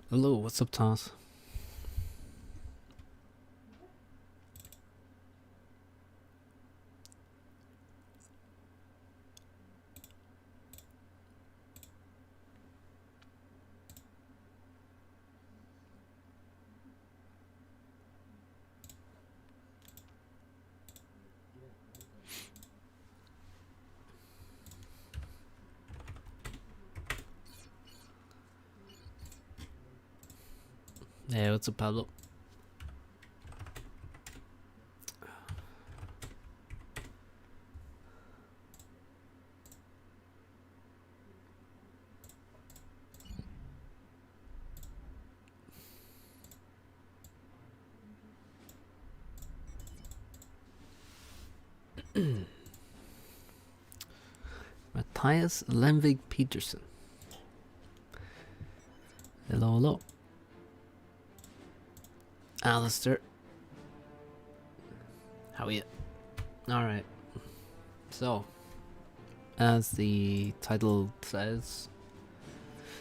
Hello, what's up, Thomas? Hey, what's up, Pablo? Matthias Lemvig Peterson. Hello, hello. Alistair. How are you? Alright. So, as the title says,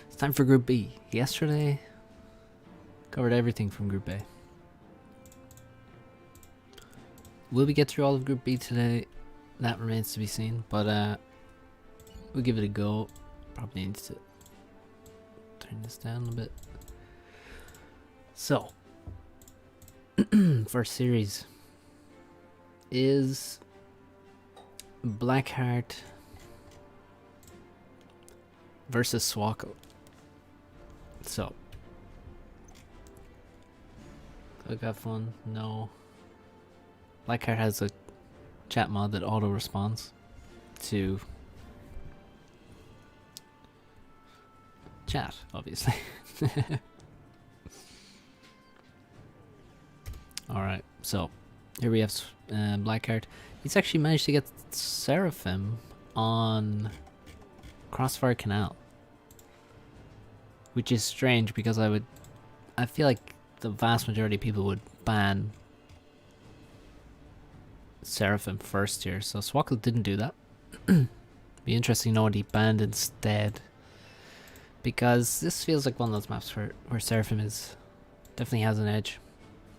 it's time for Group B. Yesterday, covered everything from Group A. Will we get through all of Group B today? That remains to be seen, but we'll give it a go. Probably need to turn this down a bit. So, first series is Blackheart versus Swako. So, I got fun? No. Blackheart has a chat mod that auto responds to chat, obviously. Alright, so here we have Blackheart. He's actually managed to get Seraphim on Crossfire Canal, which is strange because I feel like the vast majority of people would ban Seraphim first here, so Swako didn't do that. Be interesting to know what he banned instead, because this feels like one of those maps where Seraphim definitely has an edge.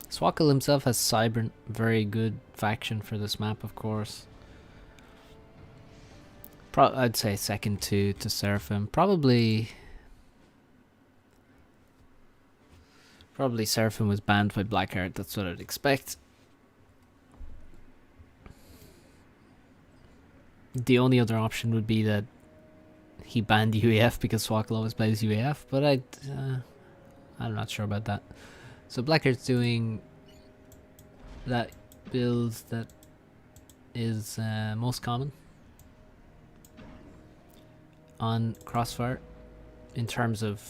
Swako himself has Cybrant, very good faction for this map, of course. I'd say second to Seraphim. Probably Seraphim was banned by Blackheart, that's what I'd expect. The only other option would be that he banned UAF because Swako always plays UAF, but I'm not sure about that. So Blackheart's doing that build that is most common on Crossfire in terms of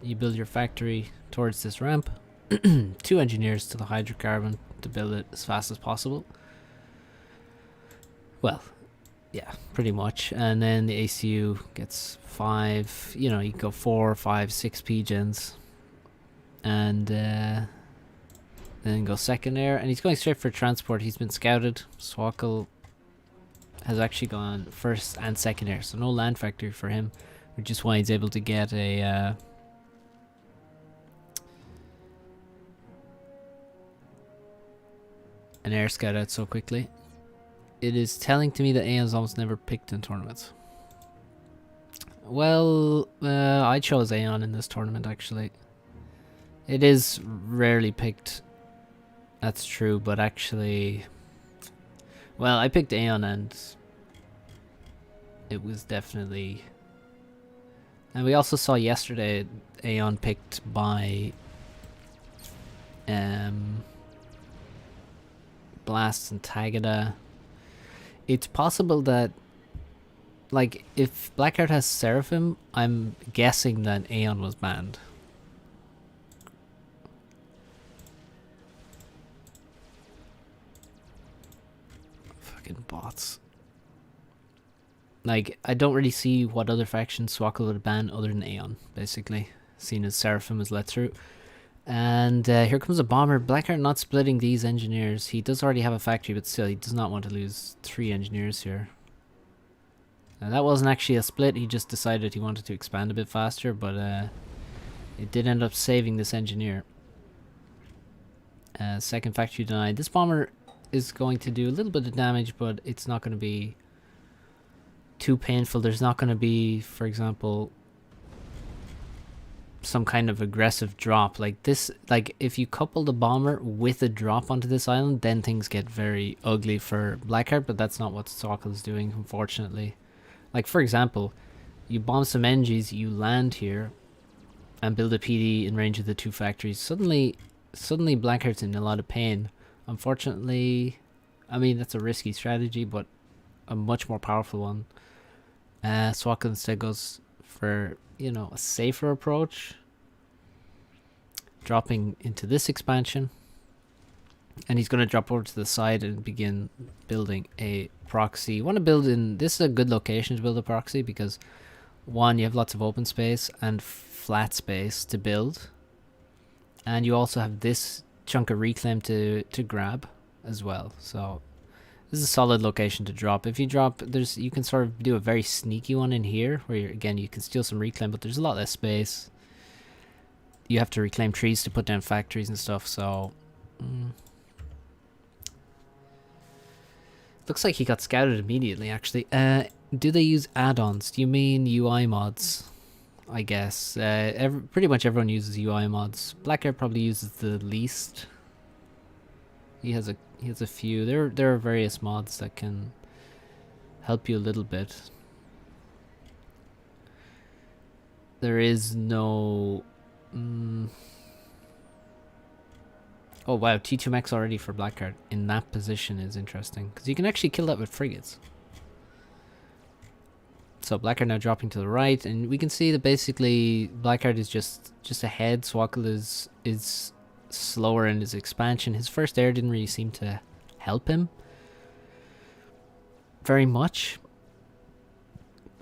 you build your factory towards this ramp, 2 engineers to the hydrocarbon to build it as fast as possible. Well, yeah, pretty much. And then the ACU gets 5, you can go 4, 5, 6 PGens. And then go second air. And he's going straight for transport. He's been scouted. Swako has actually gone first and second air. So no land factory for him, which is why he's able to get an air scout out so quickly. It is telling to me that Aeon's almost never picked in tournaments. Well, I chose Aeon in this tournament, actually. It is rarely picked, that's true, but actually... Well, I picked Aeon and it was definitely... And we also saw yesterday Aeon picked by... Blast and Tagada. It's possible that, like, if Blackheart has Seraphim, I'm guessing that Aeon was banned. Fucking bots. Like, I don't really see what other faction Swako would ban other than Aeon, basically, seeing as Seraphim is let through. And here comes a bomber. Blackheart not splitting these engineers. He does already have a factory, but still, he does not want to lose 3 engineers here. Now, that wasn't actually a split. He just decided he wanted to expand a bit faster, but It did end up saving this engineer. Second factory denied. This bomber is going to do a little bit of damage, but it's not going to be too painful. There's not going to be, for example, some kind of aggressive drop like this. Like if you couple the bomber with a drop onto this island, then things get very ugly for Blackheart, but that's not what Swako is doing, unfortunately. Like for example, you bomb some NGs, you land here and build a PD in range of the two factories. Suddenly Blackheart's in a lot of pain. Unfortunately, I mean, that's a risky strategy, but a much more powerful one. Swako instead goes for, you know, a safer approach, dropping into this expansion, and he's going to drop over to the side and begin building a proxy. You want to build in, this is a good location to build a proxy because one, you have lots of open space and flat space to build, and you also have this chunk of reclaim to grab as well. So this is a solid location to drop. If you drop, you can sort of do a very sneaky one in here where again you can steal some reclaim, but there's a lot less space. You have to reclaim trees to put down factories and stuff, so looks like he got scouted immediately, actually. Do they use add-ons? Do you mean UI mods? I guess. Pretty much everyone uses UI mods. Blackheart probably uses the least. He has a few. There are various mods that can help you a little bit. There is no... Oh wow, T2 max already for Blackheart in that position is interesting, because you can actually kill that with frigates. So Blackheart now dropping to the right, and we can see that basically Blackheart is just ahead. Swako is slower in his expansion. His first air didn't really seem to help him very much.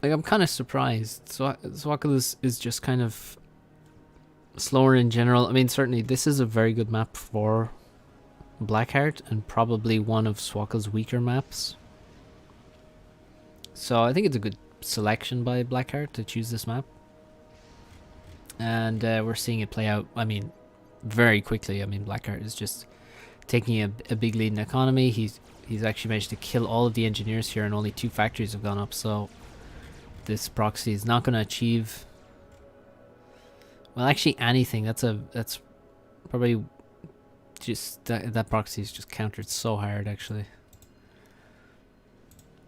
Like, I'm kind of surprised. Swako is just kind of slower in general. I mean, certainly this is a very good map for Blackheart and probably one of Swako's weaker maps. So I think it's a good selection by Blackheart to choose this map. And we're seeing it play out, I mean, very quickly. I mean, Blackheart is just taking a big lead in economy. He's actually managed to kill all of the engineers here, and only 2 factories have gone up, so this proxy is not going to achieve, well, actually anything. That's probably just that proxy is just countered so hard, actually,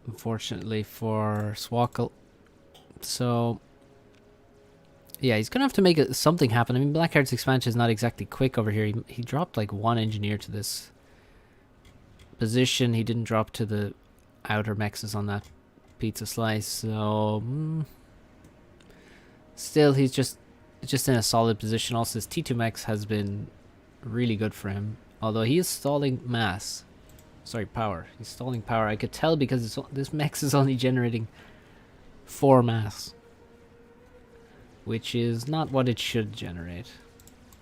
unfortunately for Swako. So yeah, he's gonna have to make something happen. I mean, Blackheart's expansion is not exactly quick over here. He dropped like 1 engineer to this position. He didn't drop to the outer mexes on that pizza slice, so still he's just in a solid position. Also, his T2 mex has been really good for him, although he is stalling mass. Sorry, power. He's stalling power. I could tell because this mex is only generating 4 mass, which is not what it should generate,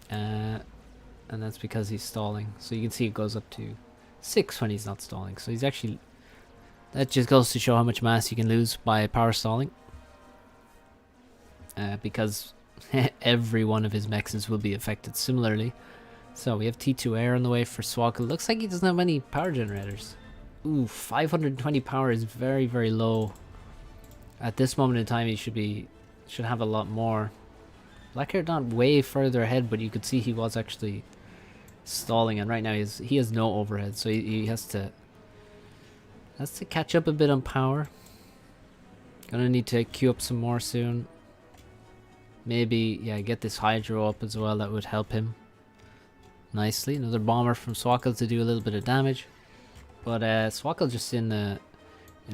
and that's because he's stalling. So you can see it goes up to 6 when he's not stalling. So he's actually, that just goes to show how much mass you can lose by power stalling, because every one of his mexes will be affected similarly. So we have T2 air on the way for Swako. Looks like he doesn't have many power generators. Ooh, 520 power is very, very low. At this moment in time, he should have a lot more. Blackheart not way further ahead, but you could see he was actually stalling, and right now he has no overhead, so he has to catch up a bit on power. Gonna need to queue up some more soon. Maybe, yeah, get this hydro up as well. That would help him nicely. Another bomber from Swako to do a little bit of damage, but Swako just in a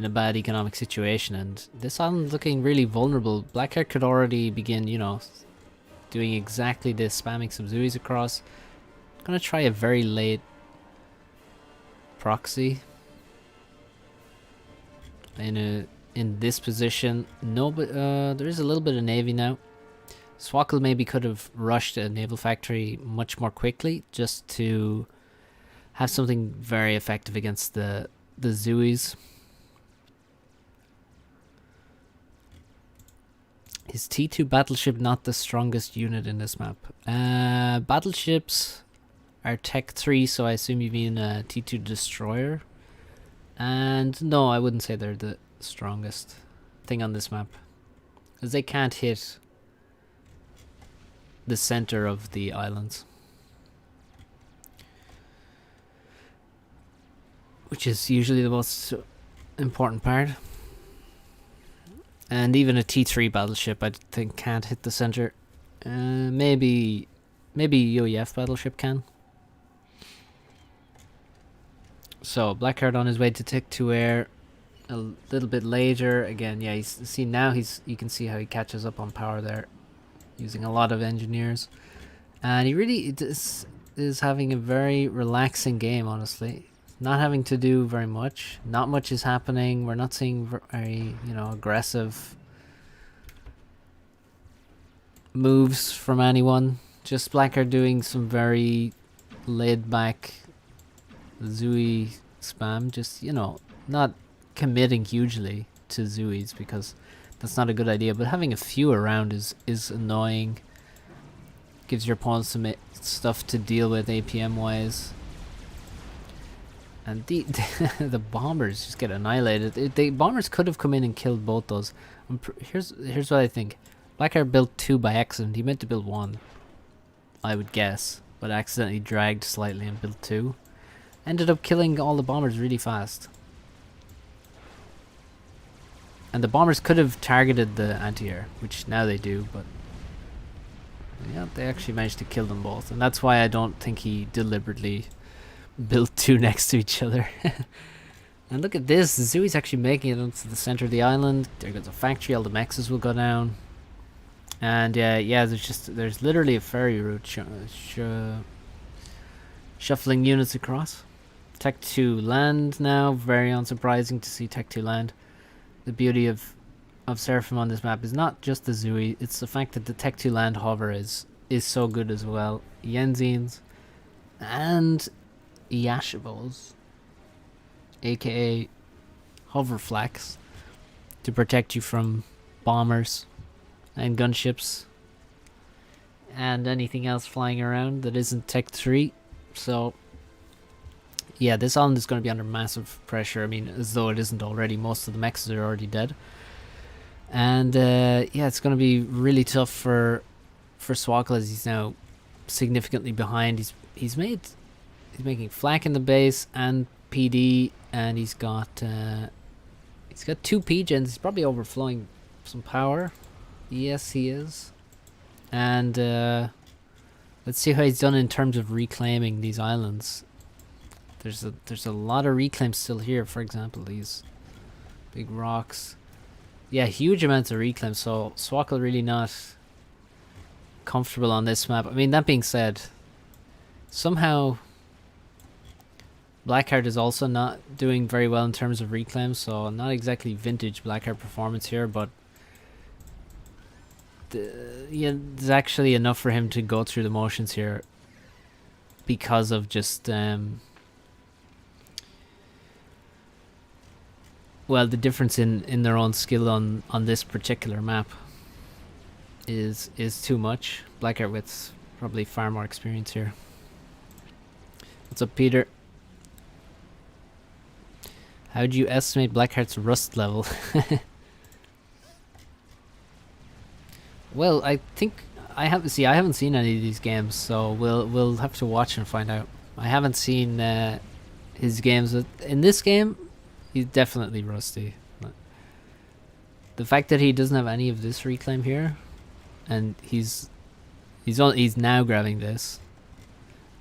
bad economic situation, and this island looking really vulnerable. Blackheart could already begin, you know, doing exactly this, spamming some Zuis across. Gonna try a very late proxy in this position. No, but there is a little bit of navy now. Swako maybe could have rushed a naval factory much more quickly just to have something very effective against the Zuis. Is T2 battleship not the strongest unit in this map? Battleships are Tech 3, so I assume you mean a T2 destroyer. And no, I wouldn't say they're the strongest thing on this map, as they can't hit the center of the islands, which is usually the most important part. And even a T3 battleship, I think, can't hit the center. Maybe UEF battleship can. So Blackheart on his way to Tech 2 air a little bit later. Again, yeah, you can see how he catches up on power there, using a lot of engineers. And he really is having a very relaxing game, honestly. Not having to do very much. Not much is happening. We're not seeing very, aggressive moves from anyone. Just Blackheart doing some very laid back Zooey spam. Just, not committing hugely to Zooeys, because that's not a good idea. But having a few around is annoying. Gives your opponents some stuff to deal with APM wise. And the bombers just get annihilated. The bombers could have come in and killed both those. Here's what I think. Blackheart built 2 by accident. He meant to build 1, I would guess, but accidentally dragged slightly and built 2. Ended up killing all the bombers really fast. And the bombers could have targeted the anti-air, which now they do, but yeah, they actually managed to kill them both. And that's why I don't think he deliberately built 2 next to each other. And look at this, Zooey's actually making it onto the center of the island. There goes a factory, all the Nexus will go down. And yeah, there's literally a ferry route shuffling units across. Tech 2 land now, very unsurprising to see Tech 2 land. The beauty of Seraphim on this map is not just the Zooey, it's the fact that the Tech 2 land hover is so good as well. Yenzines and Yashibos, aka hoverflax, to protect you from bombers and gunships and anything else flying around that isn't Tech 3. So yeah, this island is going to be under massive pressure. I mean, as though it isn't already. Most of the mechs are already dead. And yeah, it's going to be really tough for Swako, as he's now significantly behind. He's making flak in the base and PD, and he's got 2 P-gens. He's probably overflowing some power. Yes, he is. And let's see how he's done in terms of reclaiming these islands. There's a lot of reclaims still here. For example, these big rocks. Yeah, huge amounts of reclaims. So Swako really not comfortable on this map. I mean, that being said, somehow Blackheart is also not doing very well in terms of reclaims, so not exactly vintage Blackheart performance here, but yeah, there's actually enough for him to go through the motions here because of just well, the difference in their own skill on this particular map is too much. Blackheart with probably far more experience here. What's up, Peter? How do you estimate Blackheart's rust level? Well, I think I haven't seen any of these games, so we'll have to watch and find out. I haven't seen his games. In this game, he's definitely rusty. The fact that he doesn't have any of this reclaim here, and he's now grabbing this,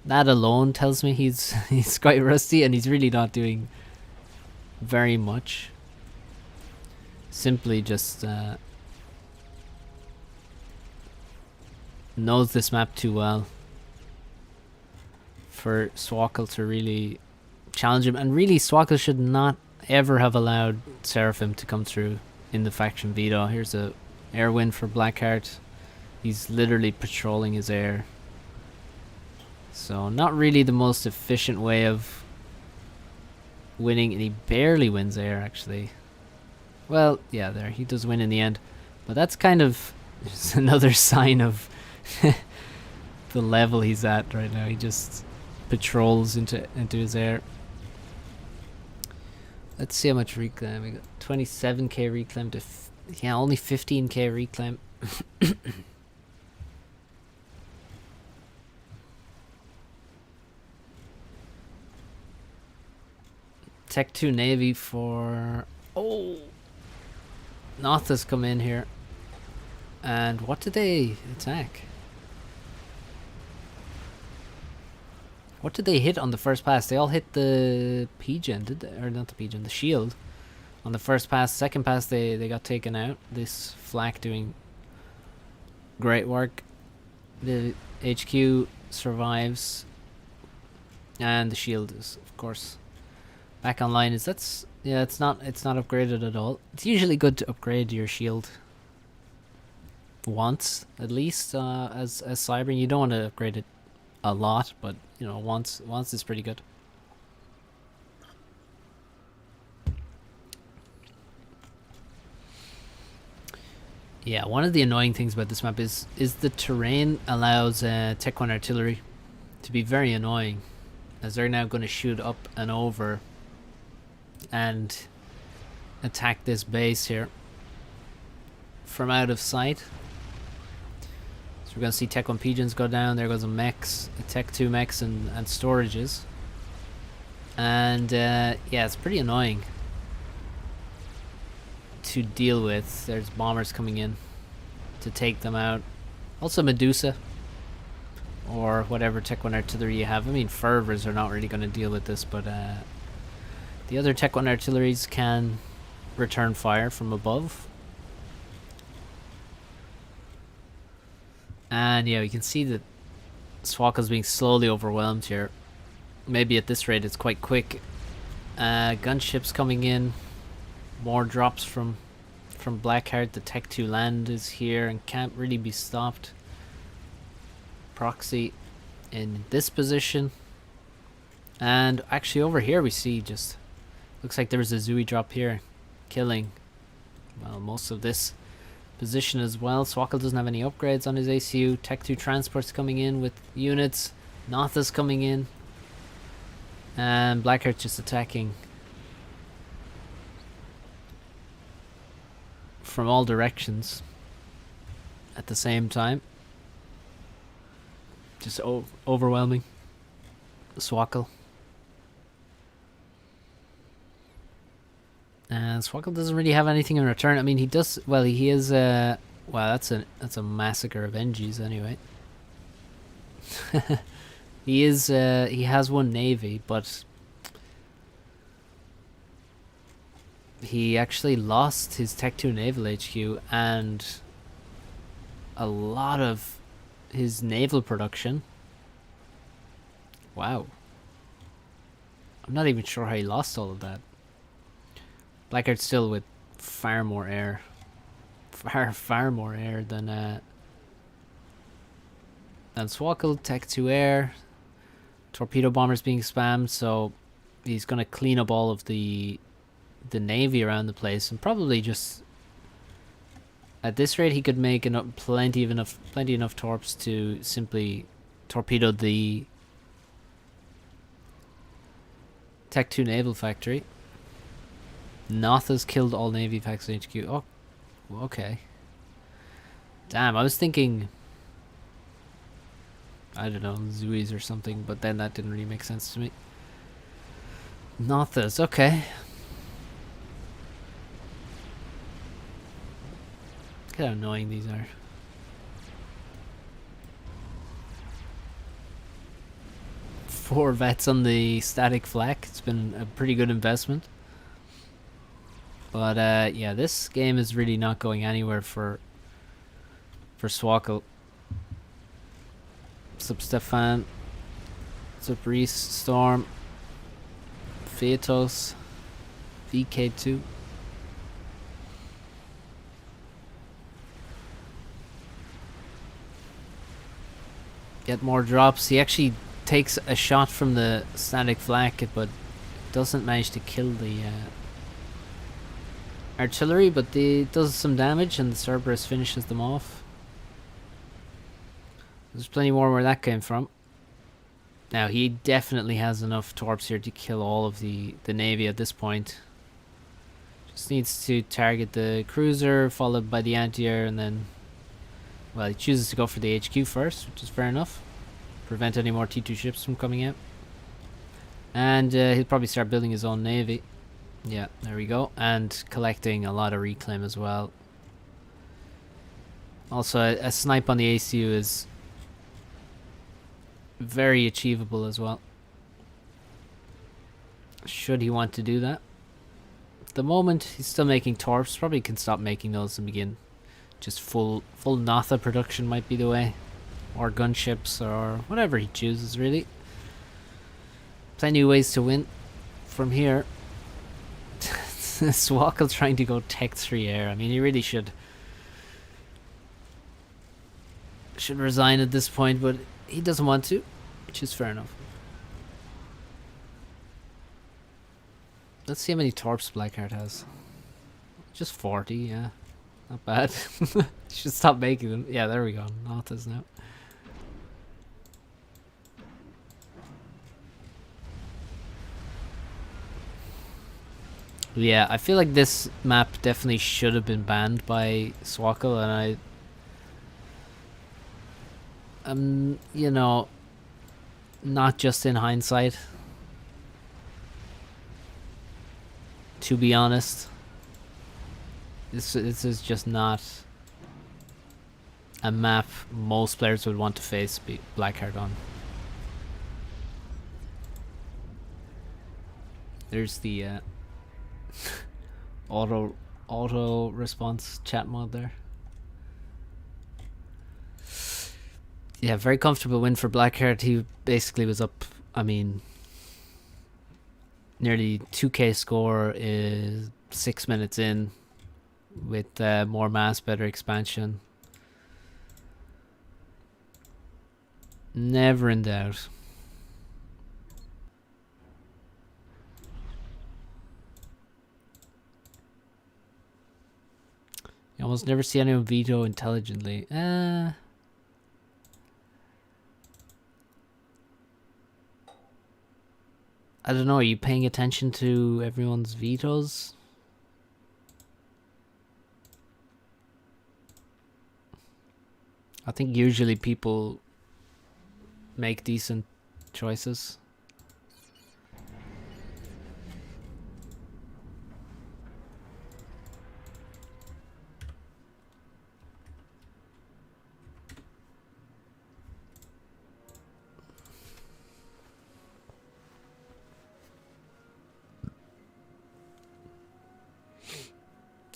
that alone tells me he's quite rusty, and he's really not doing very much. Simply just knows this map too well for Swako to really challenge him. And really, Swako should not ever have allowed Seraphim to come through in the faction veto. Here's a air win for Blackheart. He's literally patrolling his air. So not really the most efficient way of winning, and he barely wins air actually. Well, yeah, there he does win in the end, but that's kind of It's another sign of the level he's at right now. He just patrols into his air. Let's see how much reclaim we got. 27k reclaim to yeah, only 15k reclaim. Tech 2 Navy for... Oh! Noth has come in here. And what did they attack? What did they hit on the first pass? They all hit the P-Gen, did they? Or not the P-Gen, the shield. On the first pass. Second pass they got taken out. This flak doing great work. The HQ survives. And the shield is, of course, back online. Is that's... Yeah, it's not upgraded at all. It's usually good to upgrade your shield once, at least, as Cybern. You don't want to upgrade it a lot, but you know, once is pretty good. Yeah, one of the annoying things about this map is the terrain allows Tech 1 artillery to be very annoying, as they're now going to shoot up and over and attack this base here from out of sight. So we're going to see Tech 1 Pigeons go down. There goes a mechs, a Tech 2 mechs and storages. And yeah, it's pretty annoying to deal with. There's bombers coming in to take them out. Also Medusa or whatever Tech 1 artillery you have. I mean, fervors are not really going to deal with this, but the other Tech 1 artilleries can return fire from above. And yeah, you can see that Swako's being slowly overwhelmed here. Maybe at this rate it's quite quick. Gunships coming in. More drops from Blackheart. The Tech 2 land is here and can't really be stopped. Proxy in this position. And actually over here we see just... Looks like there was a Zooey drop here. Killing, well, most of this position as well. Swako doesn't have any upgrades on his ACU. Tech 2 transports coming in with units. Notha's coming in. And Blackheart just attacking from all directions at the same time. Just overwhelming Swako. And Swako doesn't really have anything in return. I mean, he does... Well, he is... wow, that's a massacre of NGs anyway. He is... he has one Navy, but... He actually lost his Tech 2 Naval HQ and a lot of his naval production. Wow. I'm not even sure how he lost all of that. Blackheart's still with far more air. Far more air than Swako. Tech 2 air. Torpedo bombers being spammed, so he's gonna clean up all of the navy around the place, and probably just at this rate he could make plenty enough torps to simply torpedo the Tech 2 naval factory. Notha's killed all Navy packs in HQ. Oh, okay. Damn, I was thinking, I don't know, Zooey's or something, but then that didn't really make sense to me. Notha's, okay. Look how annoying these are. Four vets on the static flak. It's been a pretty good investment. But yeah, this game is really not going anywhere for Swako. Sup Stefan, sup Reese, Storm, Phaetos, VK2. Get more drops. He actually takes a shot from the static flak, but doesn't manage to kill the artillery, but it does some damage and the Cerberus finishes them off. There's plenty more where that came from. Now, he definitely has enough torps here to kill all of the Navy at this point. Just needs to target the cruiser, followed by the anti-air, and then... Well, he chooses to go for the HQ first, which is fair enough. Prevent any more T2 ships from coming out. And he'll probably start building his own Navy. Yeah, there we go. And collecting a lot of reclaim as well. Also, a snipe on the ACU is very achievable as well. Should he want to do that. At the moment, he's still making torps. Probably can stop making those and begin just full Natha production might be the way. Or gunships or whatever he chooses, really. Plenty of ways to win from here. Swako trying to go Tech 3 air. I mean, he really should resign at this point, but he doesn't want to, which is fair enough. Let's see how many torps Blackheart has. Just 40, yeah. Not bad. Should stop making them. Yeah, there we go. Nathas now. Yeah, I feel like this map definitely should have been banned by Swako, and you know, not just in hindsight. To be honest, this is just not a map most players would want to face Blackheart on. There's the auto response chat mode there. Yeah, very comfortable win for Blackheart. He basically was up, I mean, nearly 2k score is 6 minutes in with more mass, better expansion. Never in doubt. You almost never see anyone veto intelligently. I don't know, are you paying attention to everyone's vetoes? I think usually people make decent choices.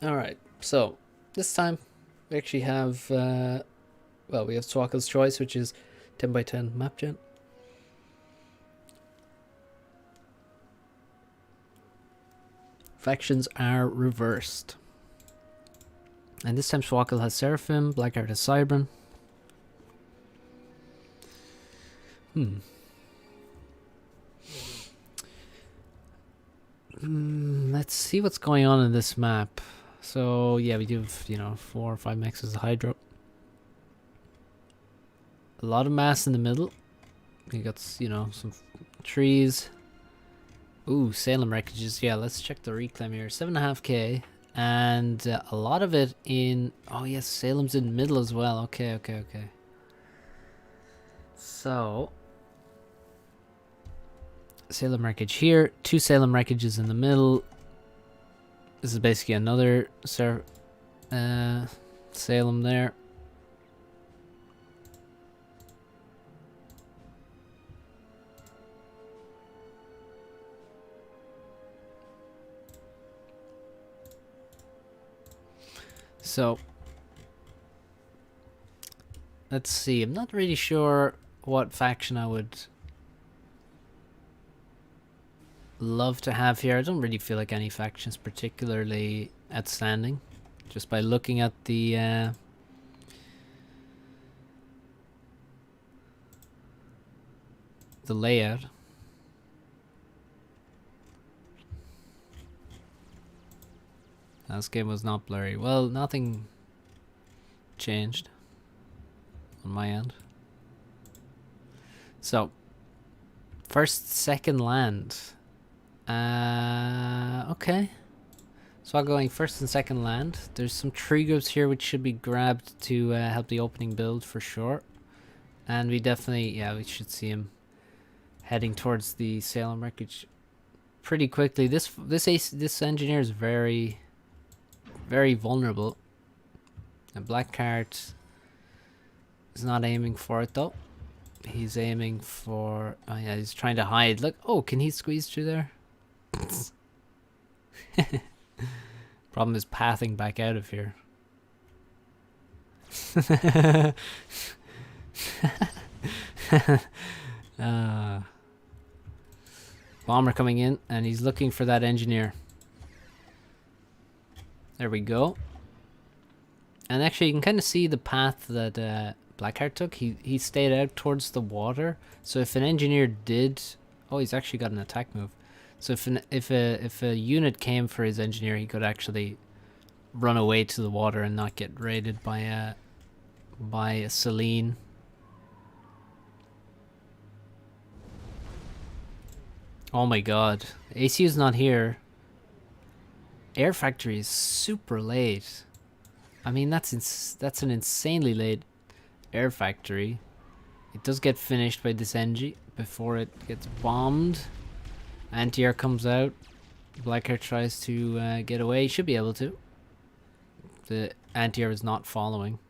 Alright, so this time we actually have, well, we have Swako's choice, which is 10 by 10 map gen. Factions are reversed. And this time Swako has Seraphim, Blackheart has Cybran. Let's see what's going on in this map. So yeah, we do have, you know, 4 or 5 Nexus of Hydro. A lot of mass in the middle. We got, you know, some trees. Ooh, Salem wreckages. Yeah, let's check the reclaim here. 7.5k. And a lot of it in... Oh yes, Salem's in the middle as well. Okay. So... Salem wreckage here. 2 Salem wreckages in the middle. This is basically another Salem there. So, let's see. I'm not really sure what faction I would love to have here. I don't really feel like any factions particularly outstanding. Just by looking at the layout. This game was not blurry. Well, nothing changed on my end. So, first, second land. Okay. So I'm going first and second land. There's some tree groups here which should be grabbed to help the opening build for sure. And we definitely, yeah, we should see him heading towards the Salem wreckage pretty quickly. This engineer is very vulnerable. And Blackheart is not aiming for it though. He's aiming for, oh yeah, he's trying to hide. Look, oh, can he squeeze through there? Problem is pathing back out of here. Bomber coming in, and he's looking for that engineer. There we go. And actually, you can kind of see the path that Blackheart took. He stayed out towards the water. So if an engineer did, oh, he's actually got an attack move. So if a unit came for his engineer, he could actually run away to the water and not get raided by a Celine. Oh my god, ACU's not here. Air Factory is super late. I mean, that's an insanely late Air Factory. It does get finished by this Engie before it gets bombed. Anti-air comes out. Blackheart tries to get away. He should be able to. The anti-air is not following.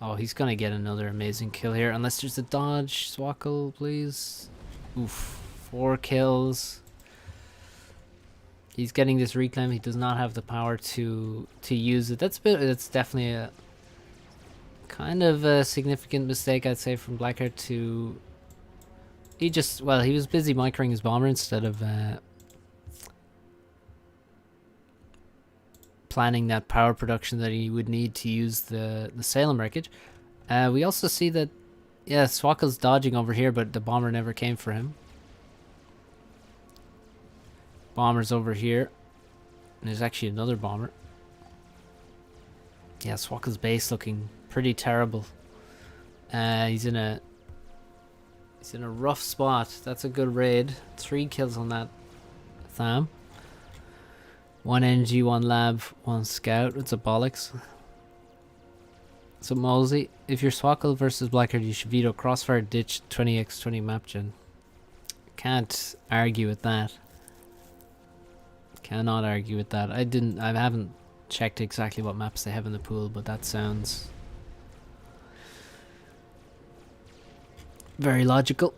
Oh, he's gonna get another amazing kill here. Unless there's a dodge. Swako, please. Oof. 4 kills. He's getting this reclaim. He does not have the power to use it. That's definitely a kind of a significant mistake, I'd say, from Blackheart to... He was busy microing his bomber instead of planning that power production that he would need to use the Salem wreckage. We also see that, yeah, Swako's dodging over here, but the bomber never came for him. Bomber's over here. And there's actually another bomber. Yeah, Swako's base looking pretty terrible. He's in a rough spot. That's a good raid. 3 kills on that Tham. 1 NG, 1 lab, 1 scout. It's a bollocks. So Mosey, if you're Swako versus Blackheart, you should veto crossfire, ditch, 20x20 map gen. Can't argue with that. Cannot argue with that. I haven't checked exactly what maps they have in the pool, but that sounds very logical.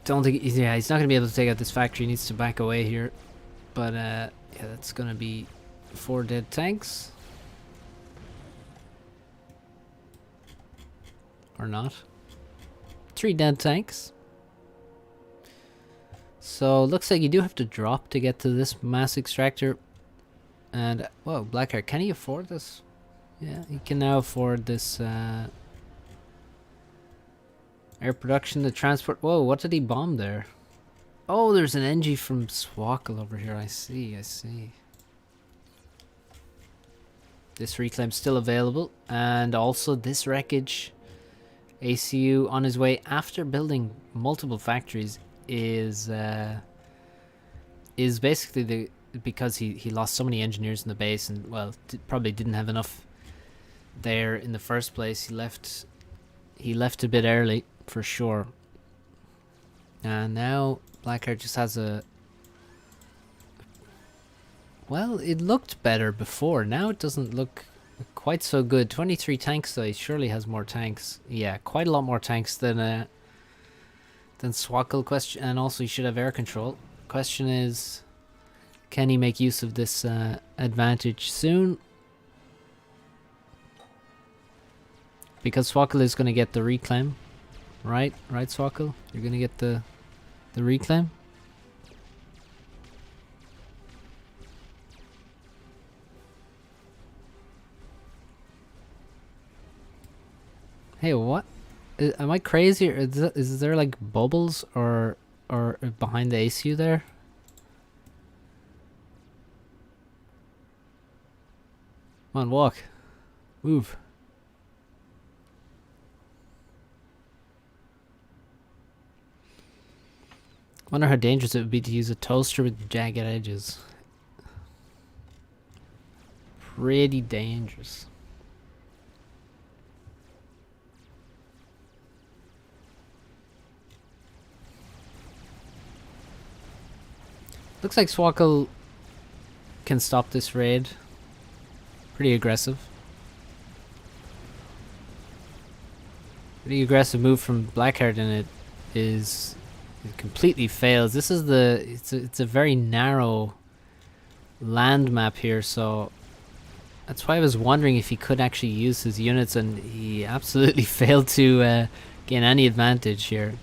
Don't think, yeah, he's not gonna be able to take out this factory. He needs to back away here. But yeah, that's gonna be 4 dead tanks. Or not. 3 dead tanks. So looks like you do have to drop to get to this mass extractor. And whoa, Blackheart, can he afford this? Yeah, he can now afford this air production, the transport. Whoa, what did he bomb there? Oh, there's an NG from Swako over here. I see. This reclaim's still available, and also this wreckage. ACU on his way after building multiple factories is basically because he lost so many engineers in the base, and well, probably didn't have enough there in the first place. He left a bit early for sure, and now Blackheart just has a, well, it looked better before. Now it doesn't look quite so good. 23 tanks though. He surely has more tanks. Yeah, quite a lot more tanks than Swako. Question, and also he should have air control. Question is, can he make use of this advantage soon? Because Swako is going to get the reclaim, right? Right, Swako? You're going to get the reclaim. Hey, what? Am I crazy, or is there like bubbles or behind the ACU there? Come on, walk. Move. Wonder how dangerous it would be to use a toaster with jagged edges. Pretty dangerous. Looks like Swako can stop this raid. Pretty aggressive. Pretty aggressive move from Blackheart, and it completely fails. This is it's a very narrow land map here, so that's why I was wondering if he could actually use his units, and he absolutely failed to gain any advantage here.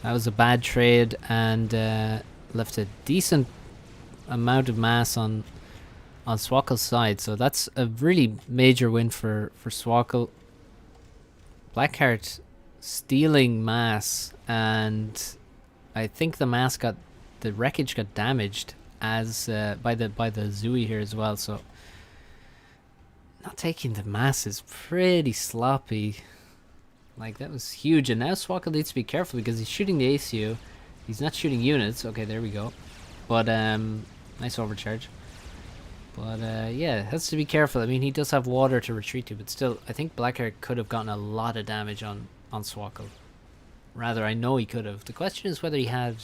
That was a bad trade, and left a decent amount of mass on Swako's side, so that's a really major win for Swako. Blackheart stealing mass, and I think the wreckage got damaged as by the Zooey here as well, so not taking the mass is pretty sloppy. Like, that was huge, and now Swako needs to be careful because he's shooting the ACU. He's not shooting units. Okay, there we go. But nice overcharge. But yeah, has to be careful. I mean, he does have water to retreat to, but still, I think Blackheart could have gotten a lot of damage on Swako. Rather, I know he could have. The question is whether he had...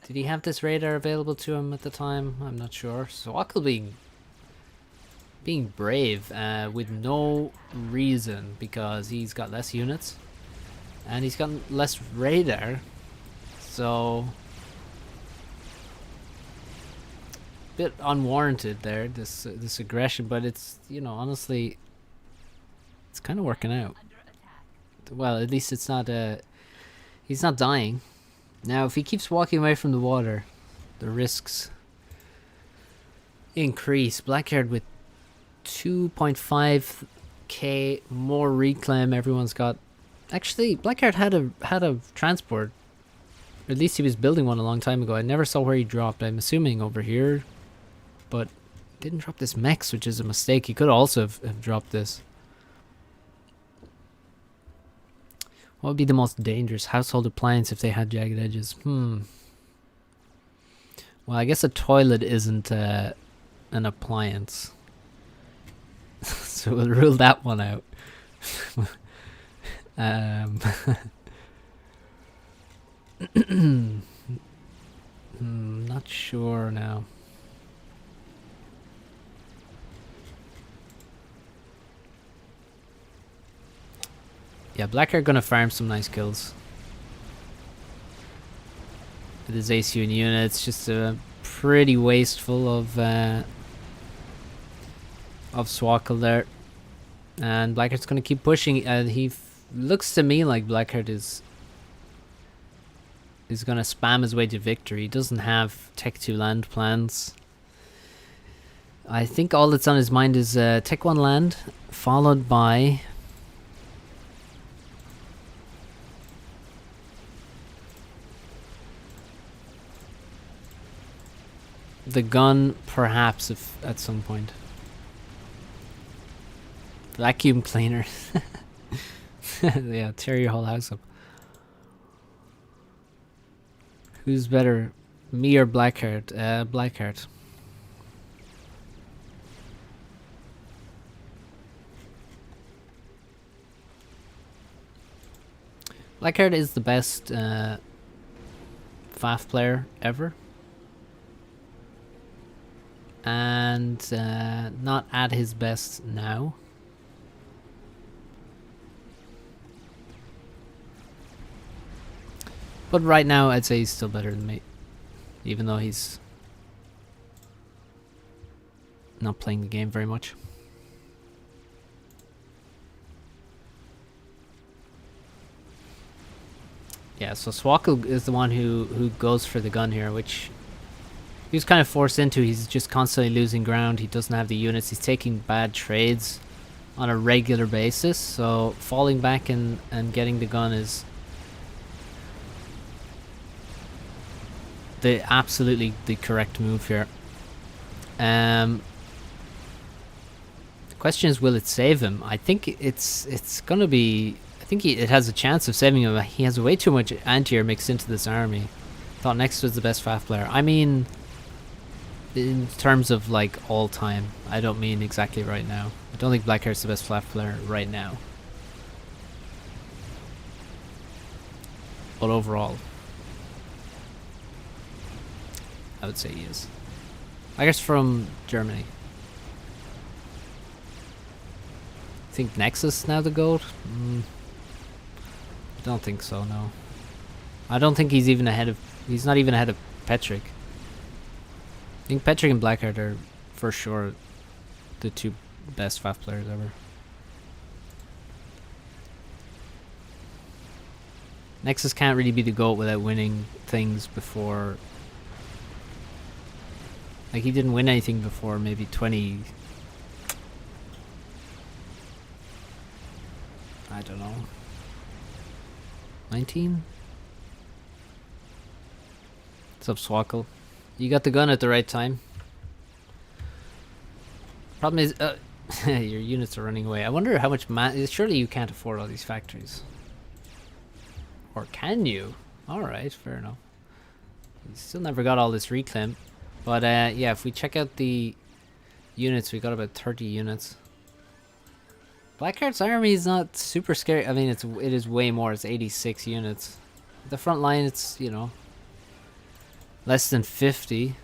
Did he have this radar available to him at the time? I'm not sure. Swako being brave with no reason, because he's got less units and he's got less radar, so bit unwarranted there, this aggression, but it's, you know, honestly, it's kind of working out. Well, at least it's not he's not dying. Now if he keeps walking away from the water, the risks increase. Blackheart with 2.5k more reclaim. Everyone's got... Actually, Blackheart had a transport. At least he was building one a long time ago. I never saw where he dropped. I'm assuming over here, but didn't drop this mechs, which is a mistake. He could also have dropped this. What would be the most dangerous household appliance if they had jagged edges? Well, I guess a toilet isn't an appliance. So we'll rule that one out. Not sure now. Yeah, Blackheart gonna farm some nice kills with his ACU and units. Just pretty wasteful of Swako there, and Blackheart's gonna keep pushing. He looks to me like Blackheart is gonna spam his way to victory. He doesn't have Tech 2 land plans. I think all that's on his mind is Tech 1 land, followed by the gun, perhaps, if at some point. Vacuum cleaner. Yeah, tear your whole house up. Who's better, me or Blackheart? Blackheart. Blackheart is the best FAF player ever, and not at his best now. But right now, I'd say he's still better than me, even though he's not playing the game very much. Yeah, so Swako is the one who goes for the gun here, which he was kind of forced into. He's just constantly losing ground. He doesn't have the units. He's taking bad trades on a regular basis, so falling back and getting the gun is absolutely the correct move here. The question is, will it save him? I think it's gonna be I think it has a chance of saving him. He has way too much anti-air mixed into this army. Thought Nexus was the best FAF player. I mean, in terms of like all time. I don't mean exactly right now. I don't think Blackheart's the best FAF player right now. But overall, I would say he is. I guess from Germany. I think Nexus now the GOAT? Don't think so, no. I don't think he's even ahead of... He's not even ahead of Petrick. I think Petrick and Blackheart are for sure the two best FAF players ever. Nexus can't really be the GOAT without winning things before... Like, he didn't win anything before maybe 20... I don't know. 19? What's up, Swako? You got the gun at the right time. Problem is, your units are running away. I wonder how much surely you can't afford all these factories. Or can you? Alright, fair enough. You still never got all this reclaim. But yeah, if we check out the units, we got about 30 units. Blackheart's army is not super scary. I mean, it is way more. It's 86 units. The front line, it's, you know, less than 50.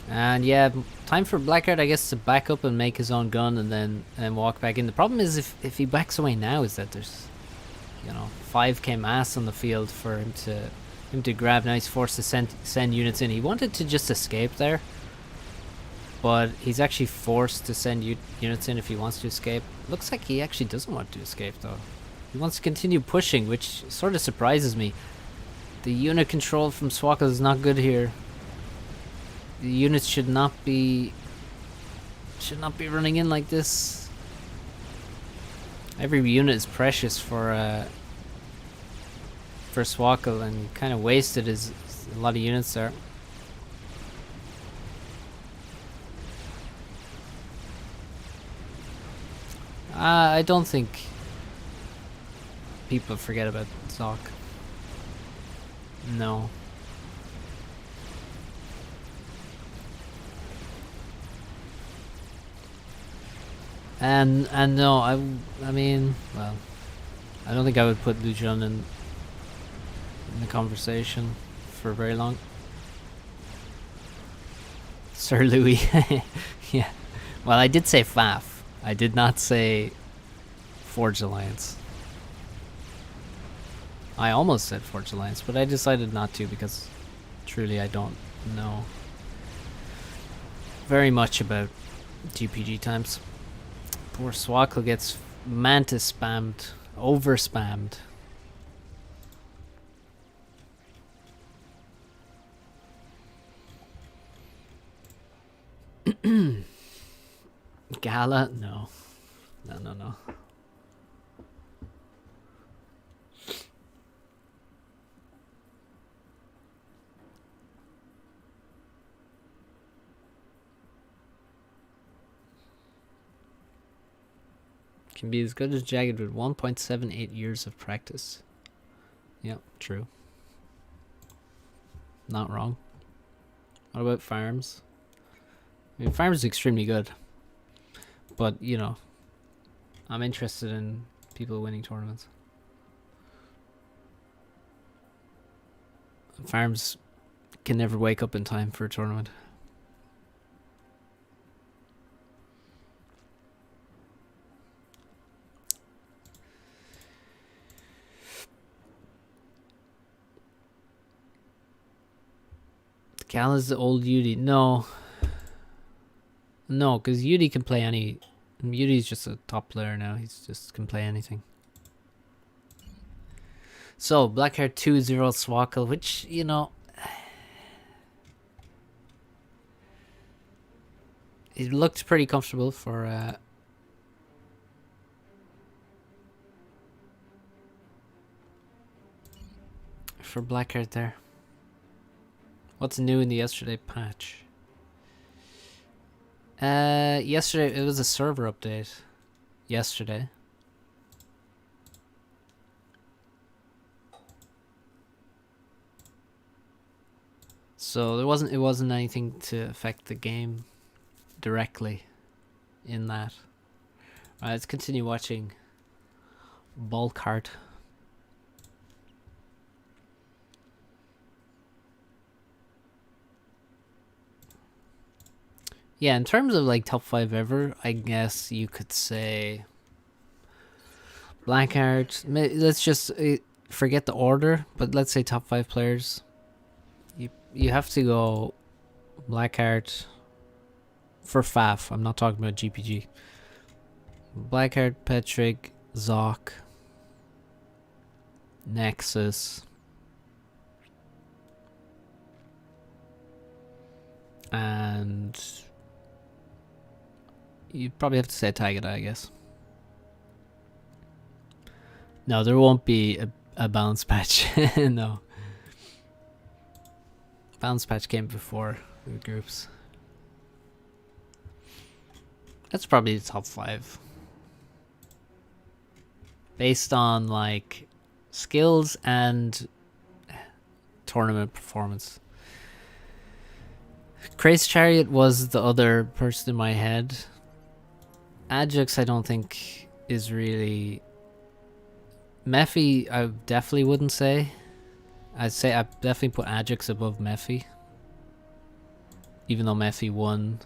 And yeah, time for Blackheart, I guess, to back up and make his own gun and then walk back in. The problem is if he backs away now is that there's, you know, 5k mass on the field for him to grab. Now he's forced to send units in. He wanted to just escape there, but he's actually forced to send units in if he wants to escape. Looks like he actually doesn't want to escape though. He wants to continue pushing, which sort of surprises me. The unit control from Swako is not good here. The units should not be running in like this. Every unit is precious for Swako, and kind of wasted a lot of units there. I don't think people forget about Zoc. No. And no, I mean, well, I don't think I would put Lujan in the conversation for very long. Sir Louis. Yeah. Well, I did say FAF. I did not say Forge Alliance. I almost said Forge Alliance, but I decided not to because truly I don't know very much about GPG times. Poor Swako gets Mantis spammed, over spammed. Gala? No. No. Can be as good as Jagged with 1.78 years of practice. Yep, true. Not wrong. What about Farms? I mean, Farms is extremely good. But, you know, I'm interested in people winning tournaments. Farms can never wake up in time for a tournament. Gal is the old Yudi. No, because Yudi can play any... Yudi's just a top player now. He's just can play anything. So, Blackheart 2-0 Swako, which, you know... It looked pretty comfortable for Blackheart there. What's new in the yesterday patch? Yesterday it was a server update. Yesterday. So it wasn't anything to affect the game directly in that. Alright, let's continue watching Blackheart. Yeah, in terms of like top 5 ever, I guess you could say Blackheart. Let's just forget the order, but let's say top 5 players. You have to go Blackheart for FAF. I'm not talking about GPG. Blackheart, Patrick, Zoc, Nexus, and you probably have to say Tagada, I guess. No, there won't be a bounce patch. No. Bounce patch came before the groups. That's probably the top 5. Based on like skills and tournament performance. Craze Chariot was the other person in my head. Ajax I don't think is really... Mephi I definitely wouldn't say. I'd say I definitely put Ajax above Mephi. Even though Mephi won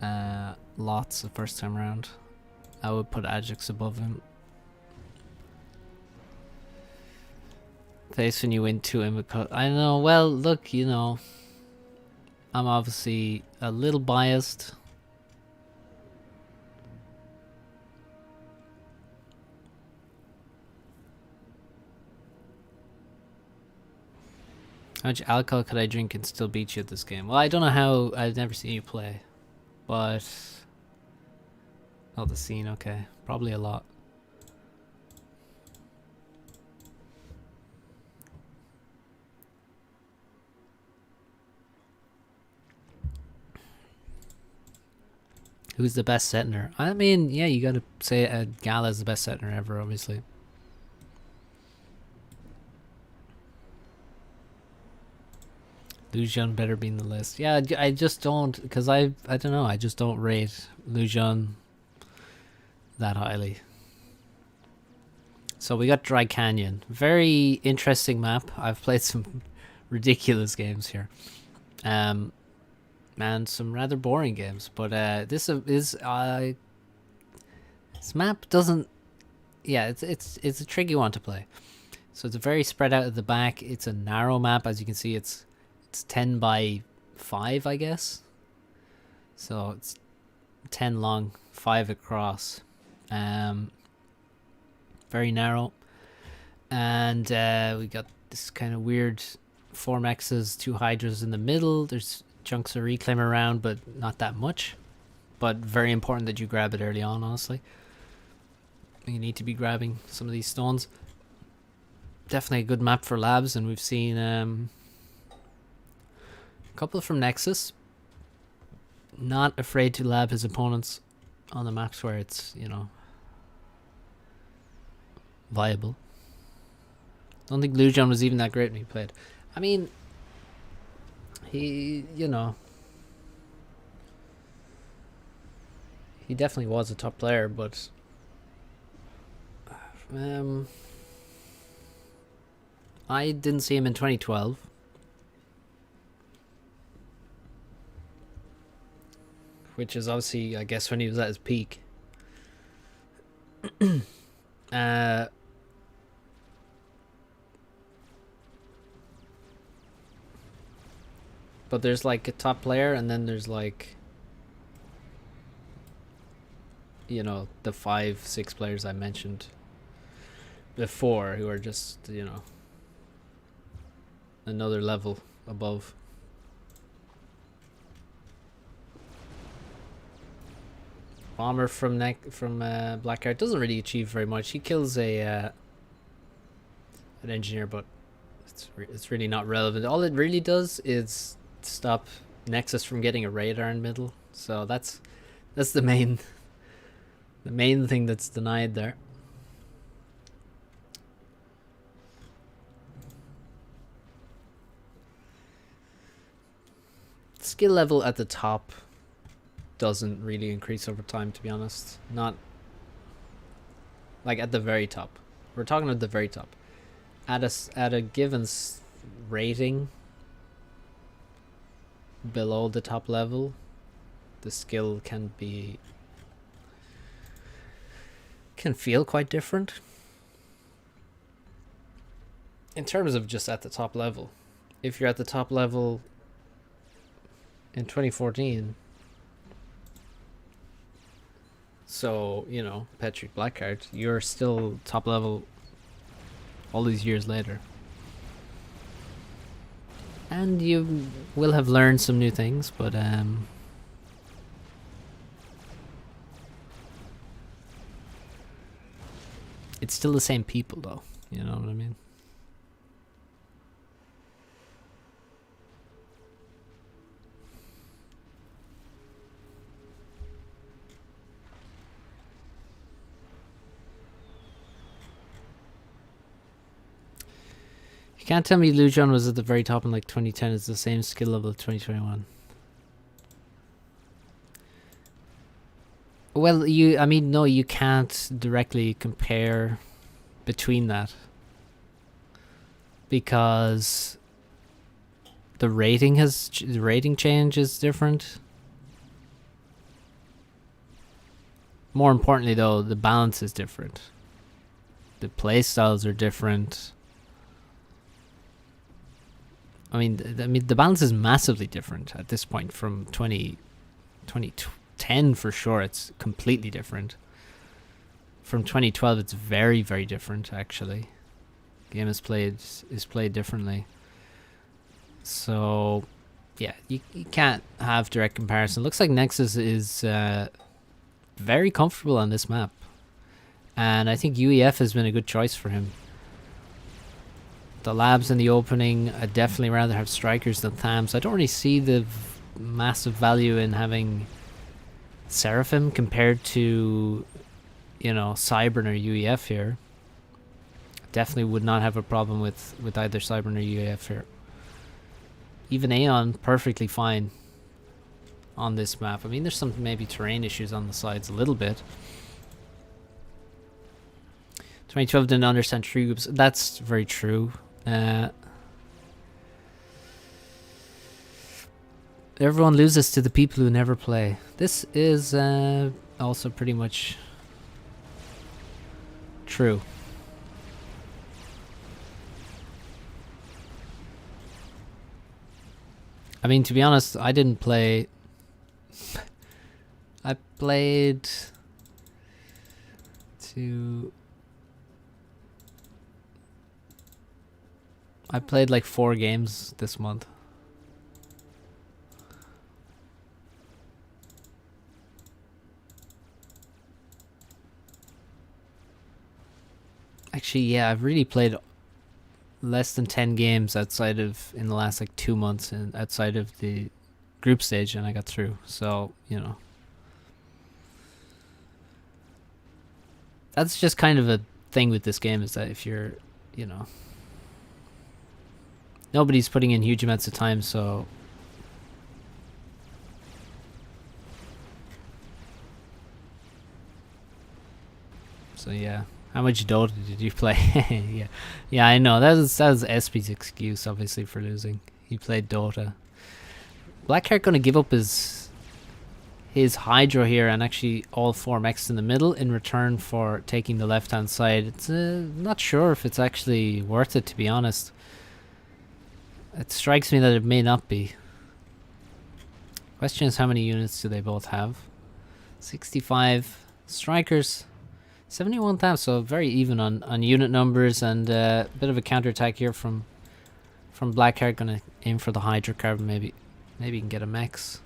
LotS the first time around. I would put Ajax above him. Face when you win 2 Imicot. I know, well, look, you know. I'm obviously a little biased. How much alcohol could I drink and still beat you at this game? Well, I don't know how. I've never seen you play. But... Oh, the scene, okay. Probably a lot. Who's the best Sentinel? I mean, yeah, you gotta say Gala is the best Sentinel ever, obviously. Lujan better be in the list. Yeah, I just don't, because I don't know, I just don't rate Lujan that highly. So we got Dry Canyon. Very interesting map. I've played some ridiculous games here. And some rather boring games. But this map doesn't... Yeah, it's a tricky one to play. So it's very spread out at the back. It's a narrow map. As you can see, it's 10 by 5, I guess. So it's 10 long, 5 across. Very narrow. And we got this kind of weird 4 mexes, 2 hydras in the middle. There's chunks of reclaim around, but not that much. But very important that you grab it early on, honestly. You need to be grabbing some of these stones. Definitely a good map for labs, and we've seen a couple from Nexus. Not afraid to lab his opponents on the maps where it's, you know, viable. Don't think Lujan was even that great when he played. I mean, he, you know, he definitely was a top player, but I didn't see him in 2012. Which is obviously, I guess, when he was at his peak. But there's like a top player, and then there's like, you know, the 5-6 players I mentioned before who are just, you know, another level above. Bomber from Blackheart doesn't really achieve very much. He kills an engineer, but it's really not relevant. All it really does is stop Nexus from getting a radar in middle. So that's the main thing that's denied there. Skill level at the top doesn't really increase over time, to be honest. Not like at the very top. We're talking at the very top. At a given rating below the top level, the skill can feel quite different. In terms of just at the top level, if you're at the top level in 2014, so, you know, Patrick Blackheart, you're still top level all these years later. And you will have learned some new things, but it's still the same people though, you know what I mean? You can't tell me Lujon was at the very top in like 2010. It's the same skill level of 2021. Well, no, you can't directly compare between that. Because the rating change is different. More importantly though, the balance is different. The play styles are different. I mean, the balance is massively different at this point from 2010 for sure. It's completely different. From 2012, it's very, very different actually. Game is played differently. So, yeah, you can't have direct comparison. Looks like Nexus is very comfortable on this map, and I think UEF has been a good choice for him. The labs in the opening, I'd definitely rather have strikers than Thams. I don't really see the massive value in having Seraphim compared to, you know, Cybern or UEF here. Definitely would not have a problem with either Cybern or UEF here. Even Aeon, perfectly fine on this map. I mean, there's some maybe terrain issues on the sides a little bit. 2012 didn't understand tree groups. That's very true. Everyone loses to the people who never play. This is also pretty much true. I mean, to be honest, I didn't play. I played like 4 games this month. Actually, yeah, I've really played less than 10 games in the last like 2 months and outside of the group stage, and I got through. So, you know. That's just kind of a thing with this game, is that if you're, you know, nobody's putting in huge amounts of time, so yeah. How much Dota did you play? Yeah, I know. That was SP's excuse, obviously, for losing. He played Dota. Blackheart gonna give up his Hydro here and actually all 4 mechs in the middle in return for taking the left-hand side. It's not sure if it's actually worth it, to be honest. It strikes me that it may not be. Question is, how many units do they both have? 65 strikers, 71 tabs, so very even on unit numbers, and a bit of a counterattack here from Blackheart. Gonna aim for the hydrocarbon, maybe he can get a mex.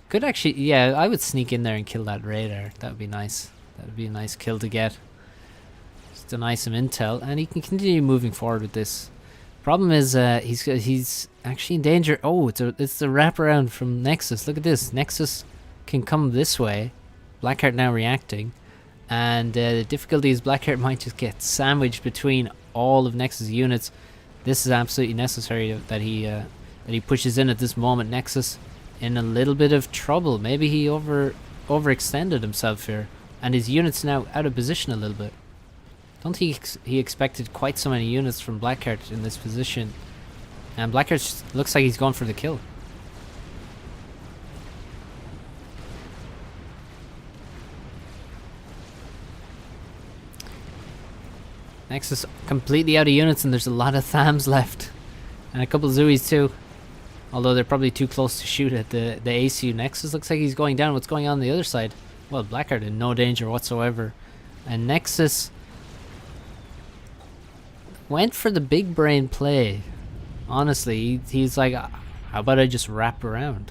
Could actually, yeah, I would sneak in there and kill that radar. That would be nice. That would be a nice kill to get. Just deny some intel, and he can continue moving forward with this. Problem is, he's actually in danger. Oh, it's the wraparound from Nexus. Look at this. Nexus can come this way. Blackheart now reacting, and the difficulty is Blackheart might just get sandwiched between all of Nexus units. This is absolutely necessary that he pushes in at this moment. Nexus in a little bit of trouble. Maybe he overextended himself here, and his units now out of position a little bit. Don't think he expected quite so many units from Blackheart in this position. And Blackheart looks like he's going for the kill. Nexus completely out of units, and there's a lot of Thams left. And a couple of Zooies too. Although they're probably too close to shoot at the ACU. Nexus looks like he's going down. What's going on the other side? Well, Blackheart in no danger whatsoever. And Nexus went for the big brain play. Honestly, he's like, how about I just wrap around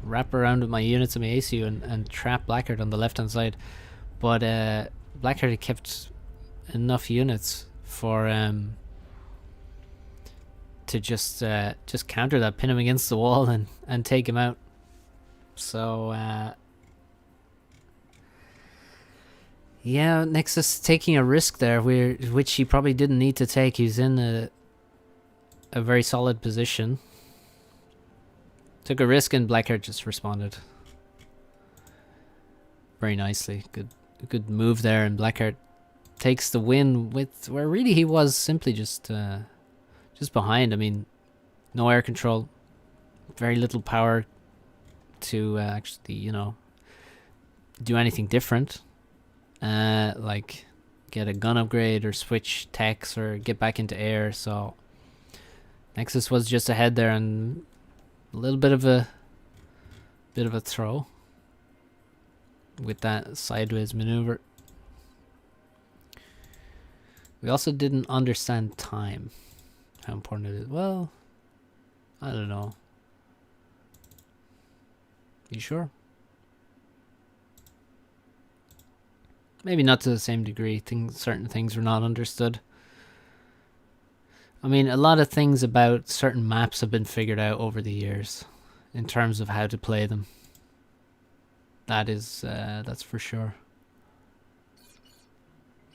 with my units and my ACU and trap Blackheart on the left hand side. But Blackheart had kept enough units for to just counter that, pin him against the wall and take him out. So yeah, Nexus taking a risk there, which he probably didn't need to take. He's in a very solid position. Took a risk and Blackheart just responded very nicely. Good move there, and Blackheart takes the win with where really he was simply just behind. I mean, no air control, very little power to actually, you know, do anything different. Like get a gun upgrade or switch techs or get back into air. So Nexus was just ahead there, and a little bit of a throw with that sideways maneuver. We also didn't understand time, how important it is. Well, I don't know. You sure? Maybe not to the same degree. Certain things were not understood. I mean, a lot of things about certain maps have been figured out over the years in terms of how to play them. That's for sure.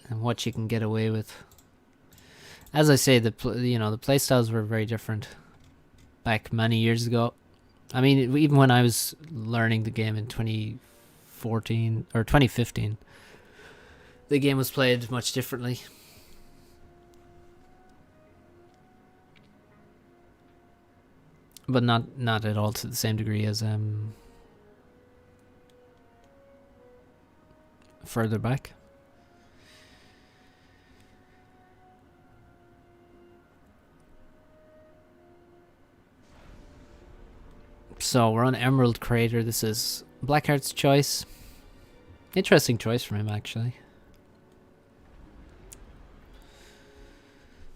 And what you can get away with. As I say, the playstyles were very different back many years ago. I mean, even when I was learning the game in 2014 or 2015, the game was played much differently. But not at all to the same degree as further back. So we're on Emerald Crater. This is Blackheart's choice. Interesting choice from him, actually.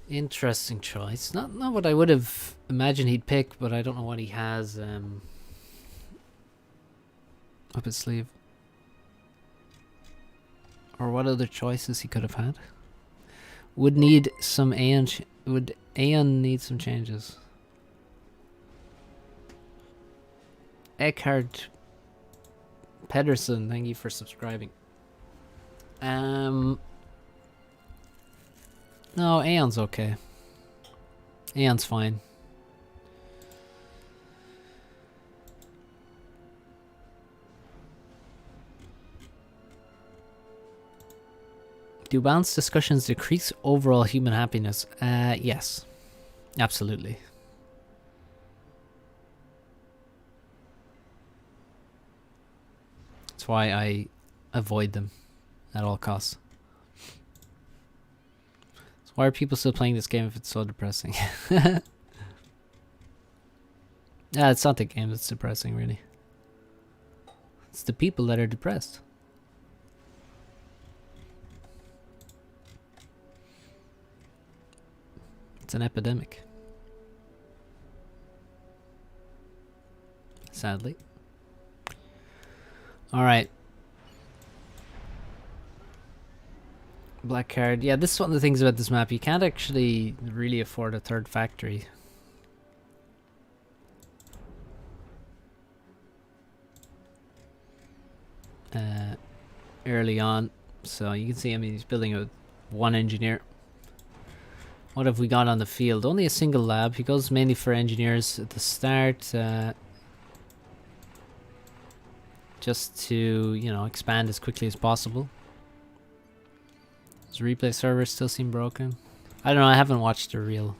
Interesting choice. Not what I would have imagined he'd pick, but I don't know what he has up his sleeve. Or what other choices he could have had. Would need some Aeon... would Aeon need some changes? Eckhart Pedersen, thank you for subscribing. No, Aeon's okay. Aeon's fine. Do balanced discussions decrease overall human happiness? Yes. Absolutely. That's why I avoid them at all costs. So why are people still playing this game if it's so depressing? Yeah, it's not the game that's depressing, really. It's the people that are depressed. It's an epidemic. Sadly. Alright. Blackheart. Yeah, this is one of the things about this map. You can't actually really afford a third factory. Early on. So you can see, I mean, he's building with one engineer. What have we got on the field? Only a single lab. He goes mainly for engineers at the start. Just to, you know, expand as quickly as possible. Does replay servers still seem broken? I don't know, I haven't watched a real...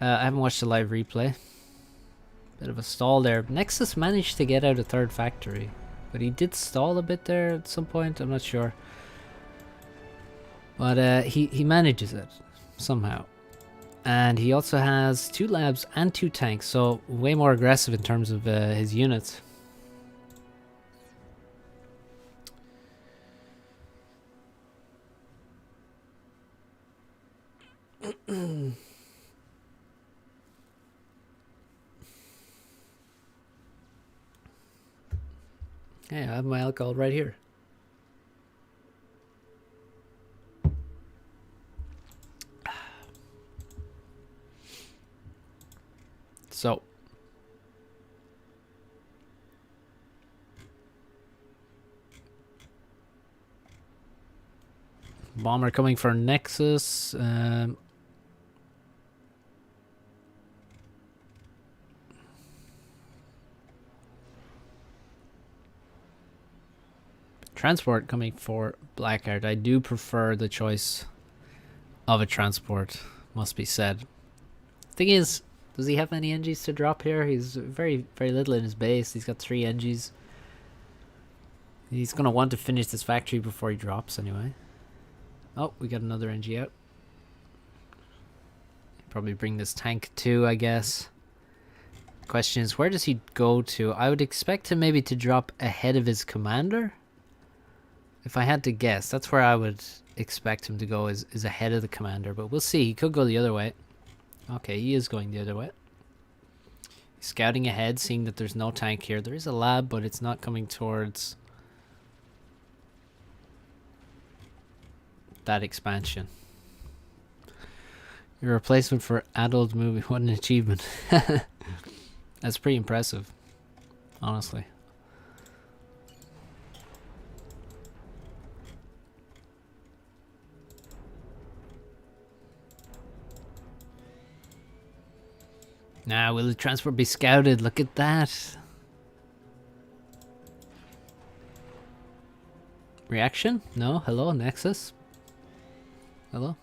I haven't watched a live replay. Bit of a stall there. Nexus managed to get out a third factory. But he did stall a bit there at some point, I'm not sure. But he manages it, somehow. And he also has 2 labs and 2 tanks, so way more aggressive in terms of his units. Hey, I have my alcohol right here. So. Bomber coming for Nexus. Transport coming for Blackheart. I do prefer the choice of a transport, must be said. Thing is, does he have any NGs to drop here? He's very little in his base. He's got 3 NGs. He's going to want to finish this factory before he drops anyway. Oh, we got another NG out. Probably bring this tank too, I guess. Question is, where does he go to? I would expect him maybe to drop ahead of his commander. If I had to guess, that's where I would expect him to go, is ahead of the commander. But we'll see. He could go the other way. Okay, he is going the other way. He's scouting ahead, seeing that there's no tank here. There is a lab, but it's not coming towards that expansion. Your replacement for adult movie. What an achievement. That's pretty impressive, honestly. Now, will the transport be scouted? Look at that. Reaction? No? Hello, Nexus? Hello?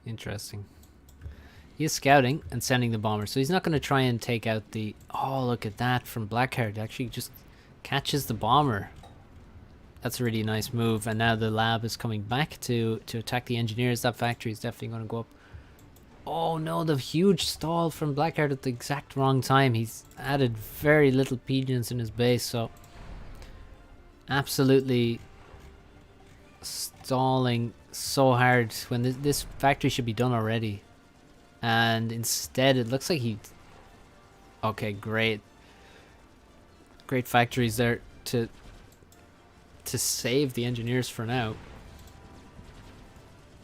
Interesting. He is scouting and sending the bomber, so he's not going to try and take out the... Oh, look at that from Blackheart. Actually just catches the bomber. That's a really nice move, and now the lab is coming back to attack the engineers. That factory is definitely going to go up. Oh no, the huge stall from Blackheart at the exact wrong time. He's added very little pigeons in his base, so absolutely stalling so hard when this factory should be done already. And instead it looks like he... Okay, great. Great factories there to save the engineers for now.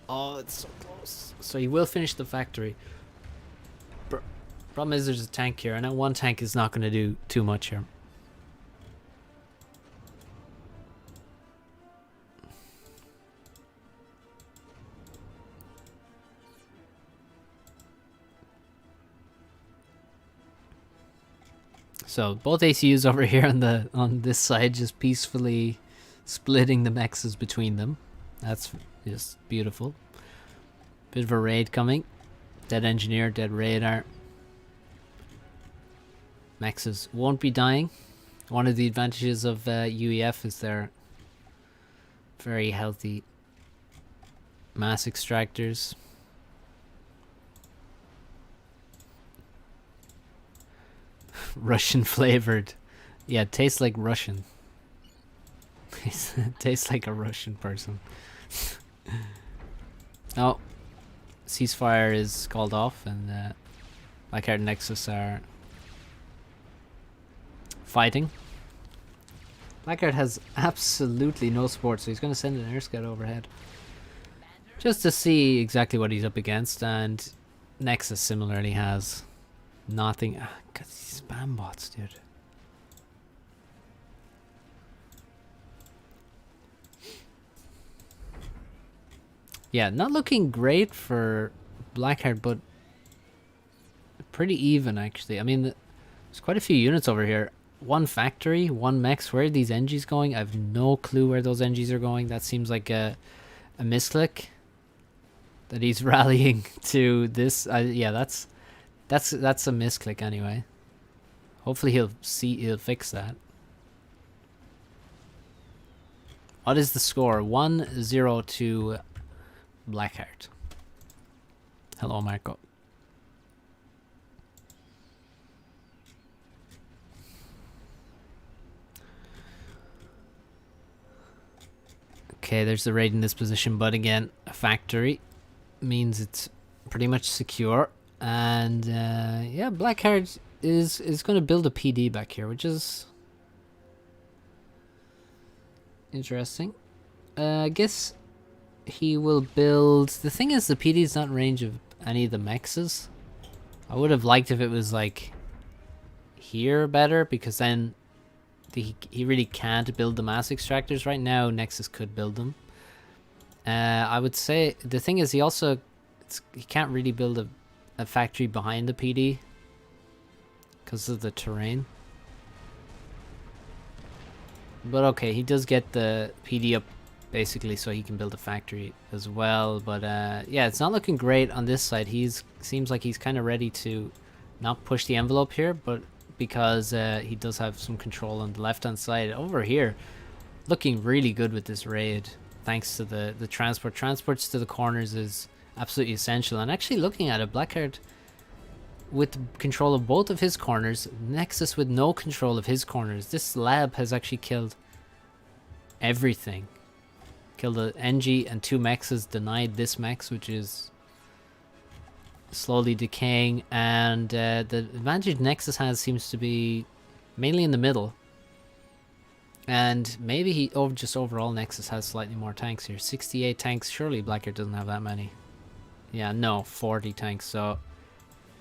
Oh, it's so close. So he will finish the factory. Problem is there's a tank here, and that one tank is not going to do too much here. So both ACUs over here on this side just peacefully splitting the mexes between them. That's just beautiful. Bit of a raid coming. Dead engineer, dead radar. Mexes won't be dying. One of the advantages of UEF is their very healthy mass extractors. Russian flavored. Yeah, it tastes like Russian. It tastes like a Russian person. Oh, ceasefire is called off, and Blackheart and Nexus are fighting. Blackheart has absolutely no support, so he's going to send an air scout overhead just to see exactly what he's up against, and Nexus similarly has nothing. God, these spam bots, dude. Yeah, not looking great for Blackheart, but pretty even actually. I mean, there's quite a few units over here. One factory, one mechs. Where are these NGs going? I have no clue where those NGs are going. That seems like a misclick. That he's rallying to this. Yeah, that's a misclick anyway. Hopefully he'll fix that. What is the score? 1-0 to Blackheart. Hello, Marco. Okay, there's the raid in this position, but again, a factory means it's pretty much secure. And yeah, Blackheart is going to build a PD back here, which is interesting. I guess he will build. The thing is, the PD is not in range of any of the mexes. I would have liked if it was like here better, because then he really can't build the mass extractors right now. Nexus could build them. I would say the thing is he can't really build a factory behind the PD because of the terrain. But okay, he does get the PD up basically so he can build a factory as well. But yeah, it's not looking great on this side. Seems like he's kind of ready to not push the envelope here, but because he does have some control on the left hand side. Over here, looking really good with this raid, thanks to the transport. Transports to the corners is absolutely essential. And actually looking at it, Blackheart with control of both of his corners, Nexus with no control of his corners. This lab has actually killed everything. Killed an NG and 2 mexes, denied this mex, which is slowly decaying, and the advantage Nexus has seems to be mainly in the middle. And maybe just overall Nexus has slightly more tanks here. 68 tanks, surely Blackheart doesn't have that many. Yeah, no, 40 tanks, so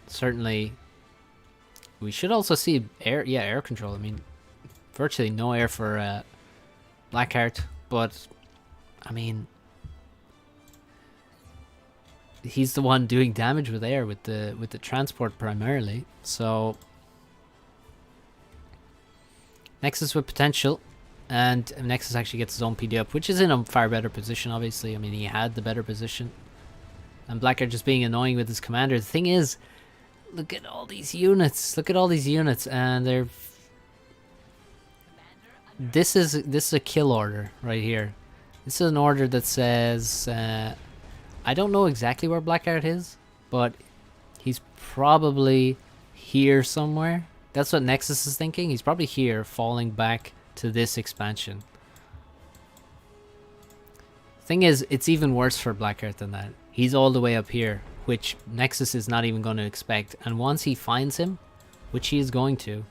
certainly we should also see air control. I mean, virtually no air for Blackheart, but I mean, he's the one doing damage with air with the transport primarily. So Nexus with potential, and Nexus actually gets his own PD up, which is in a far better position, obviously. I mean, he had the better position, and Blackheart just being annoying with his commander. The thing is, look at all these units. Look at all these units, and they're. This is a kill order right here. This is an order that says. I don't know exactly where Blackheart is, but he's probably here somewhere. That's what Nexus is thinking. He's probably here, falling back to this expansion. Thing is, it's even worse for Blackheart than that. He's all the way up here, which Nexus is not even going to expect. And once he finds him, which he is going to,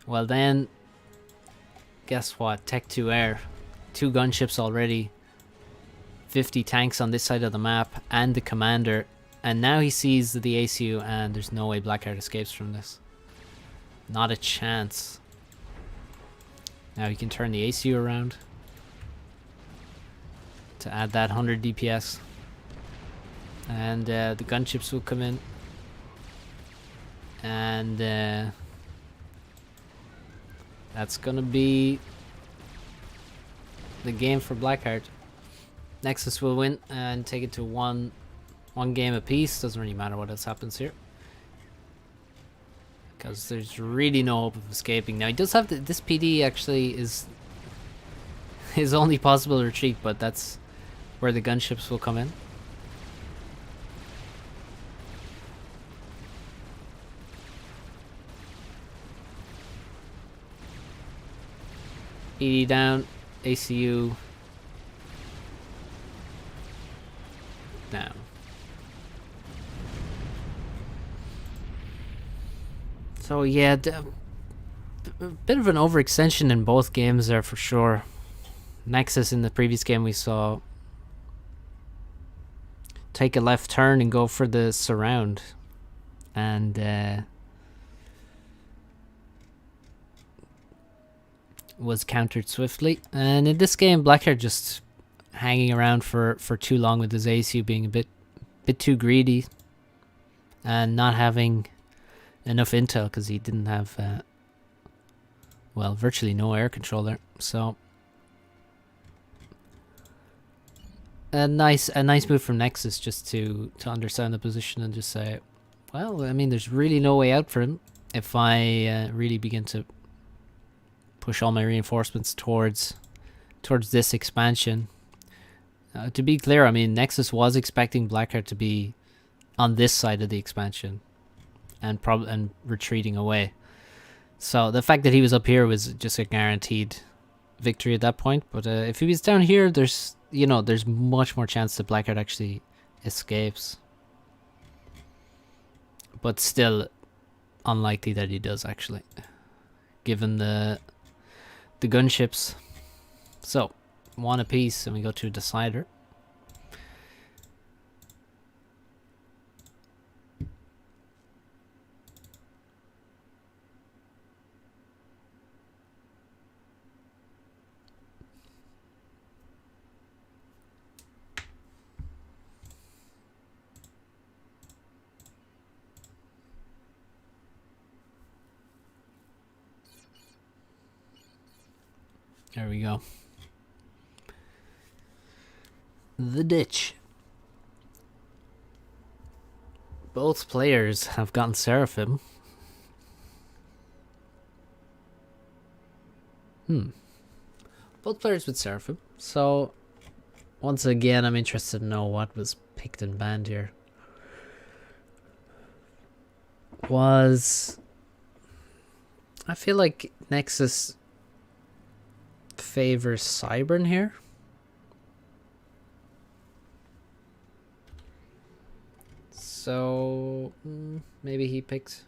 well then, guess what? Tech 2 air. 2 gunships already. 50 tanks on this side of the map, and the commander, and now he sees the ACU, and there's no way Blackheart escapes from this. Not a chance. Now he can turn the ACU around to add that 100 DPS, and the gunships will come in, and that's gonna be the game for Blackheart. Nexus will win and take it to one game apiece. Doesn't really matter what else happens here, because there's really no hope of escaping. Now he does have this PD actually is his only possible retreat, but that's where the gunships will come in. ED down, ACU down. So yeah, a bit of an overextension in both games there for sure. Nexus in the previous game we saw take a left turn and go for the surround, and was countered swiftly. And in this game, Blackheart just hanging around for too long with his ASU being a bit too greedy and not having enough intel because he didn't have well, virtually no air control there. So a nice move from Nexus just to understand the position and just say, well, I mean, there's really no way out for him if I really begin to push all my reinforcements towards this expansion. To be clear, I mean, Nexus was expecting Blackheart to be on this side of the expansion and retreating away. So the fact that he was up here was just a guaranteed victory at that point. But if he was down here, there's much more chance that Blackheart actually escapes. But still unlikely that he does, actually, given the gunships. So 1 apiece, and we go to a decider. There we go. The ditch. Both players have gotten Seraphim. Both players with Seraphim. So, once again, I'm interested to know what was picked and banned here. I feel like Nexus favors Cybern here. So maybe he picked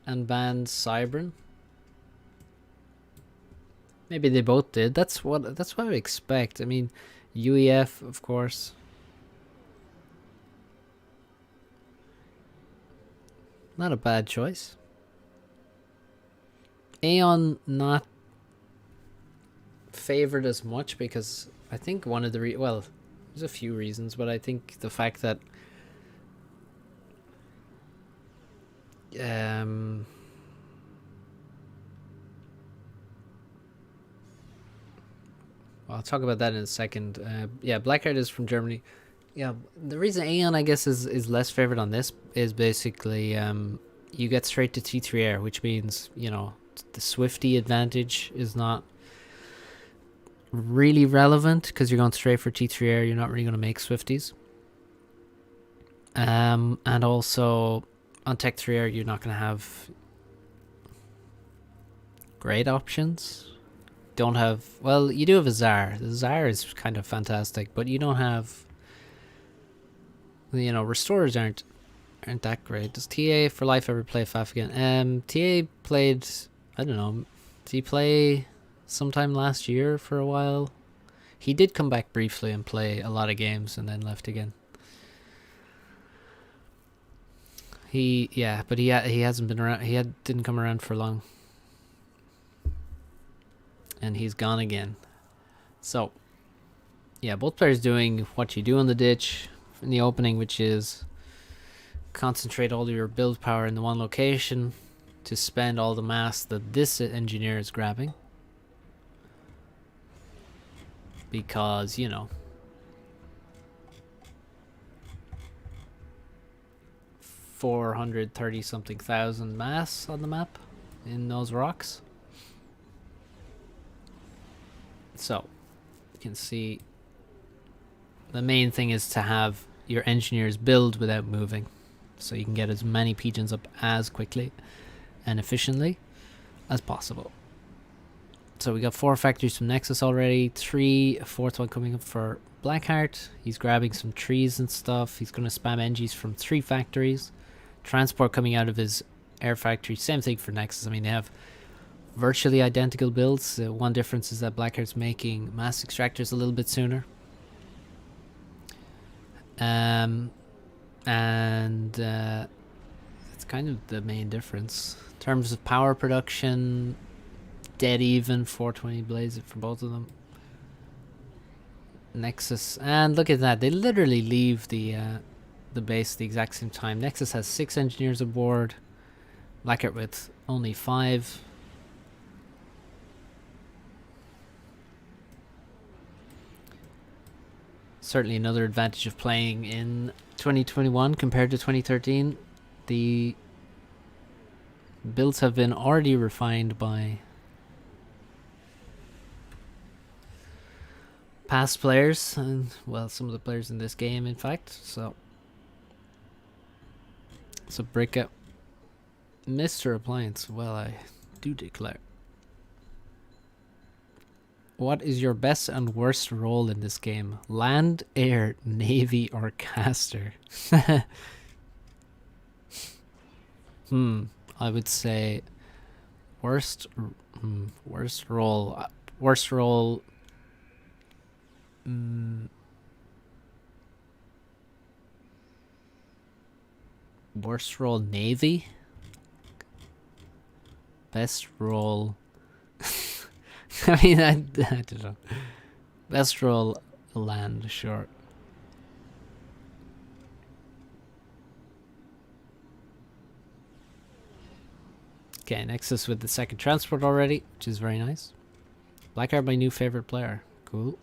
and banned Cybern. Maybe they both did. That's what I expect. I mean, UEF, of course. Not a bad choice. Aeon not favored as much because I think one of the well, there's a few reasons, but I think the fact that well, I'll talk about that in a second. Yeah, Blackheart is from Germany. Yeah, the reason Aeon, I guess, is less favored on this is basically you get straight to T3 air, which means, you know, the Swifty advantage is not really relevant because you're going straight for T3 air. You're not really going to make Swifties. And also on Tech 3 air, you're not going to have great options. Don't have, well, you do have a Tsar. The Tsar is kind of fantastic, but you don't have, you know, restorers aren't that great. Does TA for life ever play FAF again? TA played, I don't know, did he play sometime last year for a while? He did come back briefly and play a lot of games and then left again. But he hasn't been around. Didn't come around for long, and he's gone again. So, yeah, both players doing what you do in the ditch in the opening, which is concentrate all your build power in the one location to spend all the mass that this engineer is grabbing. Because, you know, 430 something thousand mass on the map in those rocks. So you can see the main thing is to have your engineers build without moving, so you can get as many pigeons up as quickly and efficiently as possible. So we got 4 factories from Nexus already, 3, a 4th one coming up for Blackheart. He's grabbing some trees and stuff. He's going to spam Engies from 3 factories. Transport coming out of his Air Factory. Same thing for Nexus. I mean, they have virtually identical builds. One difference is that Blackheart's making mass extractors a little bit sooner. And that's kind of the main difference. In terms of power production, dead even, 420 blades for both of them. Nexus, and look at that, they literally leave the base at the exact same time. Nexus has 6 engineers aboard, Blackheart with only 5. Certainly another advantage of playing in 2021 compared to 2013. The builds have been already refined by past players, and well, some of the players in this game, in fact. So Bricka, Mr. Appliance, well, I do declare. What is your best and worst role in this game? Land, air, navy, or caster? I would say worst role. Worst role. Worst role, navy. Best role. I mean, I don't know. Best role, land, sure. Okay, Nexus with the second transport already, which is very nice. Blackheart, my new favorite player. Cool.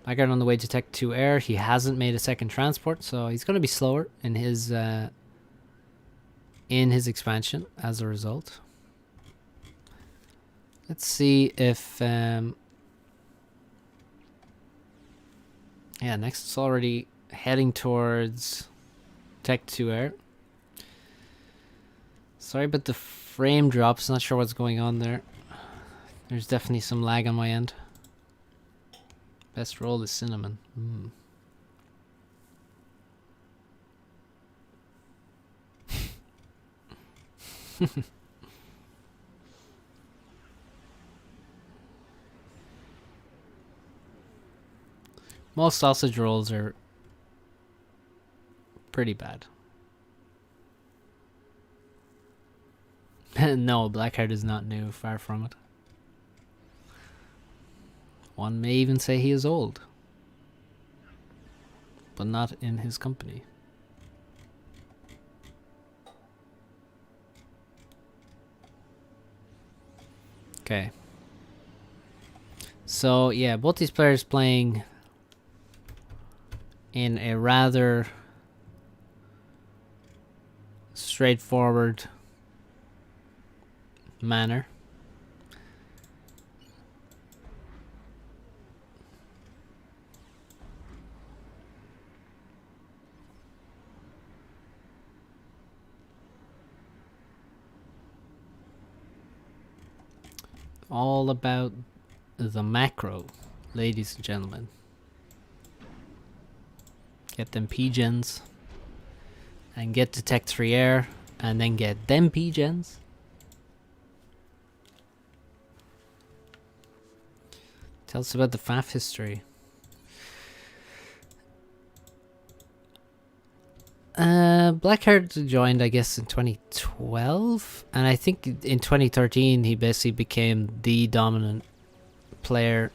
Blackheart on the way to Tech 2 Air. He hasn't made a second transport, so he's going to be slower in his expansion as a result. Let's see if yeah, Nexus already heading towards Tech 2 Air. Sorry about the frame drops, not sure what's going on there. There's definitely some lag on my end. Best roll is cinnamon. Most sausage rolls are pretty bad. No, Blackheart is not new, far from it. One may even say he is old, but not in his company. Okay. So, yeah, both these players playing in a rather straightforward manner. All about the macro, ladies and gentlemen. Get them P-gens and get to Tech 3 Air and then get them P-gens. Tell us about the FAF history. Blackheart joined, I guess, in 2012, and I think in 2013 he basically became the dominant player.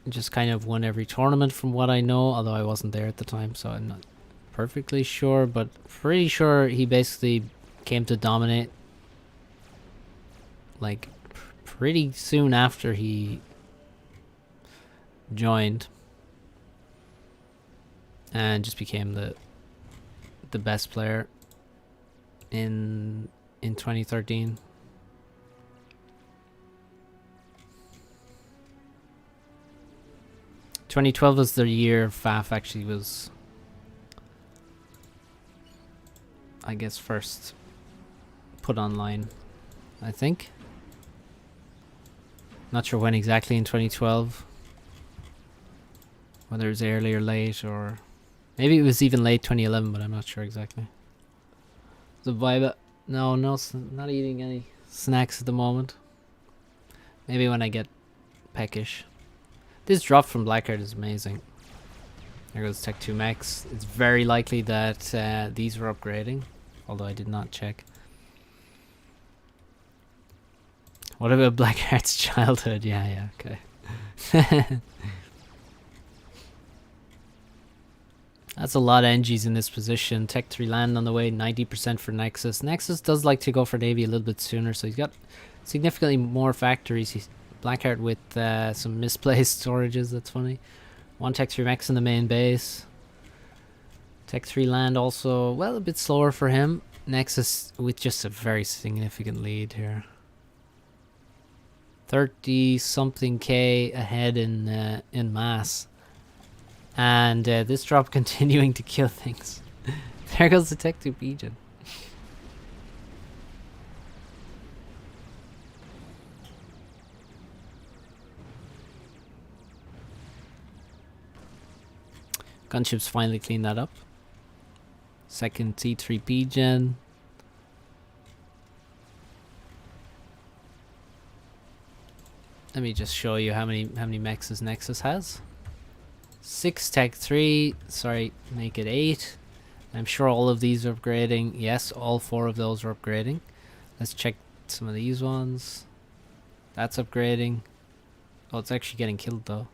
Just kind of won every tournament from what I know, although I wasn't there at the time, so I'm not perfectly sure, but pretty sure he basically came to dominate like pretty soon after he joined, and just became the best player in 2013. (2012) was the year FAF actually was, I guess, first put online, I think. Not sure when exactly in 2012. Whether it's early or late, or Maybe it was even late 2011, but I'm not sure exactly. The vibe. No, not eating any snacks at the moment. Maybe when I get peckish. This drop from Blackheart is amazing. There goes Tech 2 Max. It's very likely that these were upgrading, although I did not check. What about Blackheart's childhood? Yeah, okay. That's a lot of NGs in this position. Tech 3 land on the way, 90% for Nexus. Nexus does like to go for Navy a little bit sooner, so he's got significantly more factories. He's Blackheart with some misplaced storages, that's funny. One Tech 3 Max in the main base. Tech 3 land also, well, a bit slower for him. Nexus with just a very significant lead here. 30-something K ahead in mass. And this drop continuing to kill things. There goes the Tech 2 Pigeon. Gunships finally cleaned that up. Second T3 Pigeon. Let me just show you how many mechs Nexus has. 6 Tech 3. Sorry, make it 8. I'm sure all of these are upgrading. Yes, all 4 of those are upgrading. Let's check some of these ones. That's upgrading. Oh, it's actually getting killed though.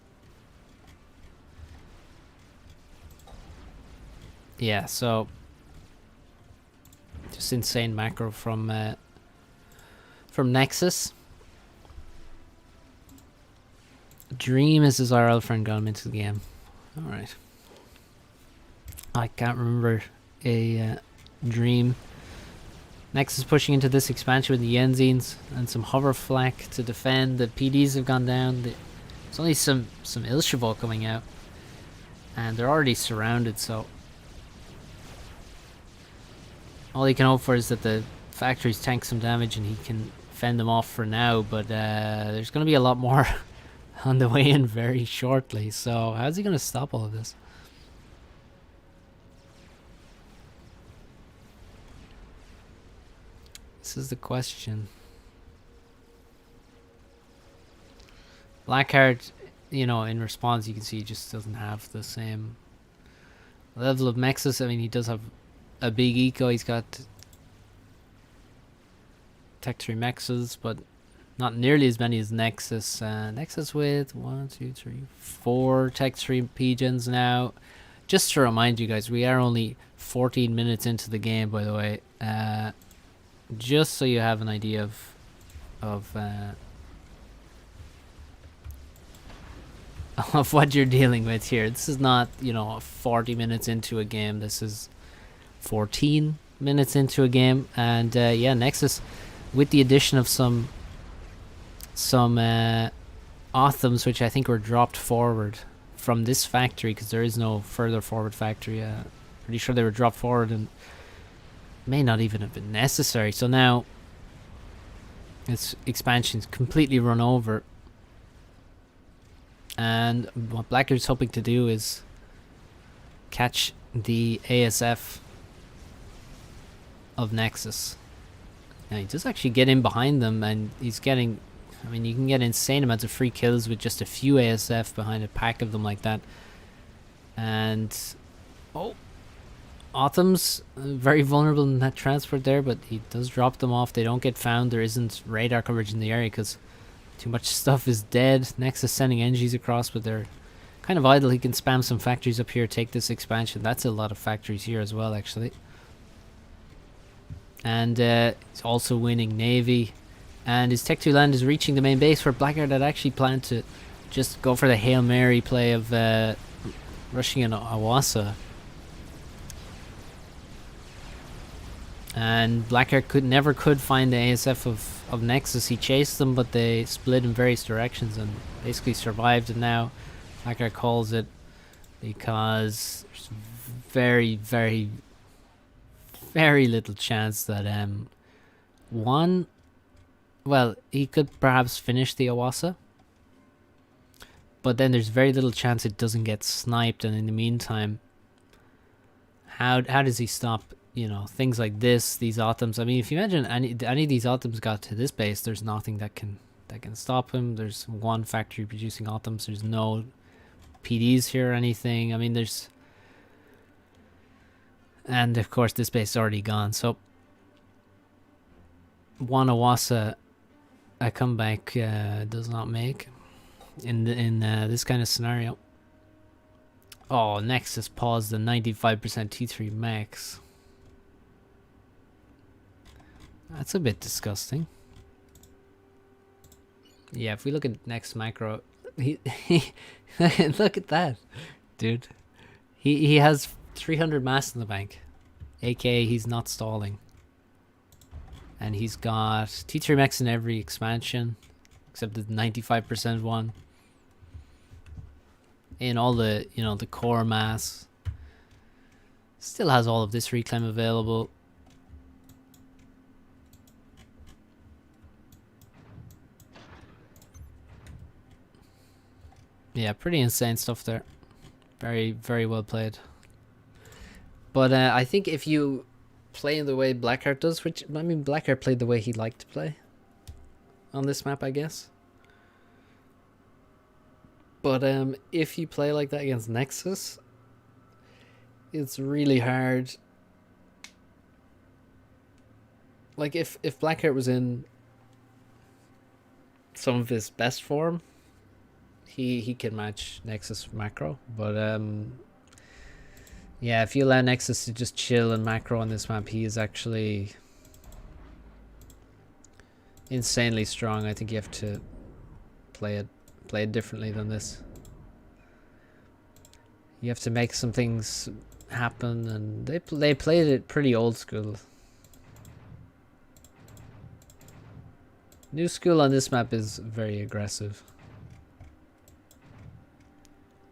Yeah, so just insane macro from Nexus. Dream is his RL friend got him into the game. Alright. I can't remember a Dream. Nexus pushing into this expansion with the Yenzines and some hover flak to defend. The PDs have gone down. There's only some Ilshavo coming out. And they're already surrounded, so all he can hope for is that the factories tank some damage and he can fend them off for now, but there's going to be a lot more on the way in very shortly, so how's he going to stop all of this? This is the question. Blackheart, you know, in response you can see he just doesn't have the same level of Nexus. I mean, he does have a big eco. He's got Tech 3 Mexes, but not nearly as many as Nexus. Nexus with 1, 2, 3, 4 Tech 3 Pigeons now. Just to remind you guys, we are only 14 minutes into the game, by the way. Just so you have an idea of what you're dealing with here. This is not, you know, 40 minutes into a game. This is 14 minutes into a game, and yeah, Nexus with the addition of some Othams, which I think were dropped forward from this factory because there is no further forward factory. Pretty sure they were dropped forward and may not even have been necessary. So now its expansion's completely run over, and what Blackheart's hoping to do is catch the ASF of Nexus. Now he does actually get in behind them, and he's getting, I mean, you can get insane amounts of free kills with just a few ASF behind a pack of them like that. And oh, Autumn's very vulnerable in that transport there, but he does drop them off. They don't get found. There isn't radar coverage in the area because too much stuff is dead. Nexus sending NGs across, but they're kind of idle. He can spam some factories up here, take this expansion. That's a lot of factories here as well, actually. And he's also winning Navy. And his Tech 2 land is reaching the main base, where Blackheart had actually planned to just go for the Hail Mary play of rushing an Awasa. And Blackheart never could find the ASF of Nexus. He chased them, but they split in various directions and basically survived. And now Blackheart calls it because there's very, very, very little chance that well, he could perhaps finish the Awasa, but then there's very little chance it doesn't get sniped, and in the meantime how does he stop, you know, things like this, these atoms? I mean, if you imagine any of these atoms got to this base, there's nothing that can stop him. There's one factory producing atoms. There's no PDs here or anything. I mean, there's, and of course this base is already gone. So one Awasa a comeback does not make in this kind of scenario. Oh, Nexus paused the 95% T3 max. That's a bit disgusting. Yeah, if we look at next macro, he look at that, dude. He has 300 mass in the bank, aka he's not stalling. And he's got T3 max in every expansion, except the 95% one. In all the, you know, the core mass. Still has all of this reclaim available. Yeah, pretty insane stuff there. Very, very well played. But I think if you play in the way Blackheart does, which, I mean, Blackheart played the way he liked to play on this map, I guess. But if you play like that against Nexus, it's really hard. Like, if Blackheart was in some of his best form, he can match Nexus macro. But yeah, if you allow Nexus to just chill and macro on this map, he is actually insanely strong. I think you have to play it differently than this. You have to make some things happen, and they played it pretty old school. New school on this map is very aggressive.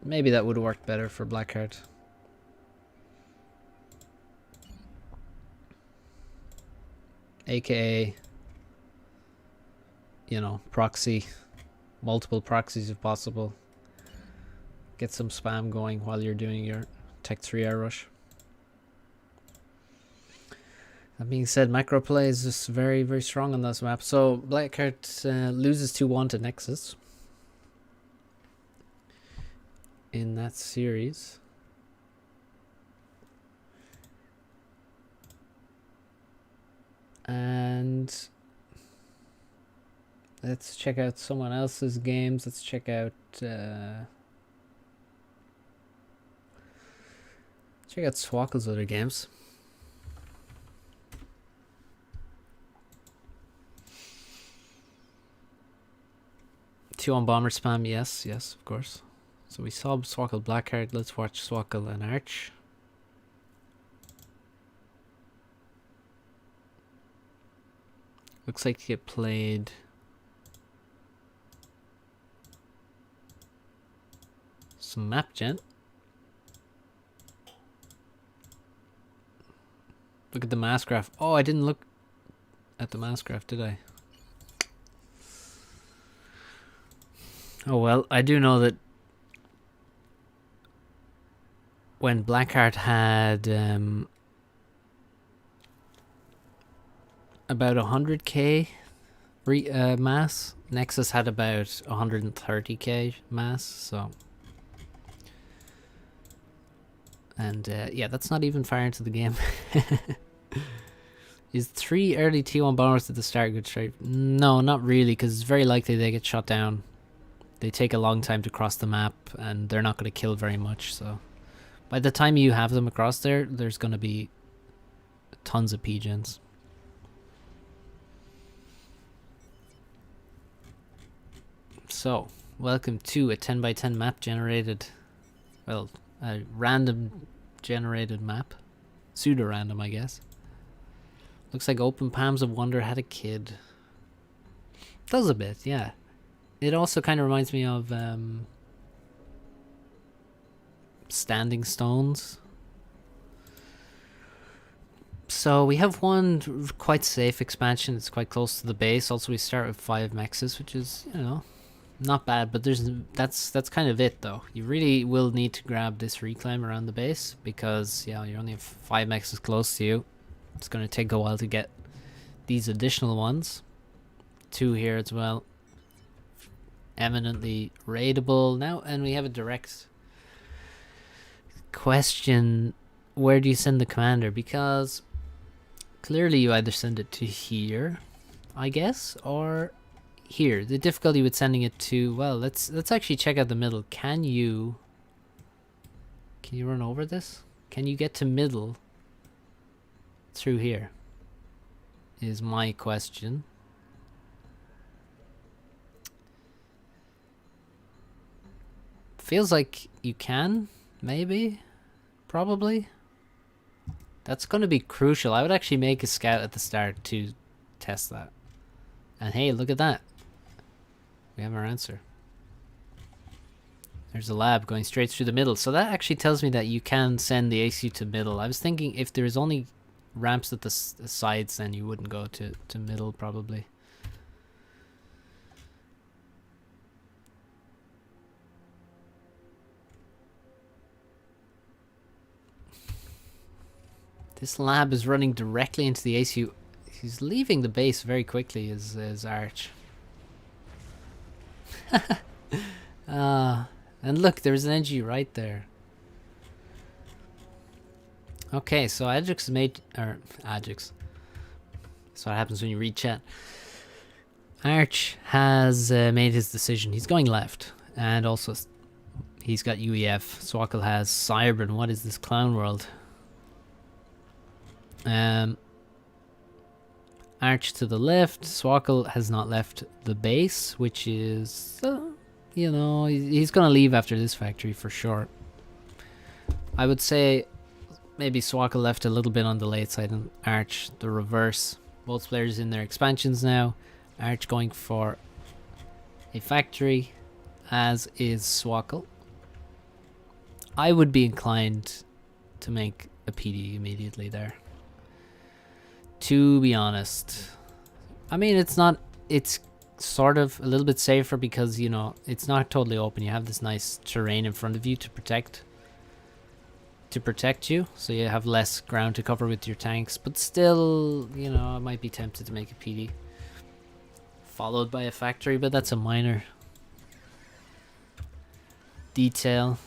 Maybe that would work better for Blackheart. AKA, you know, proxy. Multiple proxies if possible. Get some spam going while you're doing your Tech 3 air rush. That being said, macro play is just very, very strong on this map. So Blackheart loses 2-1 to Nexus in that series. And let's check out someone else's games. Let's check out Swako's other games. Two on bomber spam, yes, of course. So we saw Swako Blackheart. Let's watch Swako and Arch. Looks like he played some map gen. Look at the mass graph. Oh, I didn't look at the mass graph, did I? Oh well, I do know that when Blackheart had about 100k mass, Nexus had about 130k mass, so. And yeah, that's not even far into the game. Is 3 early T1 bombers at the start good straight? No, not really, because it's very likely they get shot down. They take a long time to cross the map, and they're not going to kill very much, so by the time you have them across there, there's going to be tons of PGens. So, welcome to a 10x10 map generated, well, a random generated map. Pseudo-random, I guess. Looks like Open Palms of Wonder had a kid. Does a bit, yeah. It also kind of reminds me of Standing Stones. So we have one quite safe expansion. It's quite close to the base. Also, we start with 5 mexes, which is, you know, Not bad, but that's kind of it though. You really will need to grab this reclaim around the base because yeah, you only have 5 mexes close to you. It's going to take a while to get these additional ones. 2 here as well. Eminently raidable now, and we have a direct question: where do you send the commander? Because clearly you either send it to here, I guess, or here. The difficulty with sending it to, well, let's actually check out the middle. Can you run over this? Can you get to middle through here? Is my question. Feels like you can, maybe, probably. That's going to be crucial. I would actually make a scout at the start to test that. And hey, look at that. We have our answer. There's a lab going straight through the middle. So that actually tells me that you can send the ACU to middle. I was thinking if there's only ramps at the sides, then you wouldn't go to middle probably. This lab is running directly into the ACU. He's leaving the base very quickly, is Arch. And look, there's an NG right there. Okay, so Ajax made, or Ajax. That's what happens when you read chat. Arch has made his decision. He's going left, and also he's got UEF. Swako has Cyber. What is this clown world? Arch to the left. Swako has not left the base, which is, you know, he's going to leave after this factory for sure. I would say maybe Swako left a little bit on the late side and Arch the reverse. Both players in their expansions now. Arch going for a factory, as is Swako. I would be inclined to make a PD immediately there, to be honest. I mean, it's sort of a little bit safer because, you know, it's not totally open. You have this nice terrain in front of you to protect you, so you have less ground to cover with your tanks, but still, you know, I might be tempted to make a PD followed by a factory, but that's a minor detail.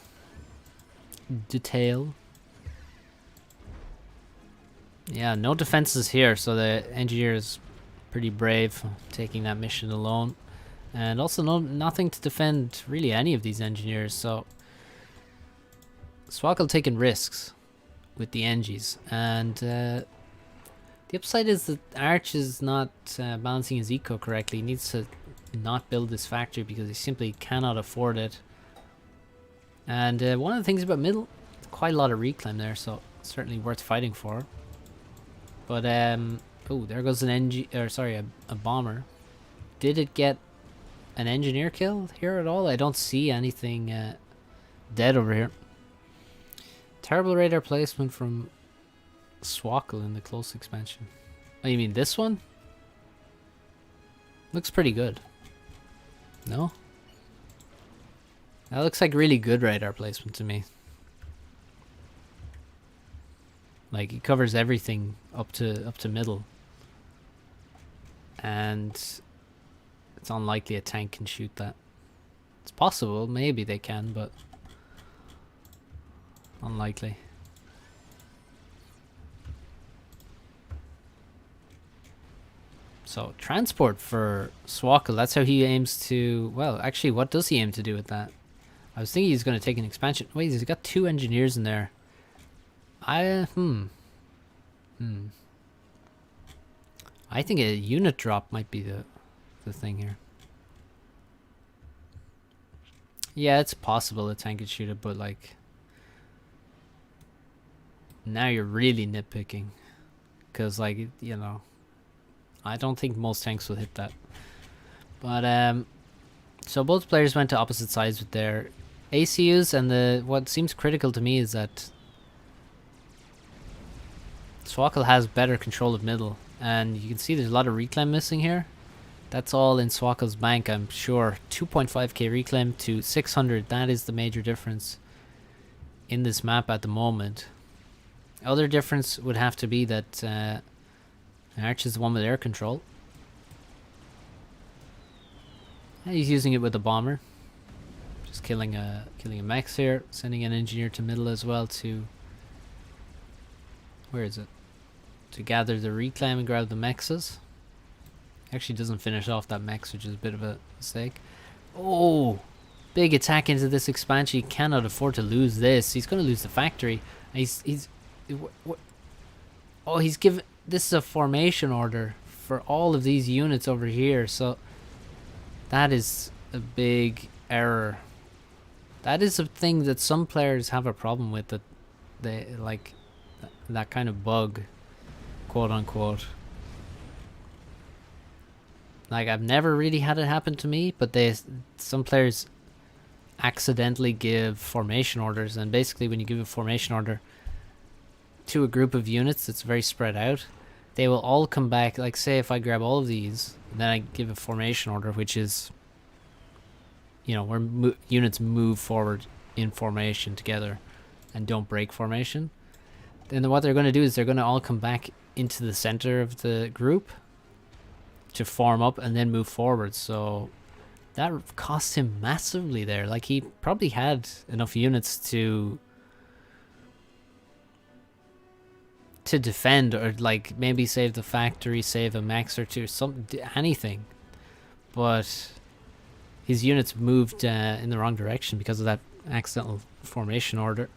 Yeah, no defenses here, so the engineer is pretty brave taking that mission alone, and also nothing to defend really any of these engineers. So Swako taking risks with the Engies, and the upside is that Arch is not balancing his eco correctly. He needs to not build this factory because he simply cannot afford it. And one of the things about middle, quite a lot of reclaim there, so certainly worth fighting for. But oh, there goes an a bomber. Did it get an engineer kill here at all? I don't see anything dead over here. Terrible radar placement from Swako in the close expansion. Oh, you mean this one? Looks pretty good. No? That looks like really good radar placement to me. Like, it covers everything up to middle. And it's unlikely a tank can shoot that. It's possible, maybe they can, but unlikely. So, transport for Swako, that's how he aims to... Well, actually, what does he aim to do with that? I was thinking he's going to take an expansion. Wait, he's got 2 engineers in there. I think a unit drop might be the thing here. Yeah, it's possible a tank could shoot it, but like... Now you're really nitpicking. Because, like, you know... I don't think most tanks will hit that. But, so both players went to opposite sides with their ACUs, and what seems critical to me is that Swako has better control of middle, and you can see there's a lot of reclaim missing here. That's all in Swako's bank, I'm sure. 2.5k reclaim to 600. That is the major difference in this map at the moment. Other difference would have to be that Arch is the one with air control. And he's using it with a bomber. Just killing a mech here. Sending an engineer to middle as well to... Where is it? To gather the reclaim and grab the mexes. Actually doesn't finish off that mex, which is a bit of a mistake. Oh! Big attack into this expansion. He cannot afford to lose this. He's going to lose the factory. He's oh, he's given... This is a formation order for all of these units over here. So that is a big error. That is a thing that some players have a problem with. That they like that kind of bug, quote unquote. Like, I've never really had it happen to me, but some players accidentally give formation orders, and basically when you give a formation order to a group of units that's very spread out, they will all come back. Like, say if I grab all of these, and then I give a formation order, which is, you know, where units move forward in formation together and don't break formation, then what they're going to do is they're going to all come back into the center of the group to form up and then move forward. So that cost him massively there. Like, he probably had enough units to defend, or like maybe save the factory, save a max or two, anything, but his units moved in the wrong direction because of that accidental formation order.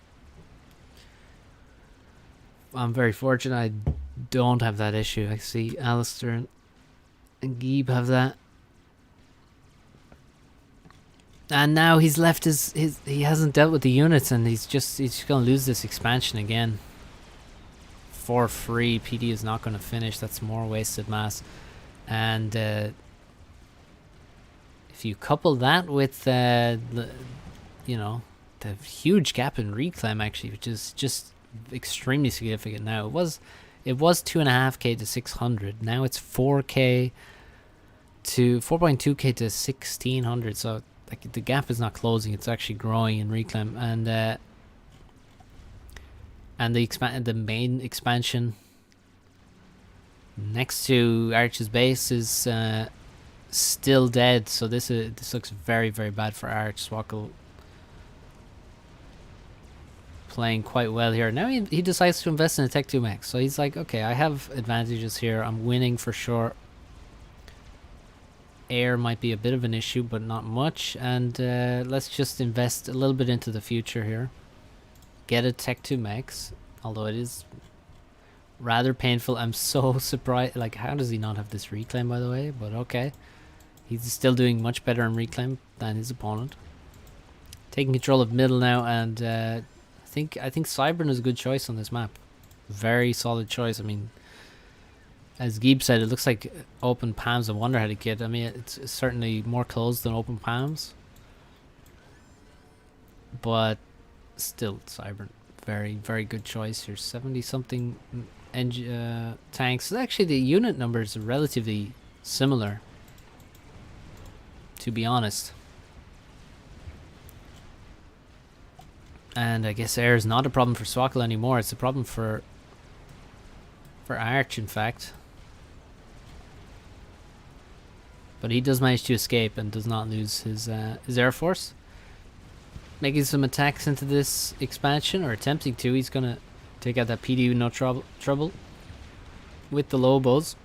I'm very fortunate I don't have that issue. I see Alistair and Geeb have that. And now he's left he hasn't dealt with the units, and he's just gonna lose this expansion again. For free. PD is not gonna finish. That's more wasted mass. And if you couple that with the huge gap in reclaim, actually, which is just extremely significant now. It was 2.5k to 600. Now it's 4k to 4.2k to 1600. So like, the gap is not closing; it's actually growing in reclaim. And the main expansion next to Arch's base is still dead. So this looks very, very bad for Arch. Swako playing quite well here. Now he decides to invest in a Tech 2 mech. So he's like, okay, I have advantages here. I'm winning for sure. Air might be a bit of an issue, but not much. And let's just invest a little bit into the future here. Get a Tech 2 mechs, although it is rather painful. I'm so surprised. Like, how does he not have this reclaim, by the way? But okay. He's still doing much better in reclaim than his opponent. Taking control of middle now, and I think Cybern is a good choice on this map. Very solid choice. I mean, as Geeb said, it looks like open palms and Wonder had a kit. I mean, it's certainly more closed than open palms, but still, Cybern, very, very good choice here. 70 something tanks. Actually, the unit numbers are relatively similar, to be honest. And I guess air is not a problem for Swako anymore. It's a problem for Arch, in fact. But he does manage to escape and does not lose his air force. Making some attacks into this expansion, or attempting to. He's gonna take out that PD with no trouble with the Lobos.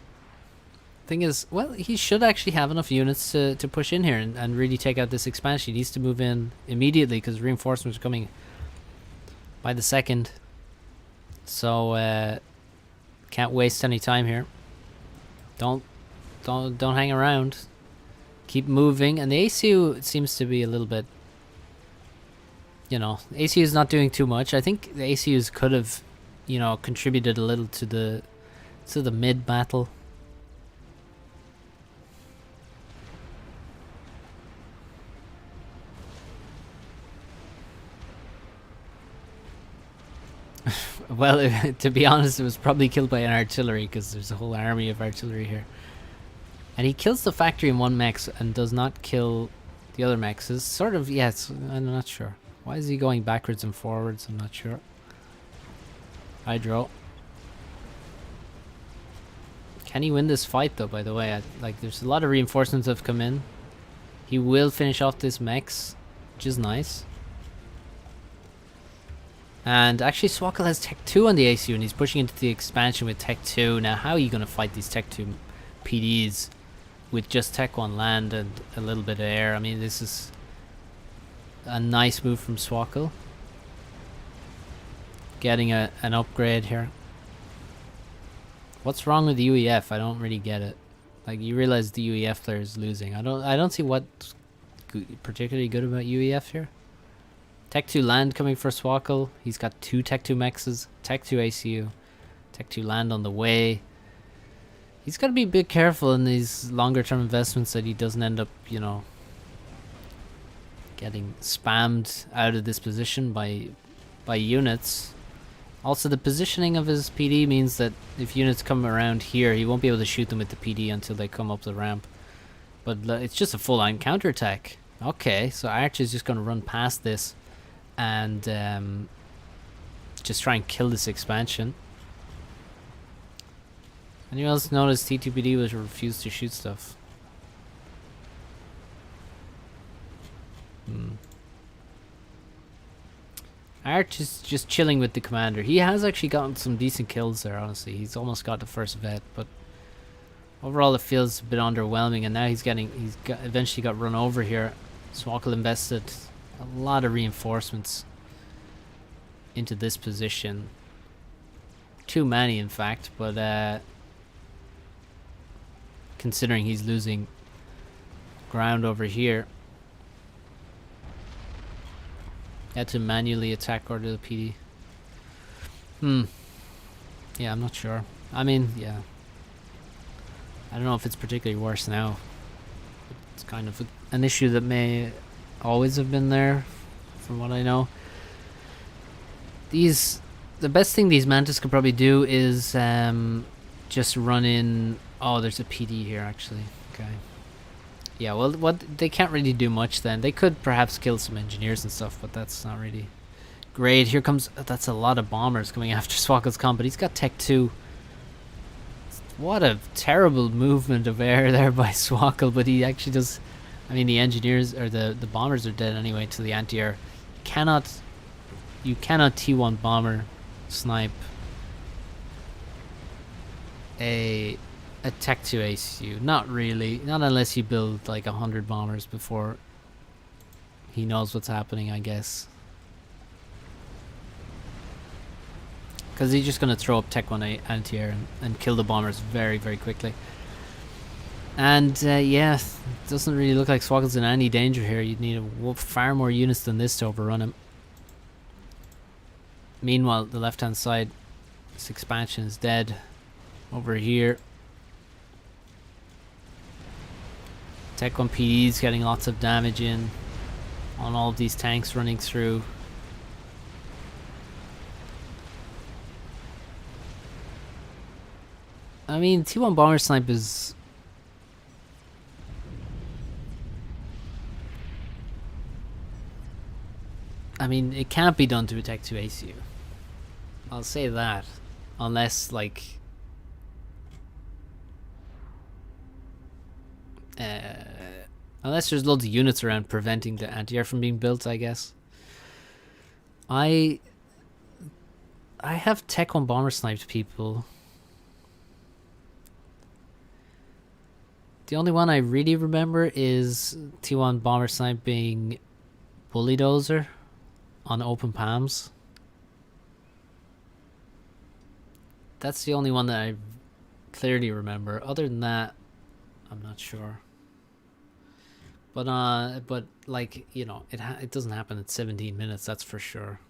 Thing is, well, he should actually have enough units to push in here and really take out this expansion. He needs to move in immediately because reinforcements are coming by the second. So can't waste any time here. Don't hang around. Keep moving. And the ACU seems to be a little bit, you know, ACU is not doing too much. I think the ACUs could have, you know, contributed a little to the mid battle. Well, to be honest, it was probably killed by an artillery because there's a whole army of artillery here. And he kills the factory in one mech and does not kill the other mechs. It's sort of, yes, I'm not sure. Why is he going backwards and forwards? I'm not sure. Hydro. Can he win this fight though, by the way? Like, there's a lot of reinforcements have come in. He will finish off this mechs, which is nice. And actually Swako has Tech 2 on the ACU and he's pushing into the expansion with Tech 2. Now how are you going to fight these Tech 2 PDs with just Tech 1 land and a little bit of air? I mean, this is a nice move from Swako. Getting an upgrade here. What's wrong with the UEF? I don't really get it. Like, you realize the UEF player is losing. I don't see what's particularly good about UEF here. Tech 2 land coming for Swako. He's got 2 Tech 2 mexes, Tech 2 ACU, Tech 2 land on the way. He's got to be a bit careful in these longer term investments that he doesn't end up, you know, getting spammed out of this position by units. Also, the positioning of his PD means that if units come around here, he won't be able to shoot them with the PD until they come up the ramp. But it's just a full-on counterattack. Okay, so Arch is just going to run past this and just try and kill this expansion. Anyone else notice T2PD was refused to shoot stuff? Arch is just chilling with the commander. He has actually gotten some decent kills there, honestly. He's almost got the first vet, but overall it feels a bit underwhelming, and now eventually got run over here. Swako invested a lot of reinforcements into this position. Too many, in fact, but considering he's losing ground over here, had to manually attack order the PD. Yeah, I'm not sure. I mean, yeah. I don't know if it's particularly worse now. It's kind of an issue that may always have been there, from what I know. The best thing these Mantis could probably do is just run in. Oh, there's a PD here actually. Okay. Yeah, well, they can't really do much then. They could perhaps kill some engineers and stuff, but that's not really great. Here comes, that's a lot of bombers coming after Swako's comp, but he's got Tech 2. What a terrible movement of air there by Swako, but he actually does. I mean, the engineers, or the bombers are dead anyway to the anti-air. You cannot T1 bomber snipe a Tech 2 ACU. Not really. Not unless you build like 100 bombers before he knows what's happening, I guess. Because he's just going to throw up Tech 1 anti-air and kill the bombers very, very quickly. And yeah, it doesn't really look like Swako's in any danger here. You'd need far more units than this to overrun him. Meanwhile, the left-hand side, this expansion is dead. Over here, Tech 1 PD's getting lots of damage in on all of these tanks running through. I mean, T1 bomber snipe is... I mean, it can't be done to a Tech 2 ACU. I'll say that. Unless, like... unless there's loads of units around preventing the anti-air from being built, I guess. I have Tech 1 bomber sniped people. The only one I really remember is T1 bomber sniping Bulldozer on open palms. That's the only one that I clearly remember. Other than that, I'm not sure. But like, you know, it doesn't happen at 17 minutes, that's for sure.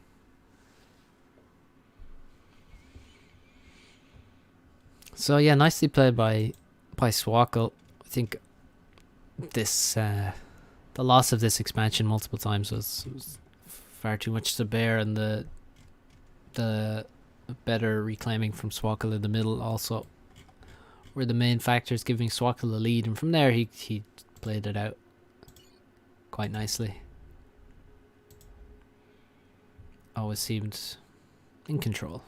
So yeah, nicely played by Swako. I think this the loss of this expansion multiple times was far too much to bear, and the better reclaiming from Swako in the middle also were the main factors giving Swako the lead, and from there he played it out quite nicely. Always seemed in control.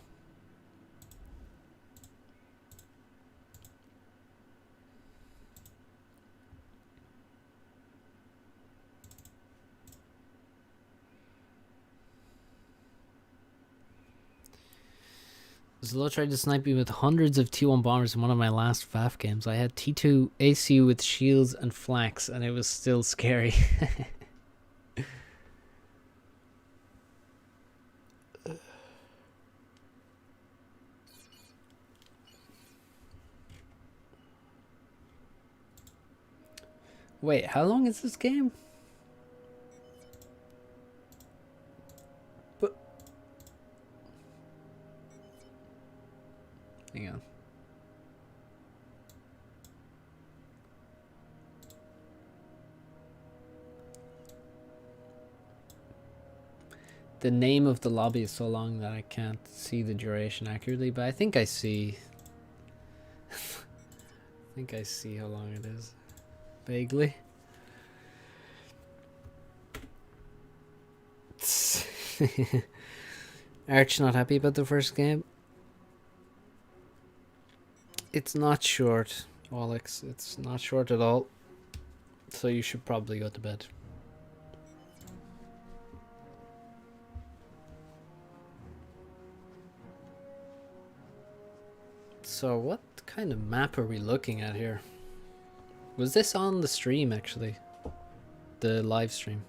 Zlo tried to snipe me with hundreds of T1 bombers in one of my last FAF games. I had T2 ACU with shields and flax, and it was still scary. Wait, how long is this game? But hang on. The name of the lobby is so long that I can't see the duration accurately, but I think I see. I think I see how long it is. Vaguely. Arch not happy about the first game. It's not short, Alex. It's not short at all. So you should probably go to bed. So what kind of map are we looking at here? Was this on the stream actually? The live stream?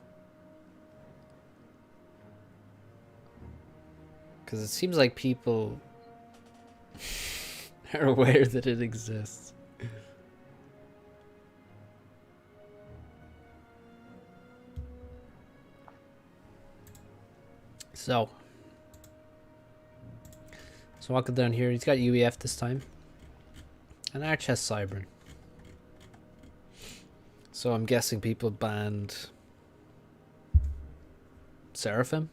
Because it seems like people are aware that it exists. So walking down here, he's got UEF this time. And Arch has Cybern. So I'm guessing people banned Seraphim.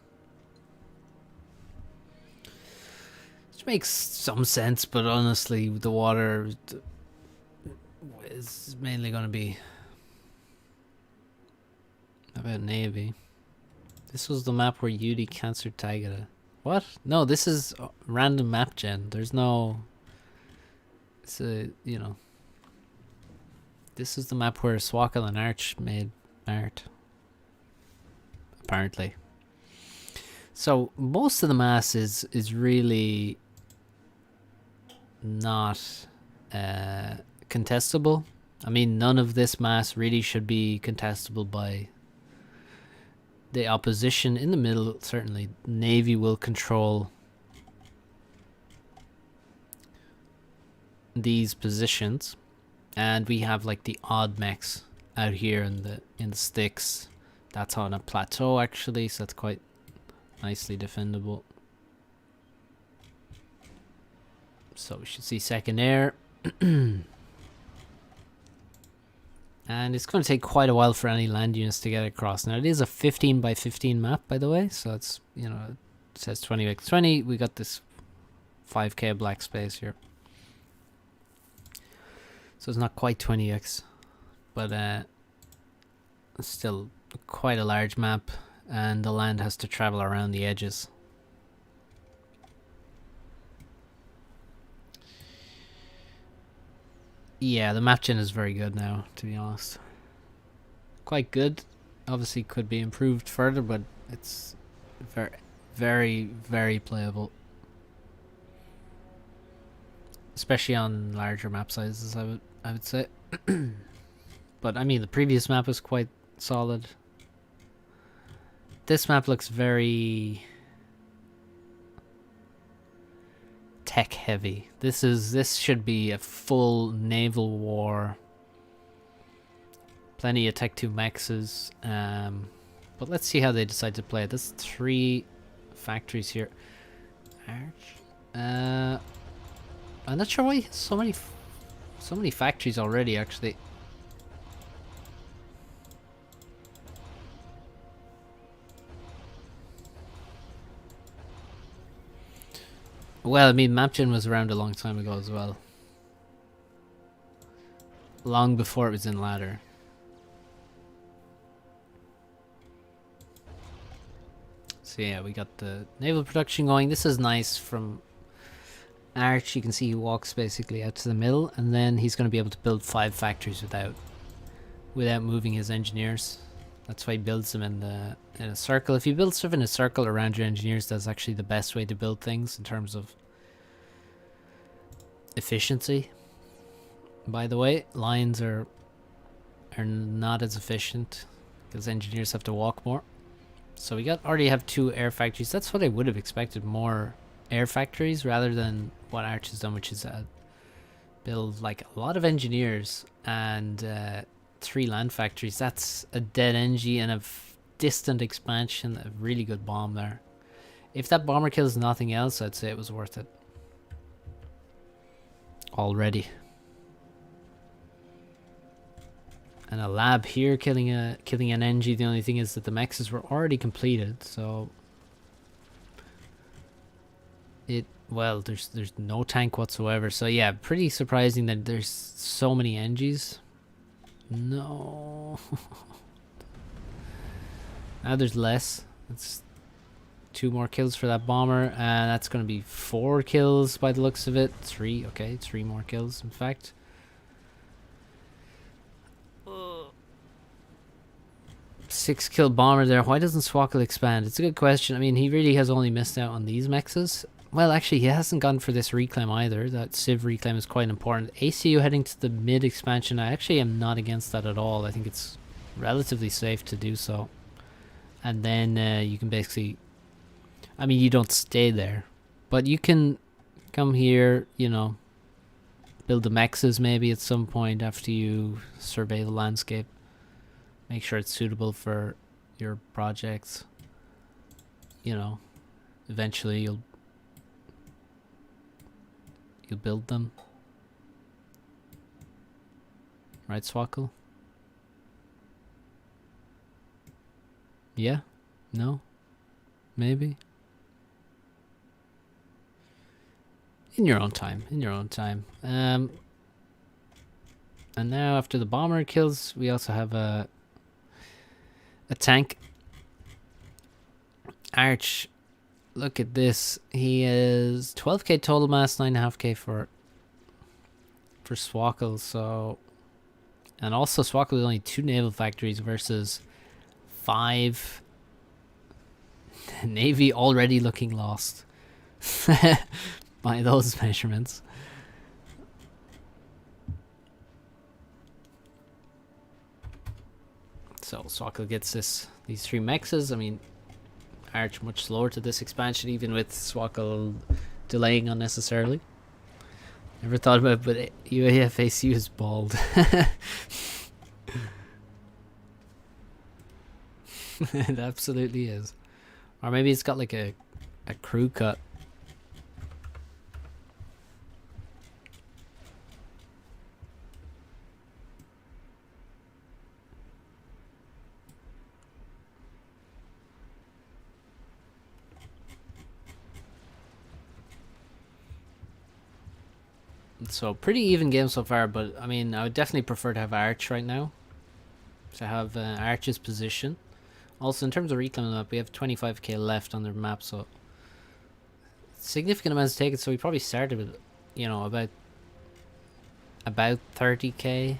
Which makes some sense, but honestly, the water is mainly going to be about Navy. This was the map where Yudi cancer tagged it. What? No, this is random map gen. There's no... It's a, you know... This is the map where Swako and Arch made art. Apparently. So, most of the mass is really... not... contestable. I mean, none of this mass really should be contestable by... the opposition. In the middle, certainly Navy will control these positions, and we have like the odd mechs out here in the sticks. That's on a plateau actually, so that's quite nicely defendable. So we should see second air. And it's going to take quite a while for any land units to get across. Now, it is a 15 by 15 map, by the way. So it's, you know, it says 20x20. We got this 5k black space here. So it's not quite 20x. But it's still quite a large map. And the land has to travel around the edges. Yeah, the map gen is very good now, to be honest. Quite good. Obviously could be improved further, but it's very, very, very playable. Especially on larger map sizes, I would say. But I mean, the previous map was quite solid. This map looks very tech heavy. This should be a full naval war. Plenty of Tech 2 mexes. But let's see how they decide to play it. There's 3 factories here. I'm not sure why he has so many factories already, actually. Well, I mean, MapGen was around a long time ago as well. long before it was in ladder. So yeah, we got the naval production going. This is nice from Arch. You can see he walks basically out to the middle, and then he's going to be able to build 5 factories without moving his engineers. That's why he builds them in a circle. If you build stuff in a circle around your engineers, that's actually the best way to build things in terms of efficiency. By the way, lines are not as efficient because engineers have to walk more. So we already have 2 air factories. That's what I would have expected, more air factories rather than what Arch has done, which is build like a lot of engineers and 3 land factories. That's a dead engie and a distant expansion. A really good bomb there. If that bomber kills nothing else, I'd say it was worth it already. And a lab here killing an NG. The only thing is that the mexes were already completed, so well, there's no tank whatsoever. So yeah, pretty surprising that there's so many NGs. No. Now there's less. It's 2 more kills for that bomber, and that's going to be 4 kills by the looks of it. 3, okay, 3 more kills in fact. 6 kill bomber there. Why doesn't Swako expand? It's a good question. I mean, he really has only missed out on these mexes. Well, actually, he hasn't gone for this reclaim either. That Civ reclaim is quite important. ACU heading to the mid expansion. I actually am not against that at all. I think it's relatively safe to do so. And then you can basically... I mean, you don't stay there. But you can come here, you know, build the mexes maybe at some point after you survey the landscape. Make sure it's suitable for your projects. You know, eventually you'll build them. Right, Swako? Yeah? No? Maybe? In your own time. In your own time. And now after the bomber kills, we also have a tank. Arch, look at this. He is 12k total mass, 9.5k for Swako. So, and also Swako with only 2 naval factories versus 5 navy, already looking lost by those measurements. So Swako gets these 3 mexes. I mean, Arch much slower to this expansion, even with Swako delaying unnecessarily. Never thought about it, but UAF ACU is bald. It absolutely is. Or maybe it's got like a crew cut. So pretty even game so far, but I mean, I would definitely prefer to have Arch right now. To have Arch's position. Also, in terms of reclaim map, we have 25k left on the map, so significant amounts taken. So we probably started with, you know, about 30k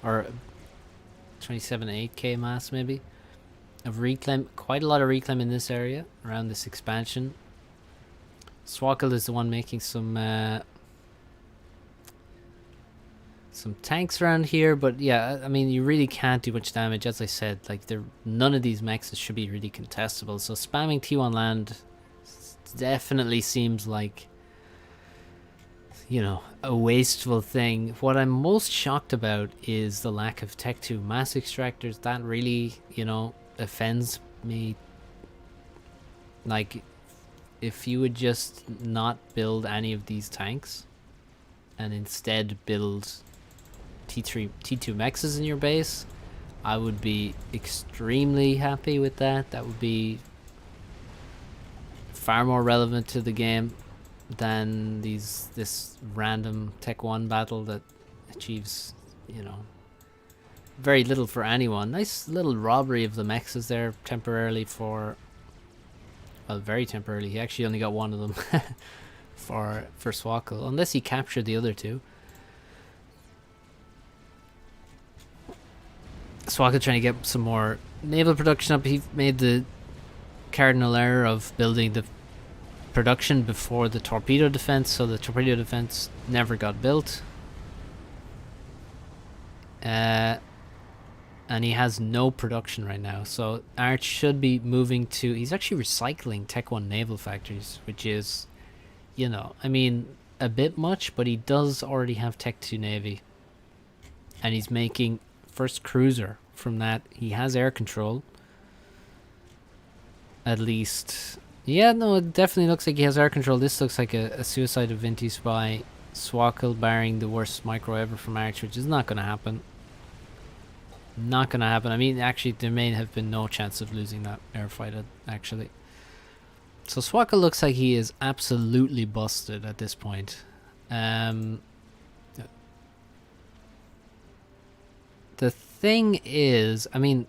or 27.8k mass maybe of reclaim. Quite a lot of reclaim in this area around this expansion. Swako is the one making some tanks around here, but yeah, I mean, you really can't do much damage. As I said, like, none of these mexes should be really contestable, so spamming T1 land definitely seems like, you know, a wasteful thing. What I'm most shocked about is the lack of Tech 2 mass extractors. That really, you know, offends me. Like, if you would just not build any of these tanks and instead build T2 mexes in your base, I would be extremely happy with that. That would be far more relevant to the game than this random Tech 1 battle that achieves you know, very little for anyone. Nice little robbery of the mexes there temporarily for, well, very temporarily. He actually only got one of them for Swako, unless he captured the other two. Swako trying to get some more naval production up. He made the cardinal error of building the production before the torpedo defense, so the torpedo defense never got built. And he has no production right now, so Arch should be moving to... He's actually recycling Tech 1 naval factories, which is, you know, I mean, a bit much, but he does already have Tech 2 Navy. And he's making first cruiser from that. He has air control. At least. Yeah, no, it definitely looks like he has air control. This looks like a suicide of Vinties by Swako, barring the worst micro ever from Arch, which is not going to happen. Not going to happen. I mean, actually, there may have been no chance of losing that airfight, actually. So Swako looks like he is absolutely busted at this point. The thing is, I mean,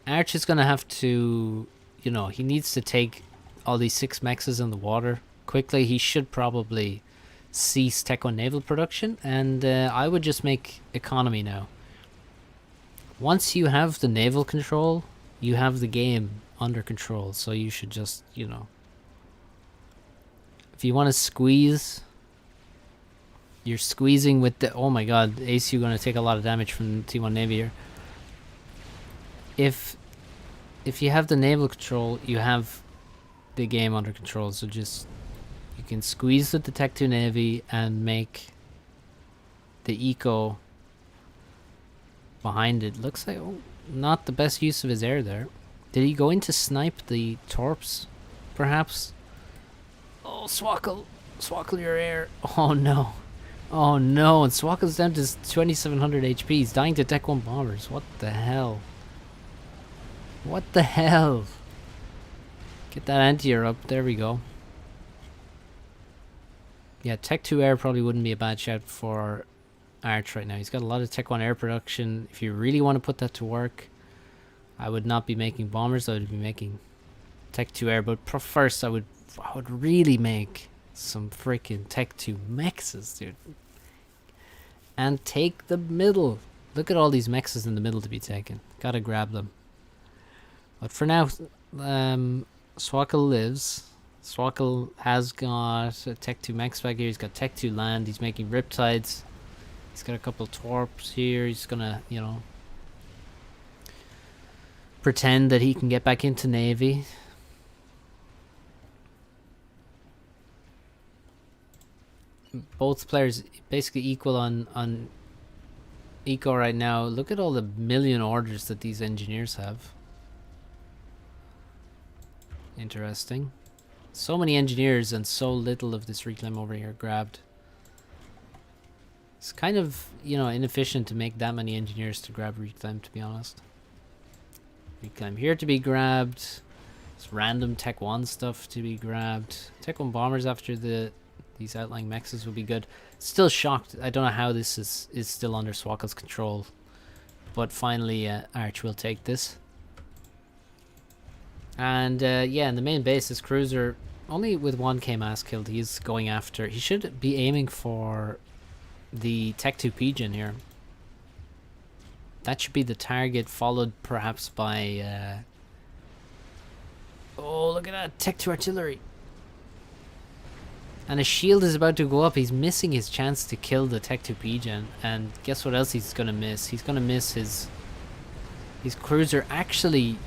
Arch is going to have to, you know, he needs to take all these 6 mexes in the water quickly. He should probably cease Tech 1 naval production, and I would just make economy now. Once you have the naval control, you have the game under control, so you should just, you know, if you want to squeeze, you're squeezing with the... Oh my god, ACU going to take a lot of damage from T1 Navy here. If you have the naval control, you have the game under control, so just... You can squeeze with the Tech 2 Navy and make the eco behind it. Looks like not the best use of his air there. Did he go in to snipe the torps, perhaps? Oh, Swako, your air. Oh no. Oh no, and Swako's down to 2700 HP. He's dying to Tech 1 bombers. What the hell? What the hell? Get that anti-air up. There we go. Yeah, Tech 2 air probably wouldn't be a bad shout for Arch right now. He's got a lot of Tech 1 air production. If you really want to put that to work, I would not be making bombers. I would be making Tech 2 air. But first, I would really make some freaking Tech 2 mexes, dude. And take the middle. Look at all these mexes in the middle to be taken. Gotta grab them. But for now, Swako lives. Swako has got a Tech 2 mex back here. He's got Tech 2 land. He's making Riptides. He's got a couple of torps here. He's gonna, you know, pretend that he can get back into Navy. Both players basically equal on eco right now. Look at all the million orders that these engineers have. Interesting. So many engineers and so little of this reclaim over here grabbed. It's kind of, you know, inefficient to make that many engineers to grab reclaim, to be honest. Reclaim here to be grabbed. It's random Tech 1 stuff to be grabbed. Tech 1 bombers after these outlying mexes would be good. Still shocked. I don't know how this is still under Swako's control. But finally, Arch will take this. And yeah, in the main base, this cruiser, only with 1k mass killed, he's going after... He should be aiming for the Tech 2 Pigeon here. That should be the target, followed perhaps by... oh, look at that! Tech 2 artillery! And his shield is about to go up. He's missing his chance to kill the Tech 2 Pigeon. And guess what else he's going to miss? He's going to miss his cruiser. Actually,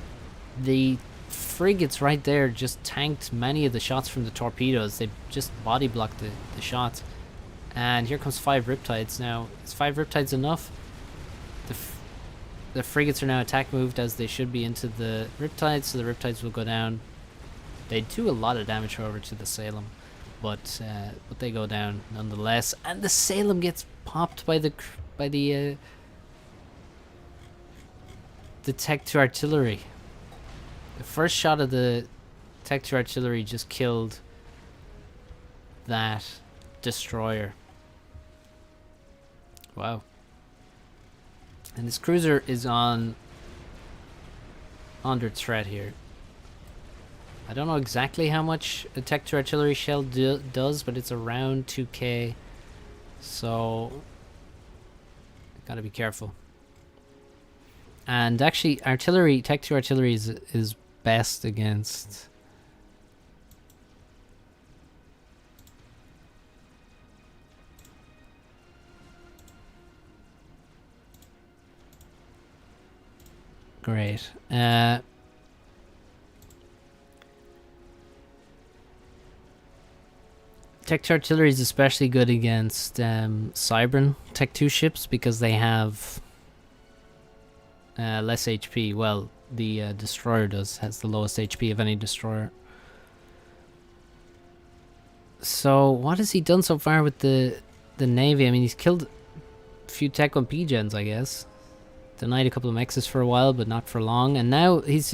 the frigates right there just tanked many of the shots from the torpedoes. They just body blocked the shots. And here comes 5 Riptides now. Is 5 Riptides enough? The frigates are now attack moved as they should be into the Riptides, so the Riptides will go down. They do a lot of damage, however, to the Salem. But they go down nonetheless. And the Salem gets popped by the Tech 2 artillery. The first shot of the Tech 2 artillery just killed that destroyer. Wow. And this cruiser is under threat here. I don't know exactly how much a Tech 2 artillery shell does, but it's around 2k. So, gotta be careful. And actually, artillery, Tech 2 artillery is best against... Great. Tech 2 artillery is especially good against Cybran Tech 2 ships because they have less HP. Well, the destroyer has the lowest HP of any destroyer. So what has he done so far with the Navy? I mean, he's killed a few Tech 1 P-gens, I guess. Denied a couple of Nexus for a while, but not for long. And now he's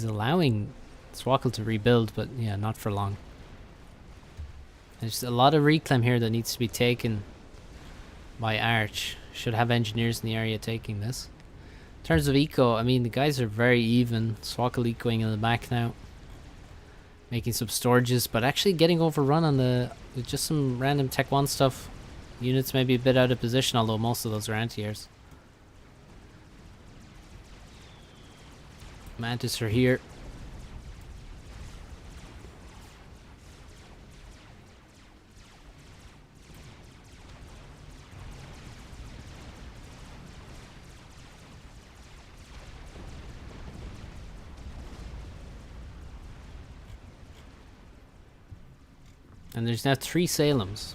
allowing Swako to rebuild, but yeah, not for long. There's a lot of reclaim here that needs to be taken by Arch. Should have engineers in the area taking this. In terms of eco, I mean, the guys are very even. Swako ecoing in the back now. Making some storages, but actually getting overrun on with just some random Tech 1 stuff. Units may be a bit out of position, although most of those are anti-airs. Mantis are here. And there's now 3 Salems.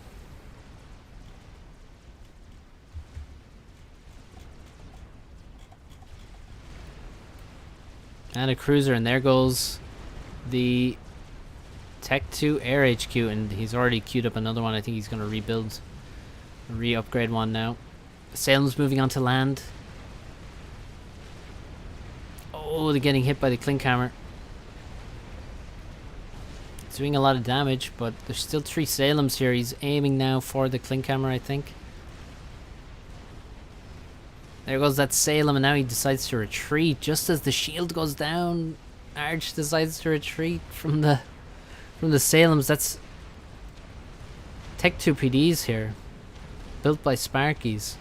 And a cruiser, and there goes the Tech 2 Air HQ, and he's already queued up another one. I think he's going to rebuild, re-upgrade one now. Salem's moving on to land. Oh, they're getting hit by the Clink Hammer. It's doing a lot of damage, but there's still 3 Salems here. He's aiming now for the Clink Hammer, I think. There goes that Salem, and now he decides to retreat. Just as the shield goes down, Arch decides to retreat from the Salems. That's Tech 2 PDs here, built by Sparkies.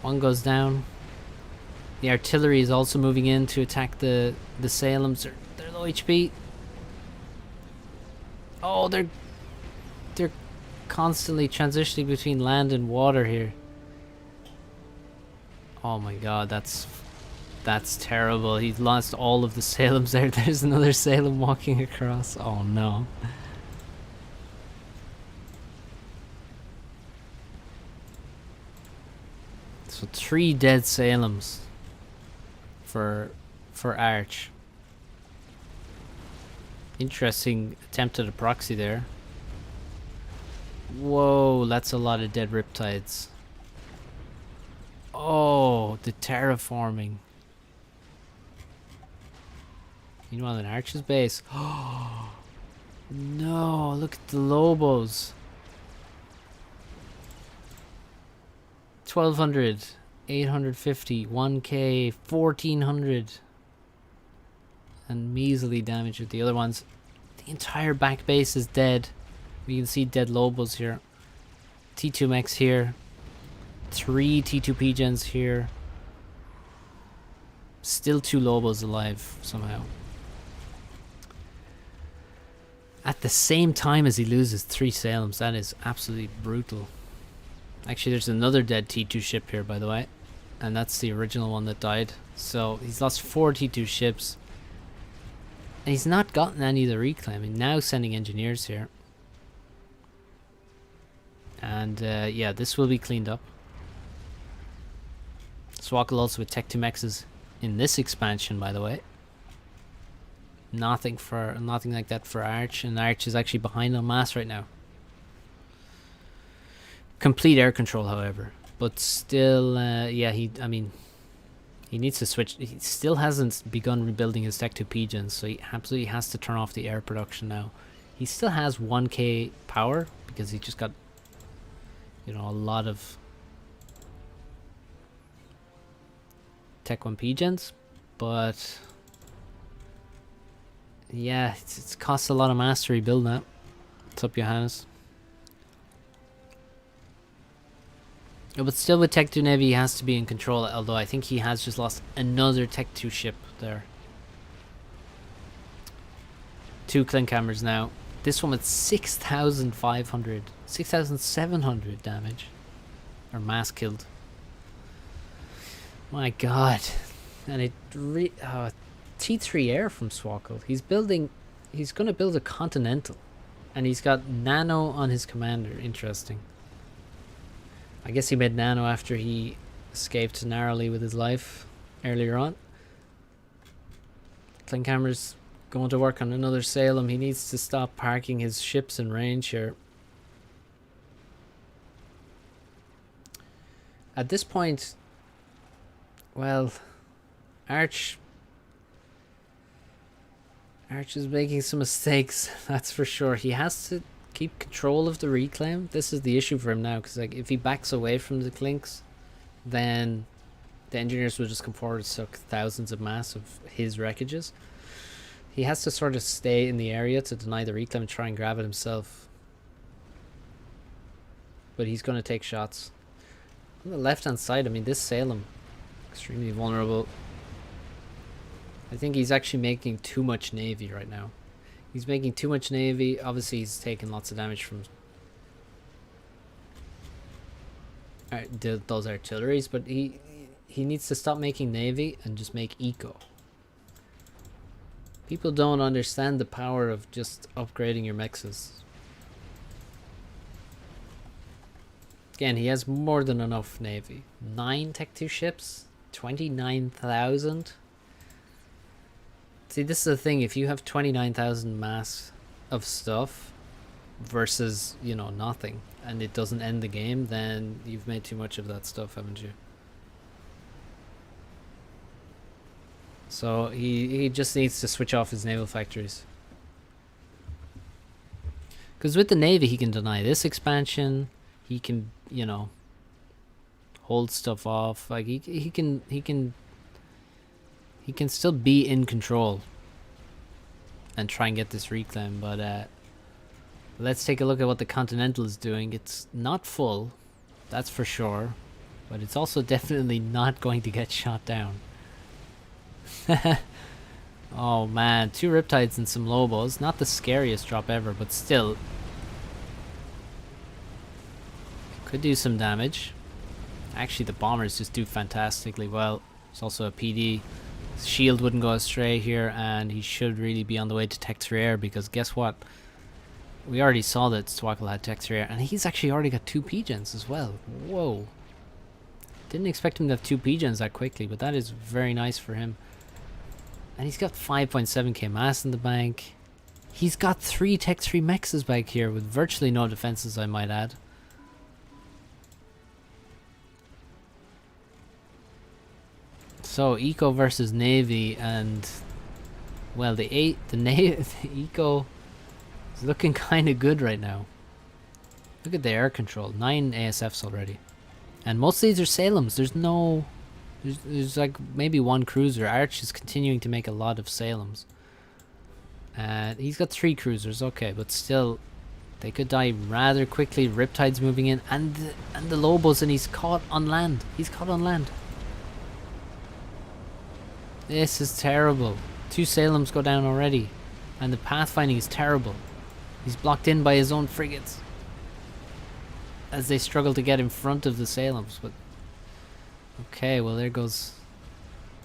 One goes down. The artillery is also moving in to attack the Salems. They're low HP. Oh, they're constantly transitioning between land and water here. Oh my god, that's terrible. He's lost all of the Salems there. There's another Salem walking across. Oh no. So 3 dead Salems for Arch. Interesting attempt at a proxy there. Whoa, that's a lot of dead Riptides. Oh, the terraforming. Meanwhile, in Arch's base. Oh, no, look at the Lobos. 1200, 850, 1k, 1400. And measly damage with the other ones. The entire back base is dead. We can see dead Lobos here. T2 mechs here. 3 T2 P-gens here. Still 2 Lobos alive somehow. At the same time as he loses 3 Salems. That is absolutely brutal. Actually, there's another dead T2 ship here, by the way. And that's the original one that died. So he's lost 4 T2 ships. And he's not gotten any of the reclaiming. Now sending engineers here. And yeah, this will be cleaned up. Swako also with Tech 2 mexes in this expansion, by the way. Nothing like that for Arch, and Arch is actually behind on mass right now. Complete air control, however, but still, yeah, he needs to switch. He still hasn't begun rebuilding his Tech 2 P-gens, so he absolutely has to turn off the air production now. He still has 1k power because he just got you know, a lot of Tech 1 P-gens, but yeah, it's costs a lot of mastery building that. What's up, Johannes? But still with Tech 2 Navy, he has to be in control, although I think he has just lost another Tech 2 ship there. 2 Clink Hammers now. This one with 6,700 damage. Or mass killed. My god. And it T3 air from Swako. He's gonna build a Continental. And he's got Nano on his commander. Interesting. I guess he made Nano after he escaped narrowly with his life earlier on. Klinkhammer's going to work on another Salem. He needs to stop parking his ships in range here. At this point, well, Arch is making some mistakes, that's for sure. He has to keep control of the reclaim. This is the issue for him now, because like if he backs away from the Clinks, then the engineers will just come forward and suck thousands of mass of his wreckages. He has to sort of stay in the area to deny the reclaim and try and grab it himself. But he's going to take shots. On the left hand side, I mean, this Salem, extremely vulnerable. I think he's actually making too much Navy right now. He's making too much Navy. Obviously, he's taking lots of damage from those artilleries, but he needs to stop making Navy and just make Eco. People don't understand the power of just upgrading your mexes. Again, he has more than enough Navy. 9 Tech 2 ships, 29,000. See, this is the thing. If you have 29,000 mass of stuff versus, you know, nothing, and it doesn't end the game, then you've made too much of that stuff, haven't you? So he just needs to switch off his naval factories. Because with the Navy, he can deny this expansion. He can, you know, hold stuff off. Like he can still be in control and try and get this reclaim. But let's take a look at what the Continental is doing. It's not full, that's for sure, but it's also definitely not going to get shot down. Oh man, 2 Riptides and some Lobos. Not the scariest drop ever, but still could do some damage. Actually, the bombers just do fantastically well. There's also a PD. His shield wouldn't go astray here, and he should really be on the way to Tech 3 Air, because guess what? We already saw that Swako had Tech 3 Air, and he's actually already got 2 P-gens as well. Whoa. Didn't expect him to have 2 P-gens that quickly, but that is very nice for him. And he's got 5.7k mass in the bank. He's got 3 Tech 3 mexes back here with virtually no defenses, I might add. So Eco versus Navy, and well, the Eco is looking kind of good right now. Look at the air control, 9 ASFs already, and most of these are Salems. There's like maybe 1 cruiser. Arch is continuing to make a lot of Salems, and he's got 3 cruisers. Okay, but still, they could die rather quickly. Riptide's moving in, and the Lobos, and he's caught on land. He's caught on land. This is terrible. 2 Salems go down already, and the pathfinding is terrible. He's blocked in by his own frigates as they struggle to get in front of the Salems. But okay, well, there goes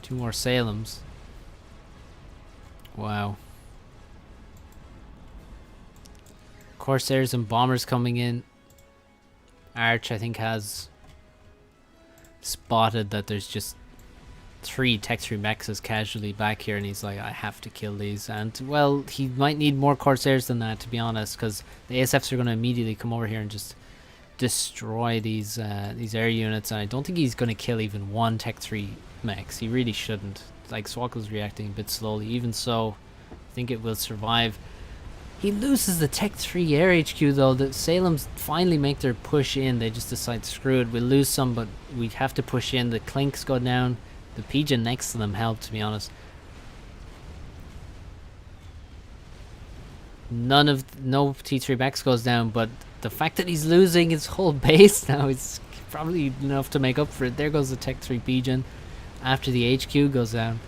2 more Salems. Wow. Corsairs and bombers coming in. Arch, I think, has spotted that there's just 3 Tech 3 mexes casually back here, and he's like, I have to kill these. And well, he might need more Corsairs than that, to be honest, because the ASFs are going to immediately come over here and just destroy these air units. And I don't think he's going to kill even 1 Tech 3 mex. He really shouldn't. Like, Swako's reacting a bit slowly. Even so, I think it will survive. He loses the Tech 3 Air HQ though. The Salem's finally make their push in. They just decide, screw it, we'll lose some, but we have to push in. The Clinks go down. The Pigeon next to them helped, to be honest. No T3 Max goes down, but the fact that he's losing his whole base now is probably enough to make up for it. There goes the Tech 3 Pigeon after the HQ goes down.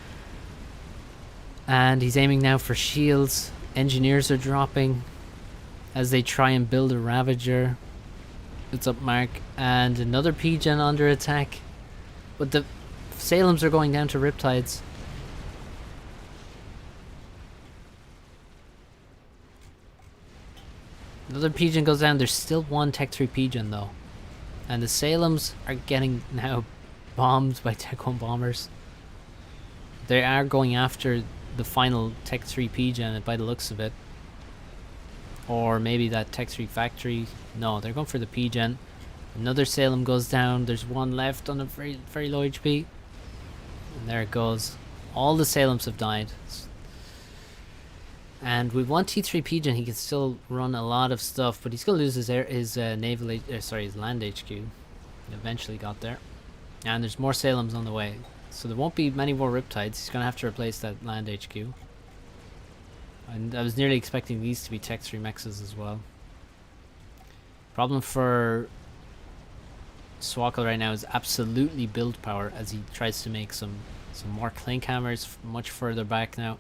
And he's aiming now for shields. Engineers are dropping as they try and build a Ravager. It's up Mark. And another Pigeon under attack. But the Salems are going down to Riptides. Another Pigeon goes down. There's still one Tech 3 Pigeon though. And the Salems are getting now bombed by Tech 1 bombers. They are going after the final Tech 3 Pigeon by the looks of it. Or maybe that Tech 3 factory. No, they're going for the Pigeon. Another Salem goes down. There's one left on a very, very low HP. And there it goes. All the Salems have died. And with one T3 Pigeon, he can still run a lot of stuff, but he's going to lose his naval, his land HQ. He eventually got there. And there's more Salems on the way. So there won't be many more Riptides. He's going to have to replace that land HQ. And I was nearly expecting these to be Tech 3 Mexes as well. Problem for Swako right now is absolutely build power as he tries to make some more Clink Hammers much further back now.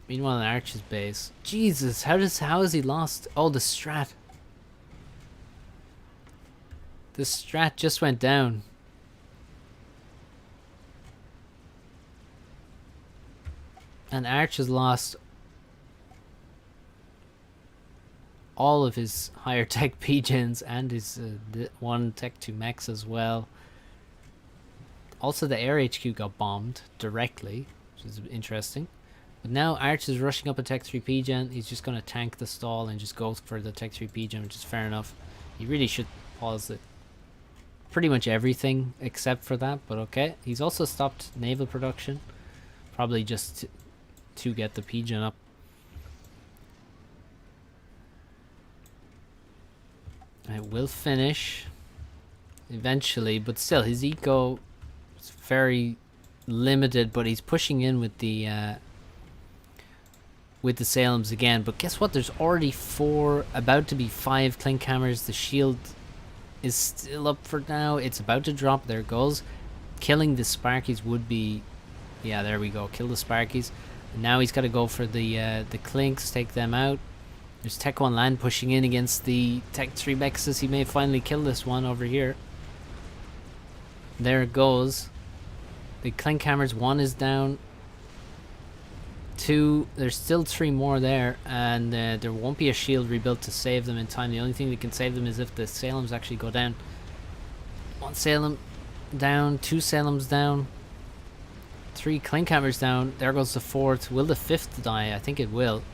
Meanwhile in Arch's base. Jesus, how has he lost? Oh, the strat. The strat just went down. And Arch has lost all of his higher tech Pigeons and his one Tech 2 Mechs as well. Also the Air HQ got bombed directly, which is interesting. But now Arch is rushing up a Tech 3 Pigeon. He's just going to tank the stall and just go for the Tech 3 Pigeon, which is fair enough. He really should pause it. Pretty much everything except for that, but okay. He's also stopped naval production. Probably just to get the Pigeon up. It will finish eventually, but still his eco is very limited, but he's pushing in with the Salems again. But guess what? There's already about to be 5 Clink Hammers. The shield is still up for now. It's about to drop. There it goes. Killing the Sparkies would be... Yeah, there we go. Kill the Sparkies. And now he's got to go for the Clinks, take them out. There's Tech 1 land pushing in against the Tech 3 Mexes. He may finally kill this one over here. There it goes. The Clink Hammers, 1 is down. 2, there's still 3 more there. And there won't be a shield rebuilt to save them in time. The only thing that can save them is if the Salems actually go down. 1 Salem down, 2 Salems down. 3 Clink Hammers down. There goes the 4th. Will the 5th die? I think it will.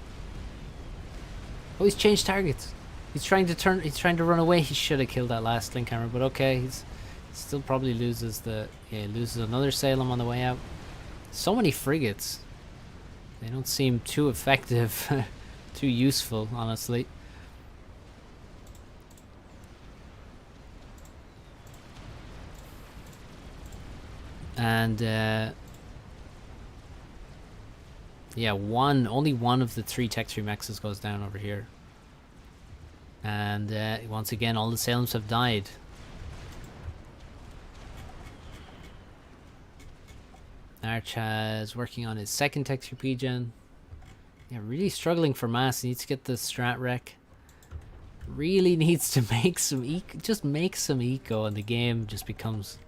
Oh, he's changed targets. He's trying to run away. He should have killed that last Clink Hammer, but okay. He still probably loses he loses another Salem on the way out. So many frigates. They don't seem too effective. Too useful, honestly. And yeah, only one of the 3 Tech 3 Mexes goes down over here. And once again, all the Salems have died. Arch is working on his 2nd Tech 3 Pigeon. Yeah, really struggling for mass. He needs to get the strat wreck. Really needs to make some eco. Just make some eco, and the game just becomes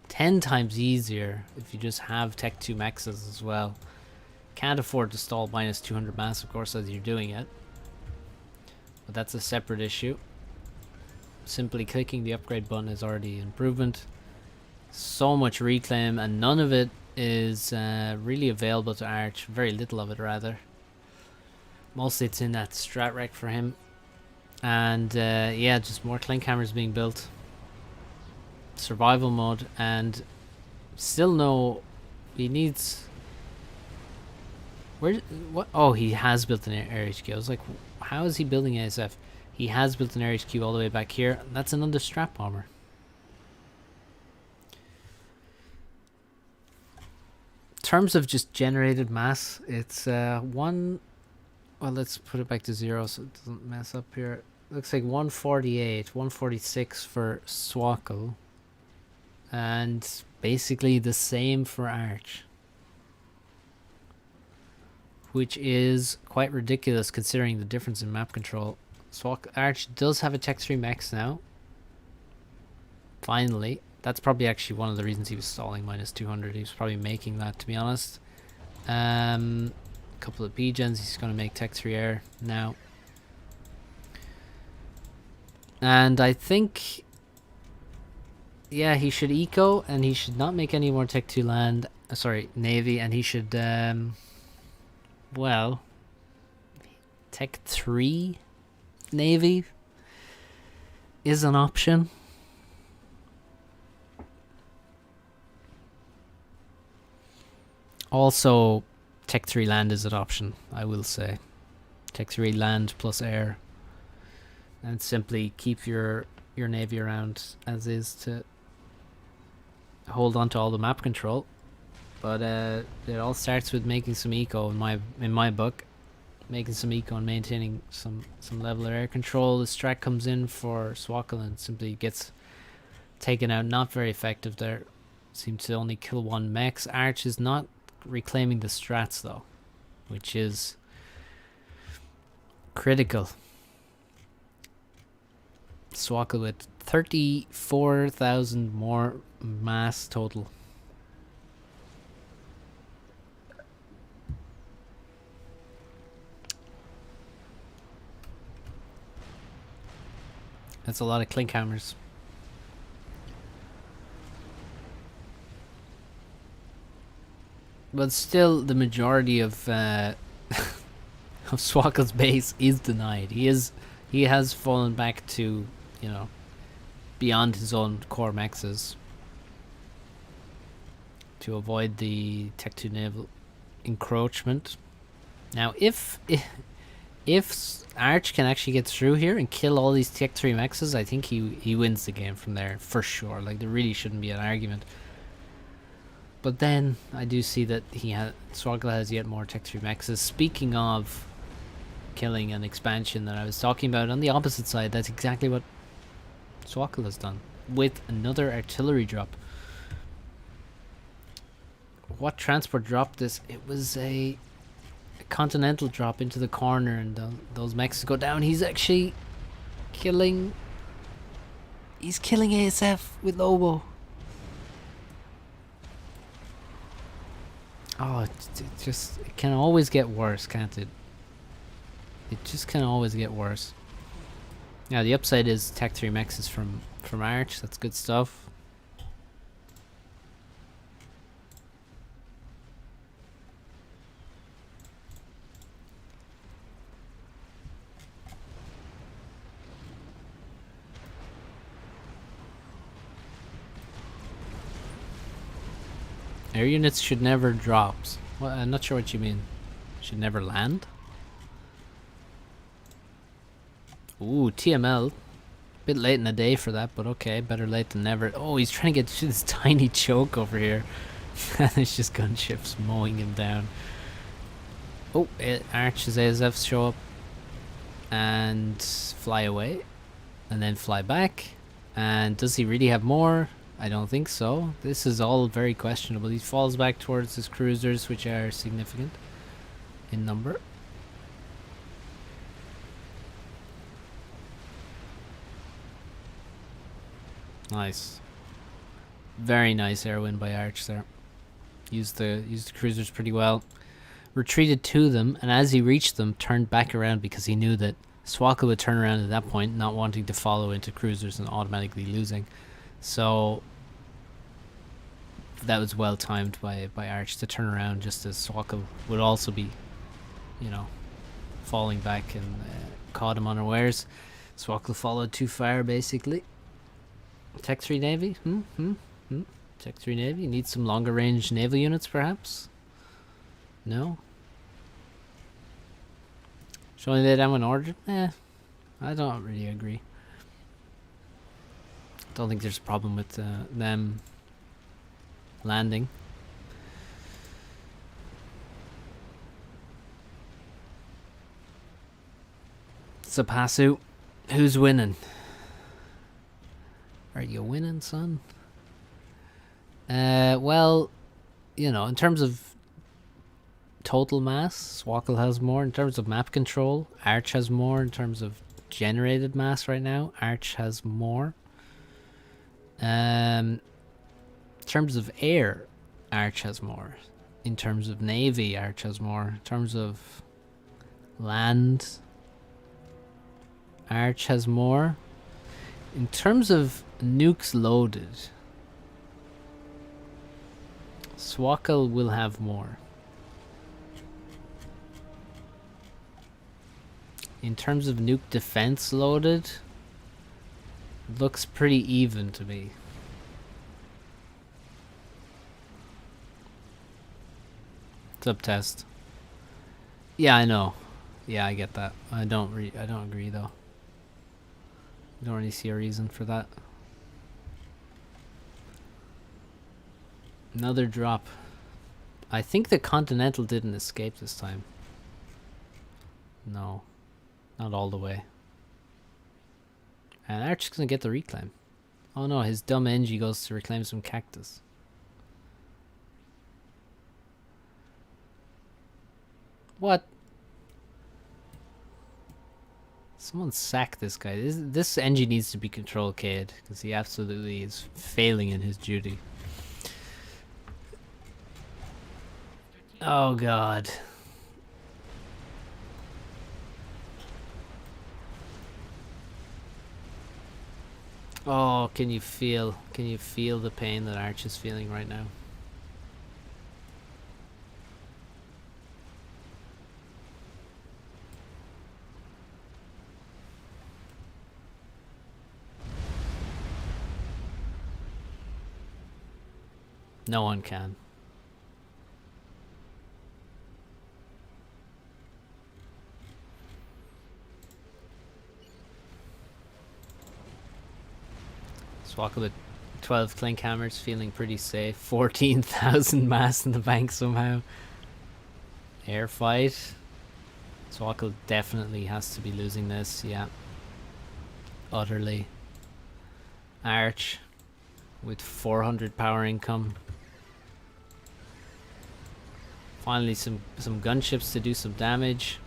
10 times easier if you just have Tech 2 Mexes as well. Can't afford to stall minus 200 mass, of course, as you're doing it. But that's a separate issue. Simply clicking the upgrade button is already an improvement. So much reclaim, and none of it is really available to Arch. Very little of it, rather. Mostly it's in that strat wreck for him. And yeah, just more Clink Hammers being built. Survival mode, and still no... He needs Where? What? Oh, he has built an air HQ. I was like, how is he building ASF? He has built an air HQ all the way back here. That's another strap bomber. In terms of just generated mass, it's one. Well, let's put it back to 0 so it doesn't mess up here. Looks like 148, 146 for Swako, and basically the same for Arch, which is quite ridiculous considering the difference in map control. Arch does have a Tech 3 Mex now. Finally. That's probably actually one of the reasons he was stalling minus 200. He was probably making that, to be honest. Couple of B-gens. He's going to make Tech 3 Air now. And I think... yeah, he should eco, and he should not make any more Tech 2 land. Sorry, Navy, and he should... well... Tech 3 Navy is an option. Also, Tech 3 land is an option, I will say. Tech 3 land plus air. And simply keep your navy around as is to hold on to all the map control. But it all starts with making some eco in my book. Making some eco and maintaining some level of air control. The strat comes in for Swako and simply gets taken out. Not very effective there. Seems to only kill one mechs. Arch is not reclaiming the strats though, which is critical. Swako with 34,000 more mass total. That's a lot of clink hammers. But still, the majority of of Swako's base is denied. He has fallen back to, you know, beyond his own core mexes to avoid the Tech 2 naval encroachment. Now, if Arch can actually get through here and kill all these Tech 3 mexes, I think he wins the game from there for sure. Like, there really shouldn't be an argument. But then I do see that Swako has yet more Tech 3 mexes. Speaking of killing and expansion that I was talking about, on the opposite side, that's exactly what Swako has done with another artillery drop. What transport dropped this? It was a continental drop into the corner, and those mechs go down. He's actually killing. He's killing ASF with Lobo. Oh, it can always get worse, can't it? It just can always get worse. Now the upside is Tech 3 mexes from Arch. That's good stuff. Air units should never drop. Well, I'm not sure what you mean. Should never land? Ooh, TML. Bit late in the day for that, but okay. Better late than never. Oh, he's trying to get to this tiny choke over here. And it's just gunships mowing him down. Oh, Arch's ASFs show up. And fly away. And then fly back. And does he really have more? I don't think so. This is all very questionable. He falls back towards his cruisers, which are significant in number. Nice. Very nice air win by Arch there. Used the cruisers pretty well. Retreated to them, and as he reached them, turned back around because he knew that Swako would turn around at that point, not wanting to follow into cruisers and automatically losing. So that was well timed by Arch to turn around just as Swako would also be, you know, falling back, and caught him unawares. Swako followed too far, basically. Tech 3 Navy? Tech 3 Navy? Need some longer range naval units, perhaps? No? Showing lay down in order? I don't really agree. Don't think there's a problem with them landing. Sapasu, who's winning? Are you winning, son? Well, you know, in terms of total mass, Swako has more. In terms of map control, Arch has more. In terms of generated mass right now, Arch has more. In terms of air, Arch has more. In terms of navy, Arch has more. In terms of land, Arch has more. In terms of nukes loaded, Swako will have more. In terms of nuke defense loaded, looks pretty even to me. Subtest. Yeah, I know. Yeah, I get that. I don't agree though. I don't really see a reason for that. Another drop. I think the Continental didn't escape this time. No. Not all the way. And Arch is gonna get the reclaim. Oh no, his dumb Engie goes to reclaim some cactus. What? Someone sack this guy. This Engie needs to be control K'd, because he absolutely is failing in his duty. Oh god. Oh, can you feel the pain that Arch is feeling right now? No one can. Swako with 12 clink hammers, feeling pretty safe. 14,000 mass in the bank somehow. Air fight. Swako definitely has to be losing this, yeah. Utterly. Arch with 400 power income. Finally some gunships to do some damage.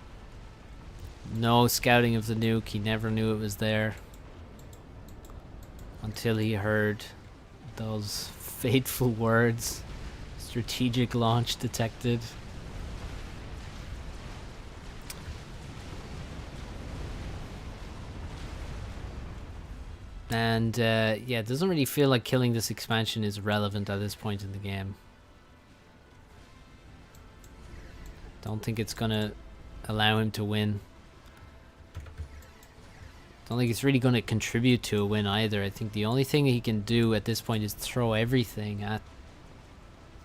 No scouting of the nuke, he never knew it was there. Until he heard those fateful words. Strategic launch detected. And yeah, it doesn't really feel like killing this expansion is relevant at this point in the game. Don't think it's gonna allow him to win. Don't think it's really going to contribute to a win either. I think the only thing he can do at this point is throw everything at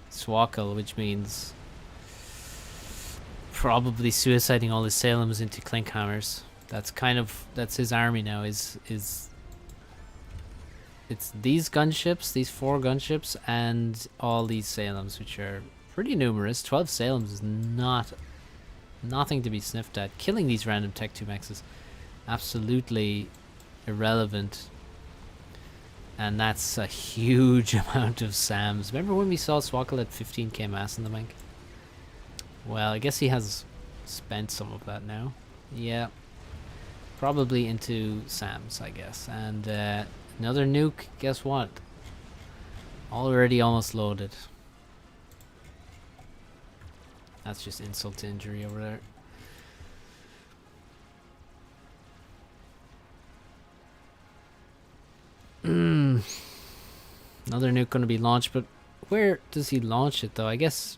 Swako, which means probably suiciding all his Salems into Clinkhammers. That's his army now. It's these gunships, these 4 gunships, and all these Salems, which are pretty numerous. 12 Salems is nothing to be sniffed at. Killing these random Tech 2 Mexes, absolutely irrelevant. And that's a huge amount of SAMs. Remember when we saw Swako at 15k mass in the bank? Well, I guess he has spent some of that now. Yeah. Probably into SAMs, I guess. And another nuke, guess what? Already almost loaded. That's just insult to injury over there. Another nuke going to be launched, but where does he launch it though? I guess...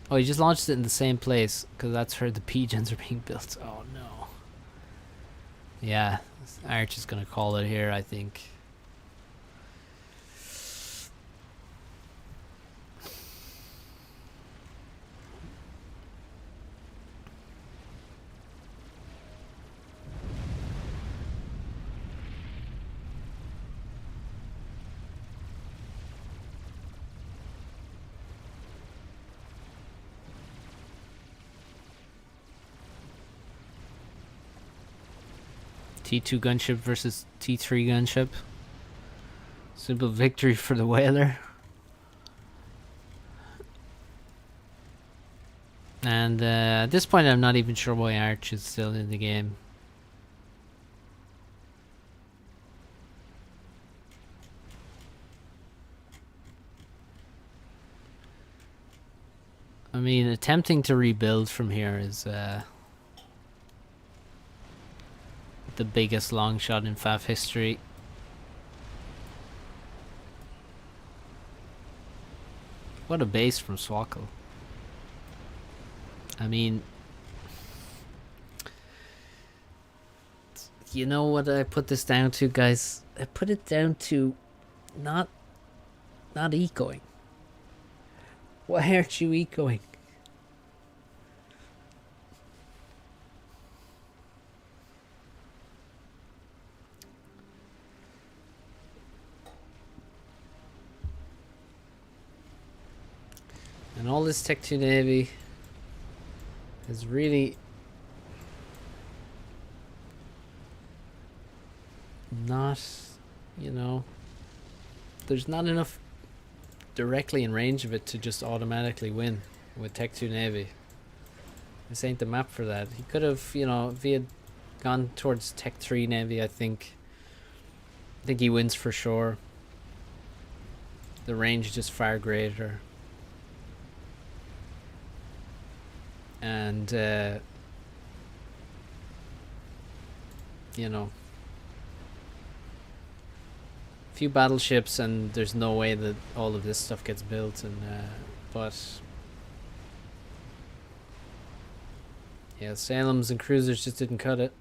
Oh, he just launched it in the same place, because that's where the pigeons are being built. Oh no. Yeah, Arch is going to call it here, I think. T2 gunship versus T3 gunship. Simple victory for the whaler. And at this point I'm not even sure why Arch is still in the game. I mean, attempting to rebuild from here is the biggest long shot in FAF history. What a base from Swako. I mean, you know what I put this down to, guys? I put it down to not ecoing. Why aren't you ecoing? And all this Tech 2 Navy is really not, you know, there's not enough directly in range of it to just automatically win with Tech 2 Navy. This ain't the map for that. He could have, you know, if he had gone towards Tech 3 Navy, I think he wins for sure. The range is just far greater. And you know, few battleships and there's no way that all of this stuff gets built. And but yeah, Salem's and cruisers just didn't cut it.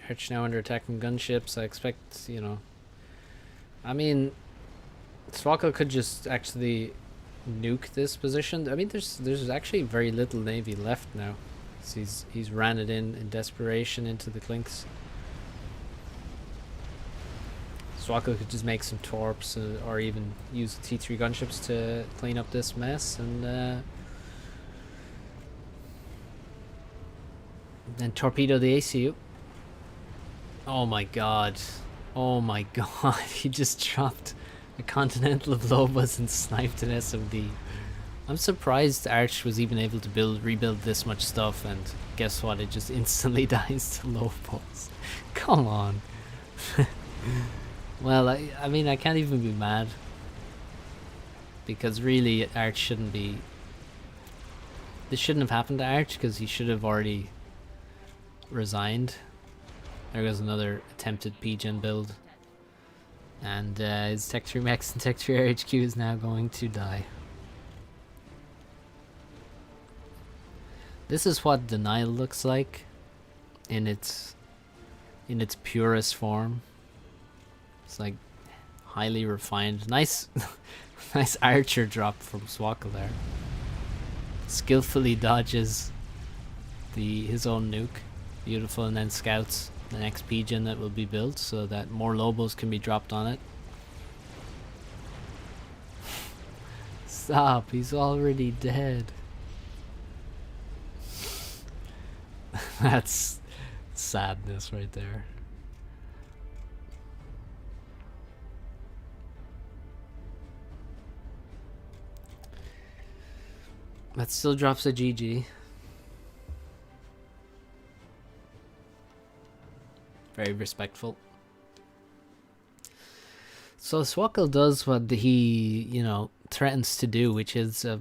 Arch now under attack from gunships. I expect, you know, I mean, Swako could just actually nuke this position. I mean, there's actually very little navy left now. So he's ran it in desperation into the clinks. Swako could just make some torps or even use T3 gunships to clean up this mess, and then torpedo the ACU. Oh my god. Oh my god. He just dropped a Continental of Lobos and sniped an SMD. I'm surprised Arch was even able to rebuild this much stuff, and guess what? It just instantly dies to Lobos. Come on. Well, I mean, I can't even be mad. Because really, Arch shouldn't be... This shouldn't have happened to Arch, because he should have already resigned. There goes another attempted PGen build. And his Tech 3 Mex and Tech 3 RHQ is now going to die. This is what Denial looks like in its purest form. It's like highly refined. Nice nice archer drop from Swako there. Skillfully dodges his own nuke. Beautiful, and then scouts the next PGen that will be built so that more Lobos can be dropped on it. Stop, he's already dead. That's sadness right there. That still drops a GG. Very respectful. So Swako does what he, you know, threatens to do, which is a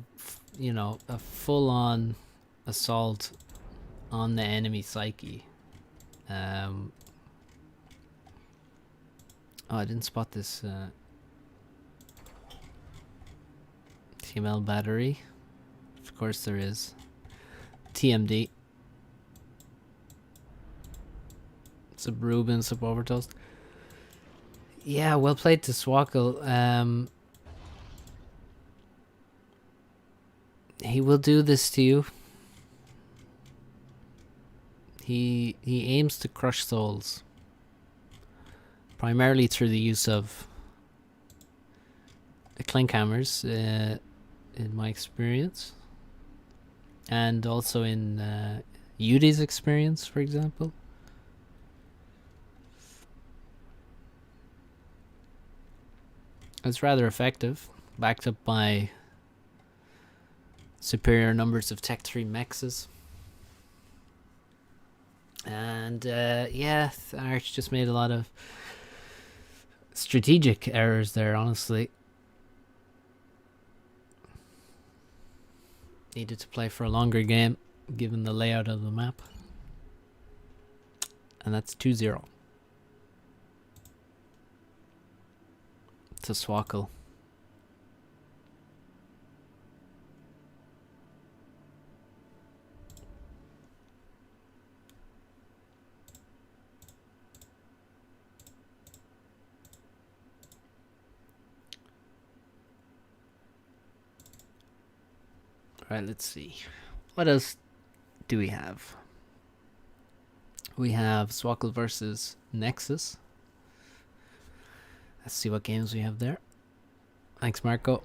full-on assault on the enemy psyche. Oh, I didn't spot this TML battery. Of course there is. TMD. Sub Ruben, sub Overtoast. Yeah, well played to Swako. He will do this to you. He aims to crush souls. Primarily through the use of clink hammers, in my experience. And also in Yudi's experience, for example. It's rather effective, backed up by superior numbers of Tech 3 mexes. And yeah, Arch just made a lot of strategic errors there, honestly. Needed to play for a longer game, given the layout of the map. And that's 2-0 to Swako. Right, let's see. What else do we have? We have Swako versus Nexus. Let's see what games we have there. Thanks, Marco.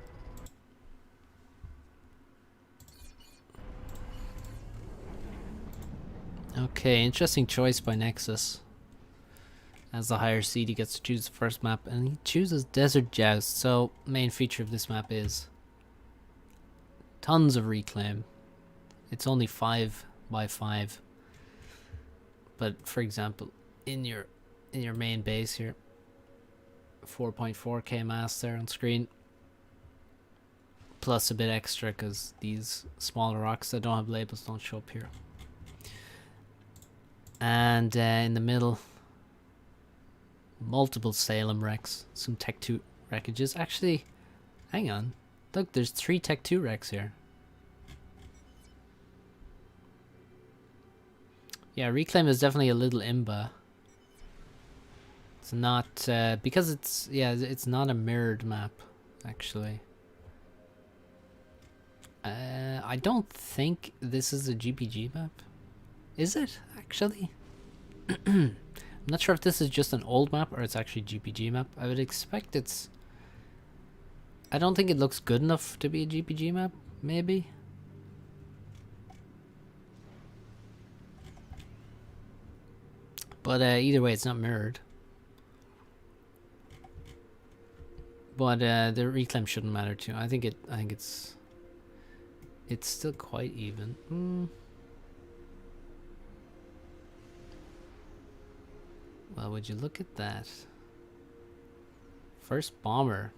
Okay, interesting choice by Nexus. As the higher seed, he gets to choose the first map, and he chooses Desert Joust. So, main feature of this map is tons of reclaim. It's only 5x5. But for example, in your main base here, 4.4k mass there on screen, plus a bit extra because these smaller rocks that don't have labels don't show up here. And in the middle, multiple Salem wrecks, some Tech 2 wreckages. Actually, hang on. Look, there's 3 Tech 2 wrecks here. Yeah, Reclaim is definitely a little imba. It's not, because it's not a mirrored map, actually. I don't think this is a GPG map. Is it, actually? I'm not sure if this is just an old map or it's actually a GPG map. I would expect it's... I don't think it looks good enough to be a GPG map, maybe. But either way, it's not mirrored. But the reclaim shouldn't matter too. I think it's still quite even. Well, would you look at that? First bomber.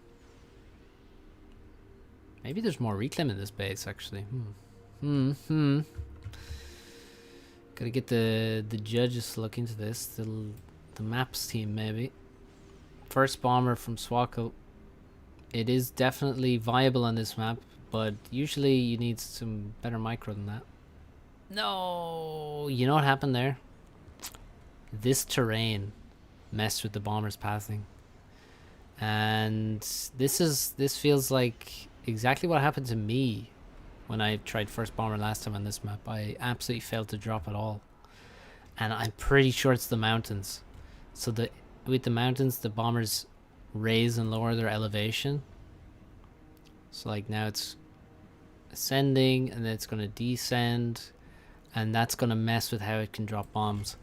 Maybe there's more reclaim in this base, actually. Gotta get the judges to look into this. The maps team, maybe. First bomber from Swako. It is definitely viable on this map, but usually you need some better micro than that. No! You know what happened there? This terrain messed with the bomber's passing. And this feels like exactly what happened to me when I tried first bomber last time on this map. I absolutely failed to drop at all. And I'm pretty sure it's the mountains. So with the mountains, the bombers raise and lower their elevation. So like now it's ascending and then it's going to descend. And that's going to mess with how it can drop bombs.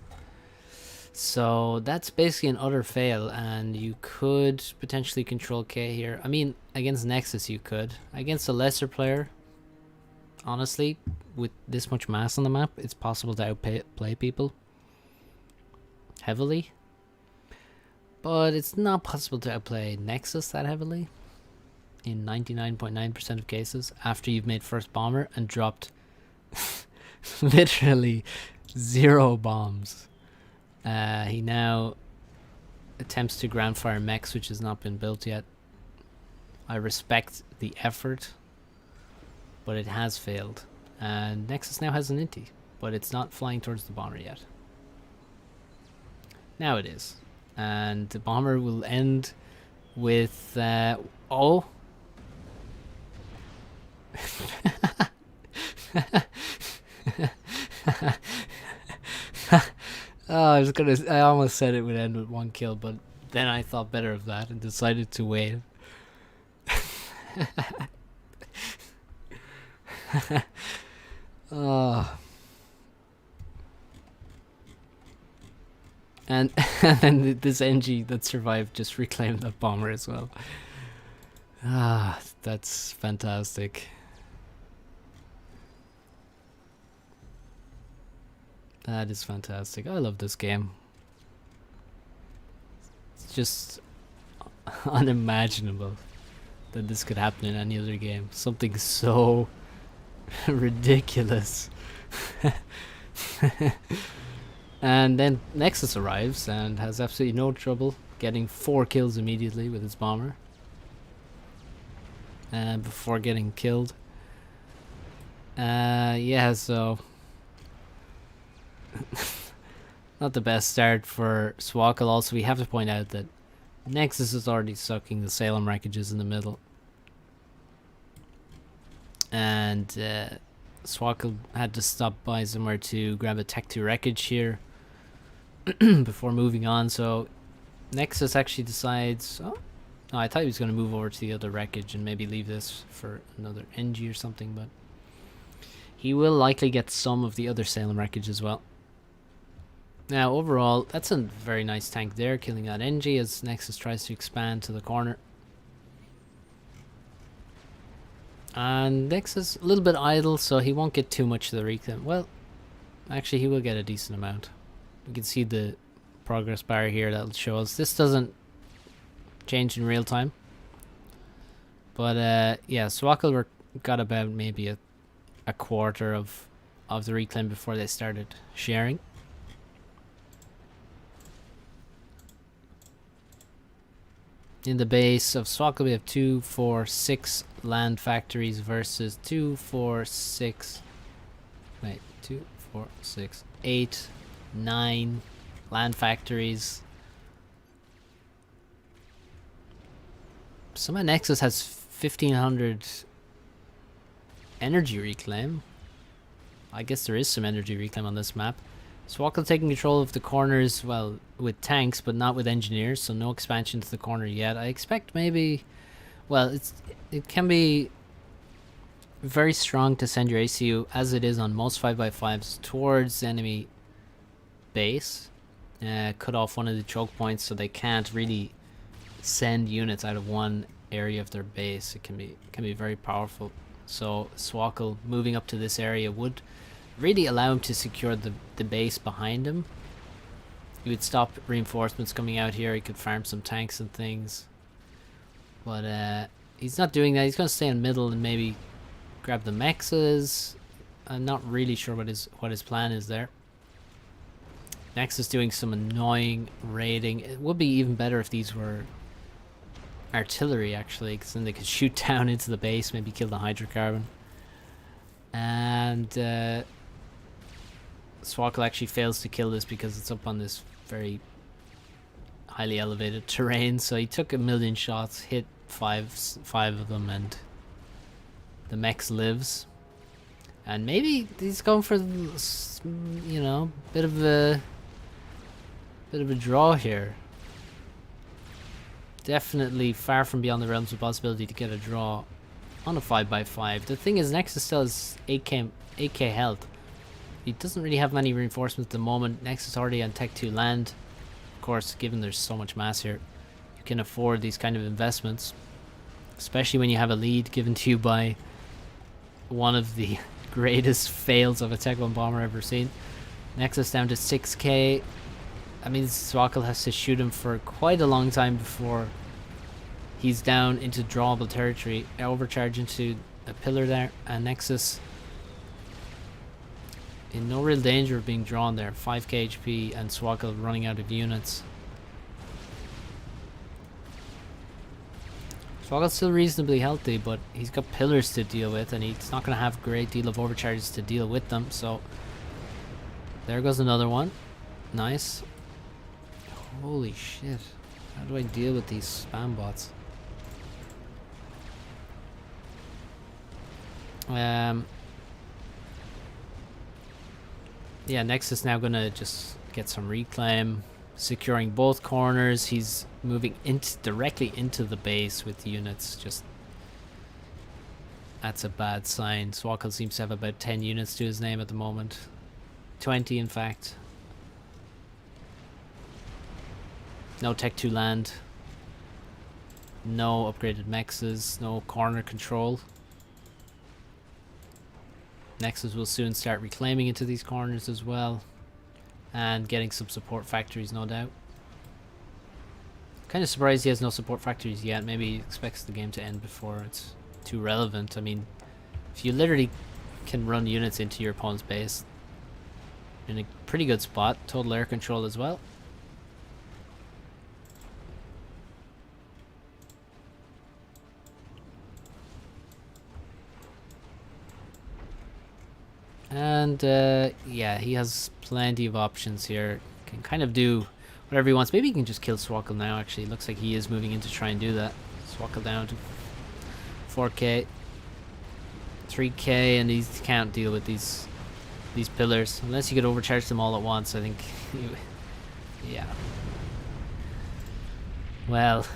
So that's basically an utter fail, and you could potentially control K here. I mean, against Nexus you could. Against a lesser player, honestly, with this much mass on the map, it's possible to outplay people heavily. But it's not possible to outplay Nexus that heavily in 99.9% of cases after you've made first bomber and dropped literally 0 bombs. He now attempts to ground fire mechs, which has not been built yet. I respect the effort, but it has failed. And Nexus now has an Inti, but it's not flying towards the bomber yet. Now it is. And the bomber will end with... oh! Oh, I almost said it would end with 1 kill, but then I thought better of that and decided to wait. Oh. And then this NG that survived just reclaimed that bomber as well. Ah, that's fantastic. That is fantastic. I love this game. It's just unimaginable that this could happen in any other game. Something so ridiculous. And then Nexus arrives and has absolutely no trouble getting 4 kills immediately with his bomber. And before getting killed. Yeah, so not the best start for Swako. Also, we have to point out that Nexus is already sucking the Salem wreckages in the middle. And Swako had to stop by somewhere to grab a Tech 2 wreckage here before moving on. So Nexus actually decides, oh, no, I thought he was going to move over to the other wreckage and maybe leave this for another NG or something, but he will likely get some of the other Salem wreckage as well. Now, overall, that's a very nice tank there, killing that NG as Nexus tries to expand to the corner. And Nexus a little bit idle, so he won't get too much of the reclaim. Well, actually, he will get a decent amount. You can see the progress bar here that'll show us. This doesn't change in real time. But yeah, Swako got about maybe a quarter of the reclaim before they started sharing. In the base of Swako, we have 2, 4, 6 land factories versus 2, 4, 6. Wait, 2, 4, 6, 8, 9 land factories. Somehow Nexus has 1500 energy reclaim. I guess there is some energy reclaim on this map. Swako taking control of the corners, well, with tanks, but not with engineers, so no expansion to the corner yet. I expect maybe, well, it can be very strong to send your ACU, as it is on most 5x5s, towards the enemy base. Cut off one of the choke points so they can't really send units out of one area of their base. It can be very powerful. So Swako moving up to this area would really allow him to secure the base behind him. He would stop reinforcements coming out here. He could farm some tanks and things. But he's not doing that. He's going to stay in the middle and maybe grab the mexes. I'm not really sure what his plan is there. Nexus doing some annoying raiding. It would be even better if these were artillery, actually, because then they could shoot down into the base, maybe kill the hydrocarbon. And Swako actually fails to kill this because it's up on this very highly elevated terrain. So he took 1,000,000 shots, hit five of them, and the mech lives. And maybe he's going for, you know, bit of a draw here. Definitely far from beyond the realms of possibility to get a draw on a 5x5. The thing is, Nexus still has 8k health. He doesn't really have many reinforcements at the moment. Nexus already on Tech 2 land. Of course, given there's so much mass here, you can afford these kind of investments, especially when you have a lead given to you by one of the greatest fails of a Tech 1 bomber ever seen. Nexus down to 6k. I mean, Swako has to shoot him for quite a long time before he's down into drawable territory. Overcharge into a pillar there, and Nexus in no real danger of being drawn there. 5k HP and Swako running out of units. Swako's still reasonably healthy, but he's got pillars to deal with, and he's not going to have a great deal of overcharges to deal with them. So there goes another one. Nice. Holy shit. How do I deal with these spam bots? Yeah, Nexus now gonna just get some reclaim, securing both corners. He's moving directly into the base with units. Just that's a bad sign. Swako seems to have about 10 units to his name at the moment. 20 in fact. No Tech 2 land. No upgraded mexes, no corner control. Nexus will soon start reclaiming into these corners as well, and getting some support factories, no doubt. Kind of surprised he has no support factories yet. Maybe he expects the game to end before it's too relevant. I mean, if you literally can run units into your opponent's base, in a pretty good spot. Total air control as well. And yeah, he has plenty of options here. Can kind of do whatever he wants. Maybe he can just kill Swako now, actually. Looks like he is moving in to try and do that. Swako down to 4k. 3k, and he can't deal with these pillars. Unless you could overcharge them all at once, I think. Yeah. Well,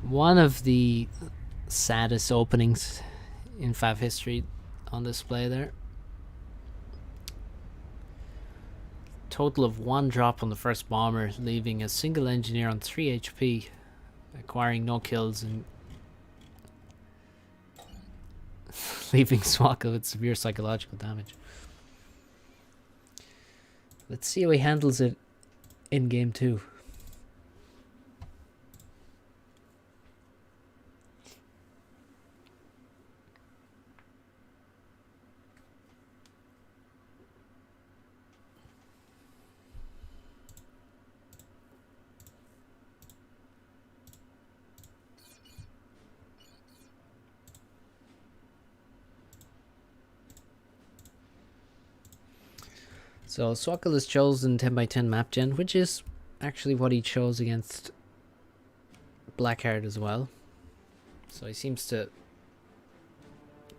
one of the saddest openings in FAV history on display there. Total of 1 drop on the first bomber, leaving a single engineer on 3 HP, acquiring no kills and leaving Swako with severe psychological damage. Let's see how he handles it in game 2. So Swako has chosen 10x10 map gen, which is actually what he chose against Blackheart as well. So he seems to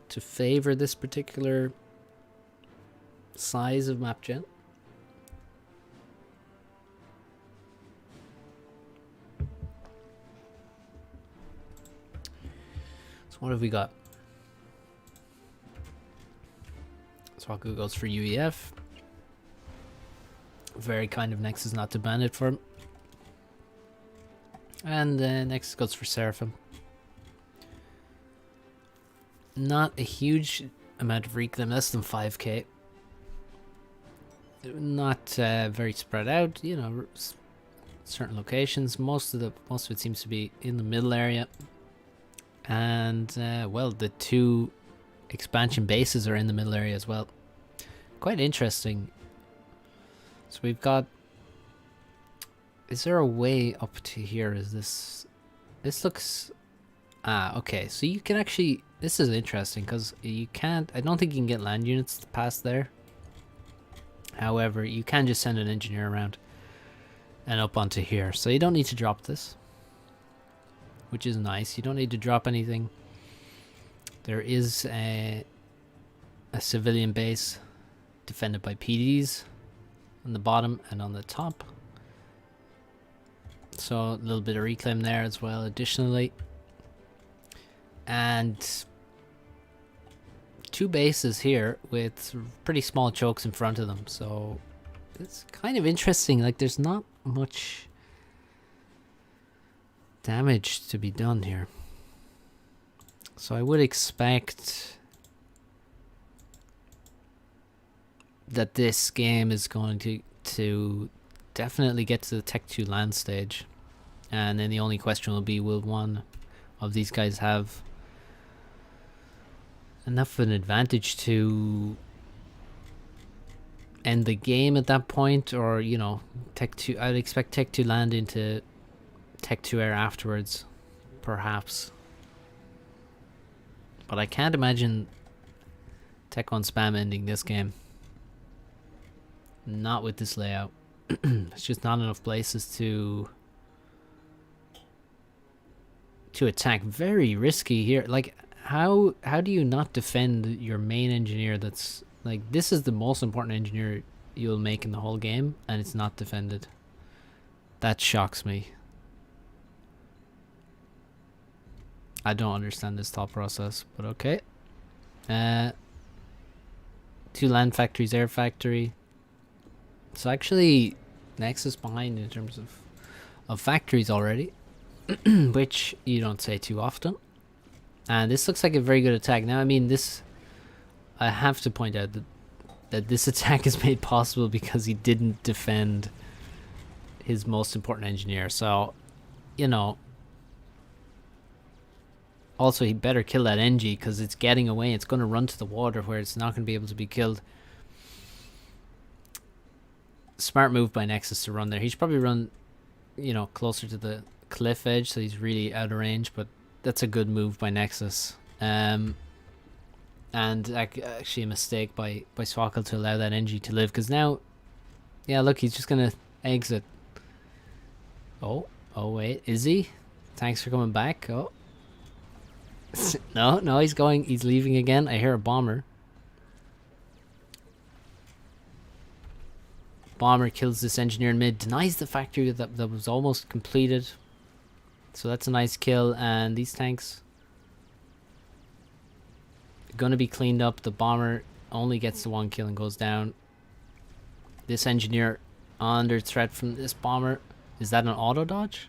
favor this particular size of map gen. So what have we got? Swako goes for UEF. Very kind of Nexus not to ban it for him. And Nexus goes for Seraphim. Not a huge amount of reclaim, less than 5k. Not very spread out, you know, certain locations. Most of it seems to be in the middle area. And well, the 2 expansion bases are in the middle area as well. Quite interesting. So we've got... Is there a way up to here? Is this... This looks... Ah, okay. So you can actually... This is interesting because you can't... I don't think you can get land units past there. However, you can just send an engineer around and up onto here. So you don't need to drop this, which is nice. You don't need to drop anything. There is a civilian base defended by PDs on the bottom and on the top. So a little bit of reclaim there as well additionally. And 2 bases here with pretty small chokes in front of them. So it's kind of interesting. Like there's not much damage to be done here. So I would expect that this game is going to definitely get to the Tech 2 land stage. And then the only question will be, will one of these guys have enough of an advantage to end the game at that point? Or, you know, Tech 2, I'd expect Tech 2 land into Tech 2 air afterwards, perhaps. But I can't imagine Tech 1 spam ending this game. Not with this layout. It's just not enough places to attack. Very risky here. Like, how do you not defend your main engineer? That's like, this is the most important engineer you'll make in the whole game, and it's not defended. That shocks me. I don't understand this thought process, but okay. 2 land factories, air factory. So actually Nexus behind in terms of factories already. which you don't say too often. And this looks like a very good attack. Now, I mean, this... I have to point out that this attack is made possible because he didn't defend his most important engineer. So, you know... Also, he better kill that NG because it's getting away. It's going to run to the water where it's not going to be able to be killed. Smart move by Nexus to run there. He should probably run, you know, closer to the cliff edge so he's really out of range. But that's a good move by Nexus. And actually a mistake by Swako to allow that NG to live. Because now, yeah, look, he's just going to exit. Oh, wait, is he? Thanks for coming back. Oh. No, he's leaving again. I hear a bomber. Bomber kills this engineer in mid, denies the factory that was almost completed. So that's a nice kill, and these tanks are gonna be cleaned up. The bomber only gets the one kill and goes down. This engineer under threat from this bomber. Is that an auto dodge?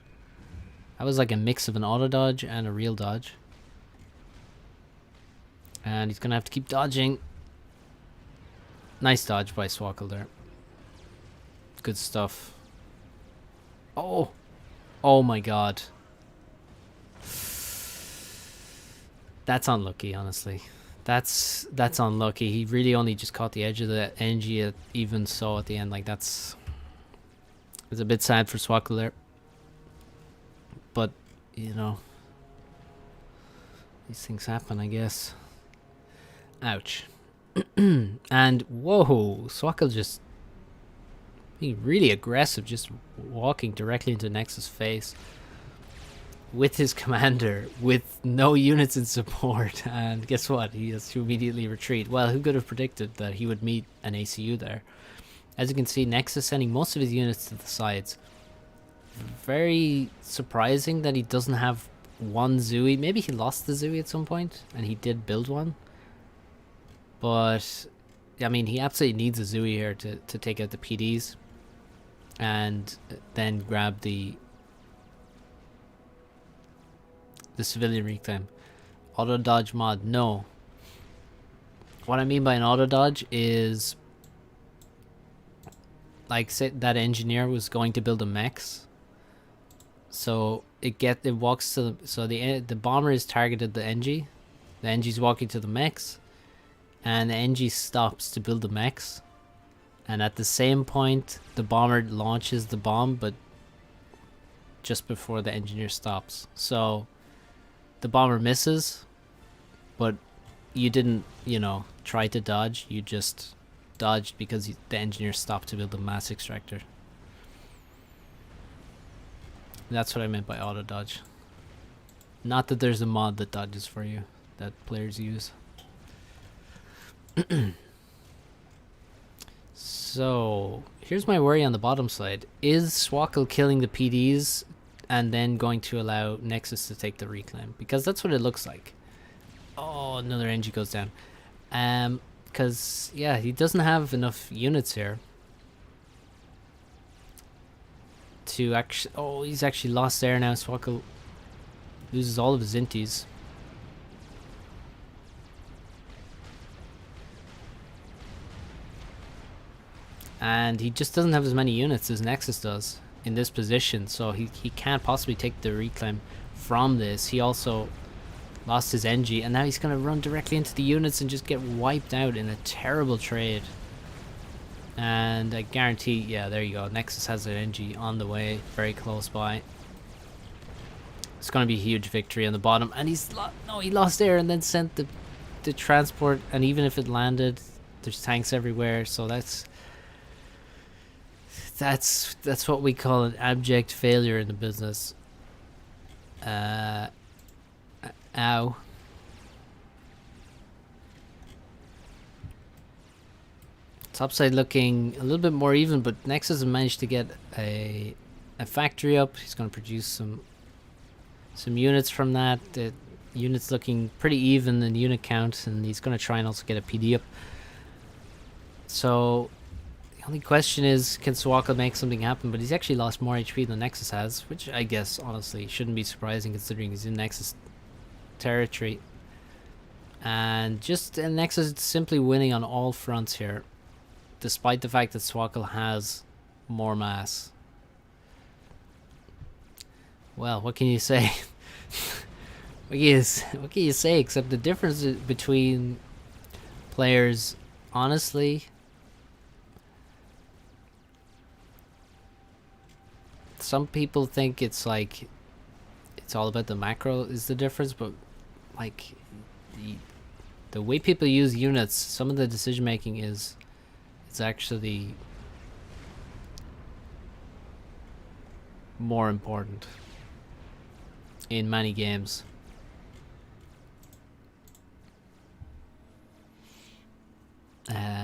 That was like a mix of an auto dodge and a real dodge. And he's going to have to keep dodging. Nice dodge by Swako there. Good stuff. Oh my god. That's unlucky, honestly. That's unlucky. He really only just caught the edge of the NG even so at the end. Like, it's a bit sad for Swako there. But, you know, these things happen, I guess. Ouch. And whoa, Swako just being really aggressive, just walking directly into Nexus' face with his commander with no units in support. And guess what? He has to immediately retreat. Well, who could have predicted that he would meet an ACU there? As you can see, Nexus sending most of his units to the sides. Very surprising that he doesn't have one Zooey. Maybe he lost the Zooey at some point and he did build one. But, I mean, he absolutely needs a Zooey here to take out the PDs. And then grab the civilian reclaim. Auto dodge mod, no. What I mean by an auto dodge is, like, say that engineer was going to build a mechs. So it walks to the bomber is targeted the NG. The NG's walking to the mechs. And the NG stops to build the mechs. And at the same point, the bomber launches the bomb, but just before the engineer stops. So the bomber misses, but you didn't, you know, try to dodge. You just dodged because the engineer stopped to build the mass extractor. That's what I meant by auto dodge. Not that there's a mod that dodges for you, that players use. So here's my worry on the bottom side. Is Swako killing the PDs and then going to allow Nexus to take the reclaim? Because that's what it looks like. Oh, another NG goes down. Because, yeah, he doesn't have enough units here to actually... Oh, he's actually lost air now. Swako loses all of his inties. And he just doesn't have as many units as Nexus does in this position, so he can't possibly take the reclaim from this. He also lost his NG, and now he's going to run directly into the units and just get wiped out in a terrible trade. And I guarantee, yeah, there you go. Nexus has an NG on the way, very close by. It's going to be a huge victory on the bottom, and he lost air and then sent the transport, and even if it landed, there's tanks everywhere, so that's what we call an abject failure in the business. Ow. Topside looking a little bit more even, but Nexus has managed to get a factory up. He's going to produce some units from that. The units looking pretty even in unit count, and he's going to try and also get a PD up. So The only question is, can Swako make something happen? But he's actually lost more HP than Nexus has, which I guess, honestly, shouldn't be surprising considering he's in Nexus territory. And just Nexus is simply winning on all fronts here, despite the fact that Swako has more mass. Well, what can you say? What can you say except the difference between players, honestly, some people think it's like it's all about the macro is the difference, but like the way people use units, some of the decision making is it's actually more important in many games.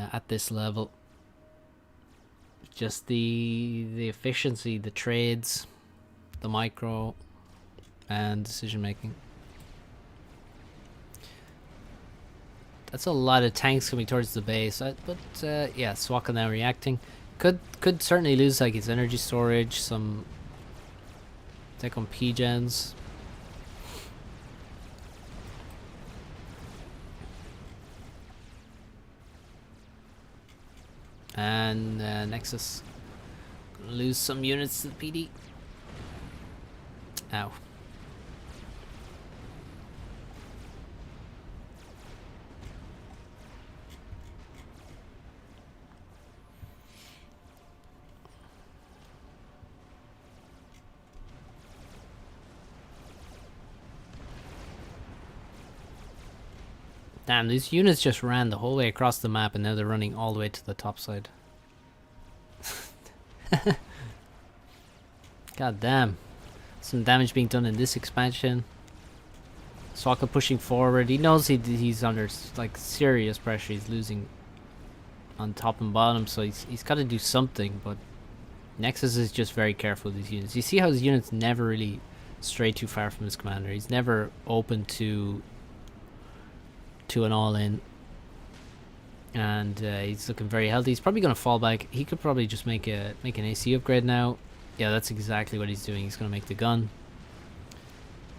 At this level, just the efficiency, the trades, the micro, and decision making. That's a lot of tanks coming towards the base, but yeah, Swako now reacting. Could certainly lose like his energy storage, some tech on P-gens. And Nexus gonna lose some units to the PD. Ow. Damn, these units just ran the whole way across the map and now they're running all the way to the top side. God damn. Some damage being done in this expansion. Swako pushing forward. He knows he's under like serious pressure. He's losing on top and bottom, so he's got to do something, but Nexus is just very careful with these units. You see how his units never really stray too far from his commander. He's never open to an all-in, and he's looking very healthy. He's probably going to fall back. He could probably just make an AC upgrade now. Yeah, that's exactly what he's doing. He's going to make the gun.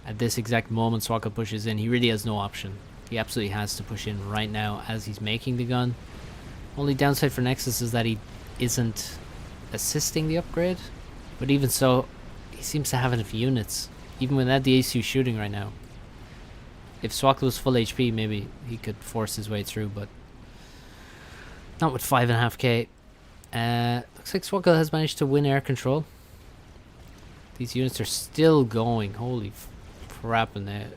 At this exact moment, Swako pushes in. He really has no option. He absolutely has to push in right now as he's making the gun. Only downside for Nexus is that he isn't assisting the upgrade, but even so, he seems to have enough units, even without the ACU shooting right now. If Swako was full HP, maybe he could force his way through, but not with 5.5k. Looks like Swako has managed to win air control. These units are still going. Holy crap, and they've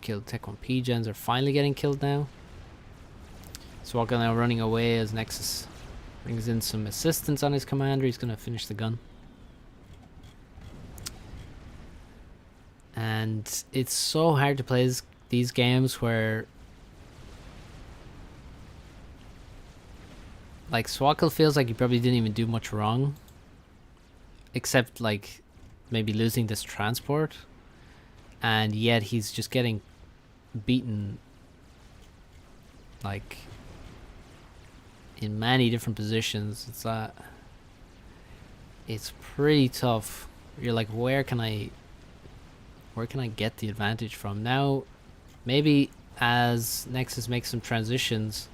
killed Tech 1 P-gens. Are finally getting killed now. Swako now running away as Nexus brings in some assistance on his commander. He's going to finish the gun. And it's so hard to play these games where like Swako feels like he probably didn't even do much wrong, except like maybe losing this transport, and yet he's just getting beaten like in many different positions. It's pretty tough. You're like, where can I get the advantage from? Now, maybe as Nexus makes some transitions,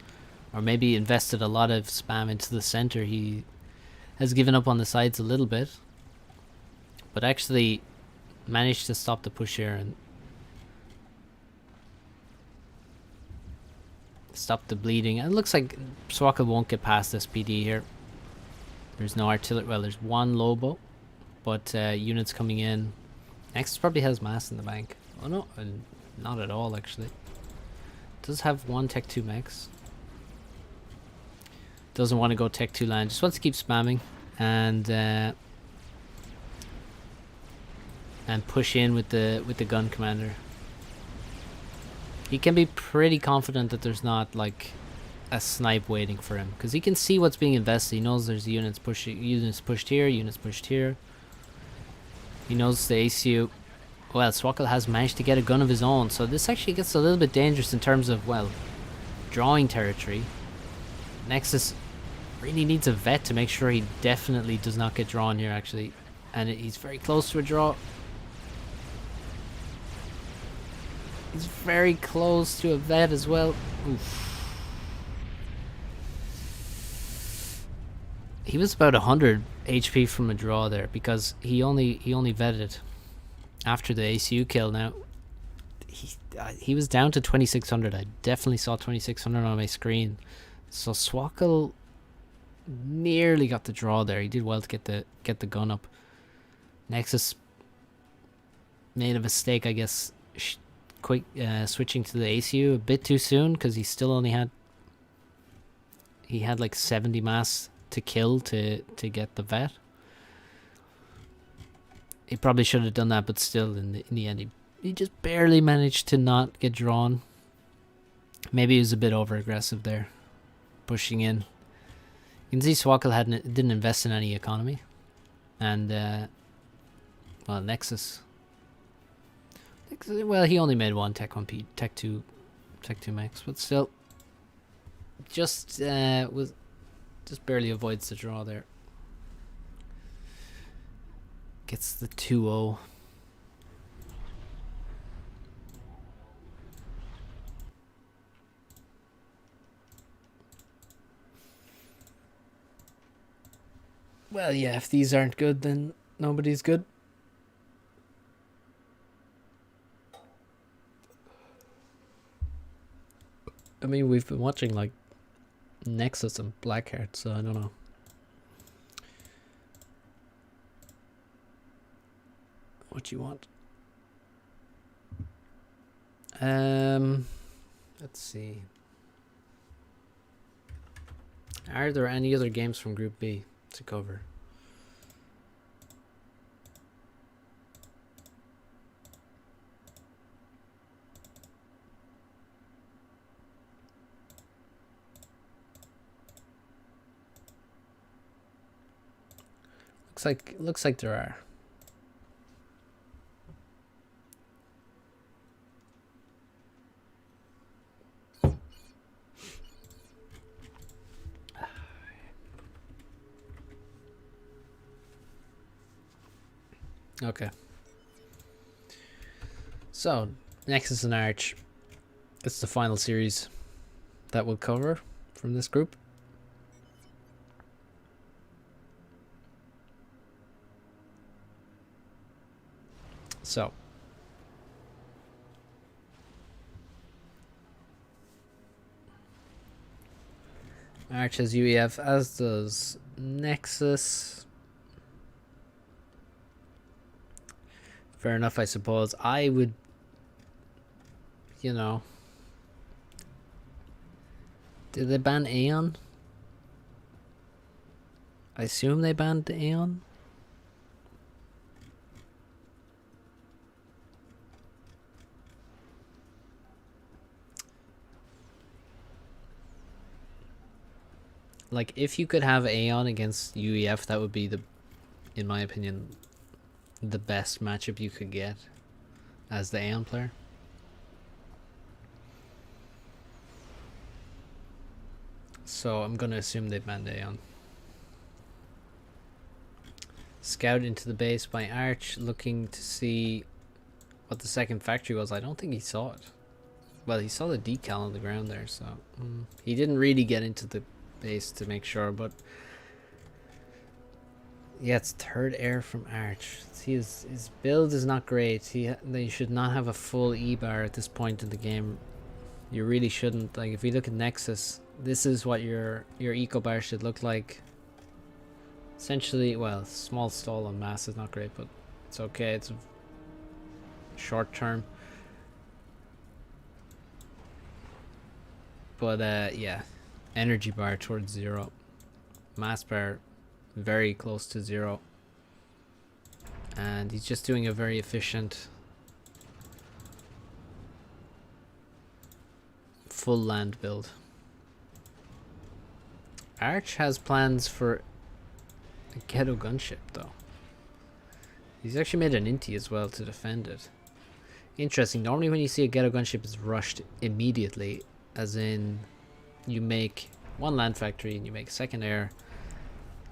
or maybe invested a lot of spam into the center, he has given up on the sides a little bit, but actually managed to stop the push here and stop the bleeding. And it looks like Swako won't get past this PD here. There's no artillery. Well, there's one Lobo, but units coming in. Nexus probably has mass in the bank. Oh no, not at all actually. Does have one Tech 2 mechs. Doesn't want to go Tech 2 land. Just wants to keep spamming and push in with the gun commander. He can be pretty confident that there's not like a snipe waiting for him, because he can see what's being invested. He knows there's units pushed here, units pushed here. He knows the ACU. Well, Swako has managed to get a gun of his own, so this actually gets a little bit dangerous in terms of, well, drawing territory. Nexus Really needs a vet to make sure he definitely does not get drawn here, actually. And he's very close to a draw. He's very close to a vet as well. Oof. He was about 100 HP from a draw there because he only vetted after the ACU kill. Now he was down to 2600. I definitely saw 2600 on my screen. So Swako nearly got the draw there. He did well to get the gun up. Nexus made a mistake, I guess, quick switching to the ACU a bit too soon because he still only had like 70 mass to kill to get the vet. He probably should have done that, but still in the end he just barely managed to not get drawn. Maybe he was a bit over aggressive there, pushing in. You can see Swako didn't invest in any economy, and well, Nexus. Well, he only made one Tech 1P, Tech 2 max, but still, just barely avoids the draw there. Gets the 2-0. Well, yeah, if these aren't good, then nobody's good. I mean, we've been watching like Nexus and Blackheart, so I don't know. What you want? Let's see. Are there any other games from Group B to cover? Looks like there are. Okay. So, Nexus and Arch. It's the final series that we'll cover from this group. So, Arch has UEF, as does Nexus. Fair enough, I suppose. I would, you know... Did they ban Aeon? I assume they banned Aeon? Like, if you could have Aeon against UEF, that would be the, in my opinion, the best matchup you could get as the Aeon player. So I'm gonna assume they banned Aeon. Scout into the base by Arch, looking to see what the second factory was. I don't think he saw it. Well, he saw the decal on the ground there, so he didn't really get into the base to make sure, but yeah, it's third air from Arch. See, his build is not great. They should not have a full E-bar at this point in the game. You really shouldn't. Like, if you look at Nexus, this is what your eco bar should look like. Essentially, well, small stall on mass is not great, but it's okay. It's short term. But yeah, energy bar towards 0, mass bar very close to 0, and he's just doing a very efficient full land build. Arch has plans for a ghetto gunship though. He's actually made an inti as well to defend it. Interesting. Normally when you see a ghetto gunship, it's rushed immediately, as in you make one land factory and you make a second air.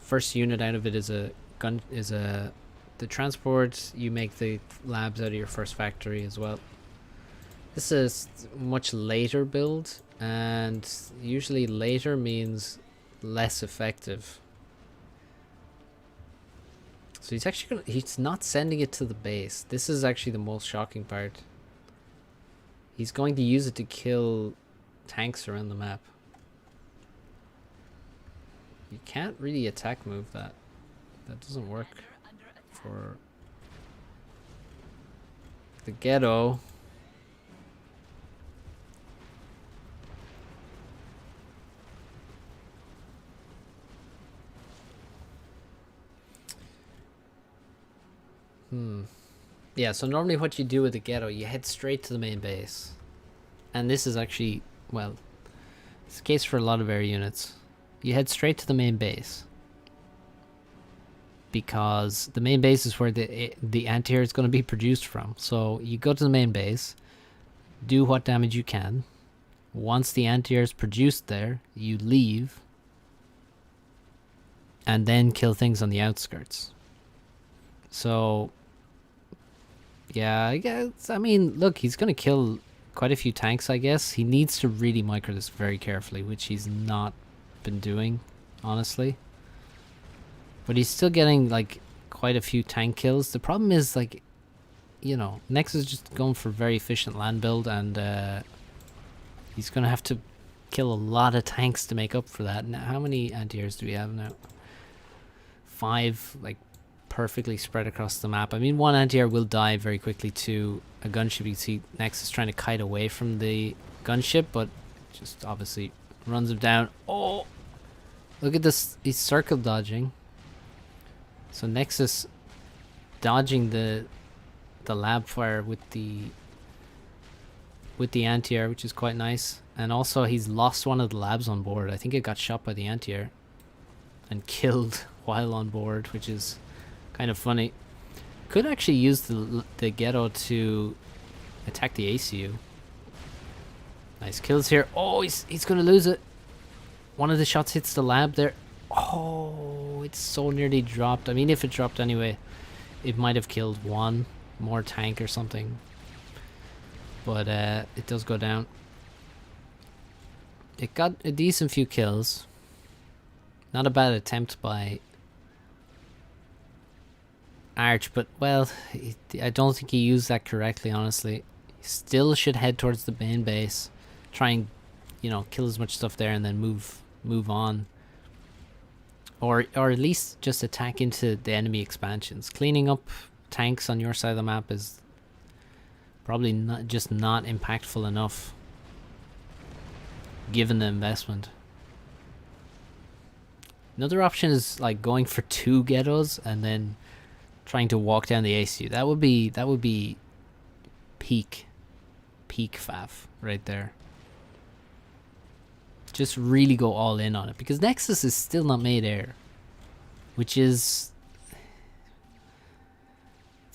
First unit out of it is a gun, is a the transport. You make the labs out of your first factory as well. This is much later build, and usually later means less effective. So he's actually gonna, he's not sending it to the base. This is actually the most shocking part. He's going to use it to kill tanks around the map. You can't really attack move that. That doesn't work for the ghetto. Yeah, so normally what you do with the ghetto, you head straight to the main base. And this is actually, well, it's the case for a lot of air units. You head straight to the main base. Because the main base is where the anti-air is going to be produced from. So you go to the main base, do what damage you can. Once the anti-air is produced there, you leave. And then kill things on the outskirts. So yeah, I guess, I mean, look, he's going to kill quite a few tanks, I guess. He needs to really micro this very carefully, which he's not been doing, honestly. But he's still getting, like, quite a few tank kills. The problem is, like, you know, Nexus is just going for very efficient land build, and he's going to have to kill a lot of tanks to make up for that. Now, how many anti-airs do we have now? 5, like, perfectly spread across the map. I mean, one anti-air will die very quickly to a gunship. You can see Nexus trying to kite away from the gunship, but just obviously runs him down. Oh, look at this, he's circle dodging. So Nexus dodging the lab fire with the anti-air, which is quite nice. And also he's lost one of the labs on board. I think it got shot by the anti-air and killed while on board, which is kind of funny. Could actually use the ghetto to attack the ACU. Nice kills here. Oh, he's gonna lose it. One of the shots hits the lab there. Oh, it's so nearly dropped. I mean, if it dropped anyway, it might have killed one more tank or something. But it does go down. It got a decent few kills. Not a bad attempt by Arch, but, well, I don't think he used that correctly, honestly. He still should head towards the main base. Try and, you know, kill as much stuff there and then move on. Or at least just attack into the enemy expansions. Cleaning up tanks on your side of the map is probably not impactful enough, given the investment. Another option is, like, going for 2 ghettos and then trying to walk down the ACU. That would be peak faff right there. Just really go all in on it, because Nexus is still not made air, which is,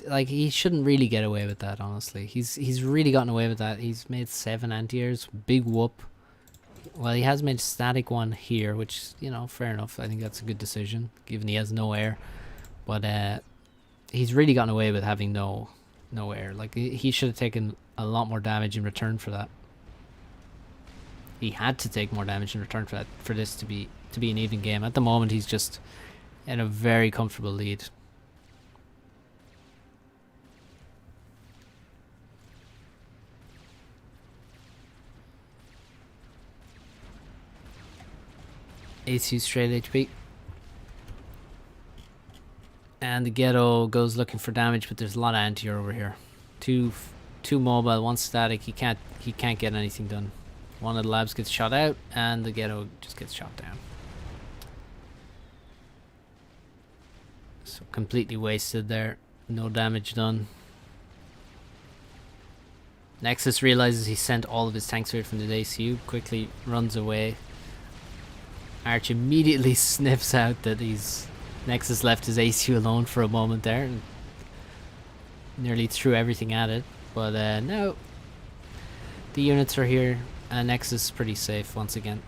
like, he shouldn't really get away with that, honestly. He's really gotten away with that. He's made 7 anti-airs, big whoop. Well, he has made static one here, which, you know, fair enough. I think that's a good decision, given he has no air. But he's really gotten away with having no air. Like, he should have taken a lot more damage in return for that. He had to take more damage in return for that, for this to be an even game. At the moment, he's just in a very comfortable lead. AC straight HP. And the ghetto goes looking for damage, but there's a lot of anti-air over here. Two mobile, 1 static. He can't get anything done. One of the labs gets shot out, and the ghetto just gets shot down. So completely wasted there. No damage done. Nexus realizes he sent all of his tanks away from the ACU. Quickly runs away. Arch immediately sniffs out that Nexus left his ACU alone for a moment there and nearly threw everything at it. But no, the units are here and Nexus is pretty safe once again.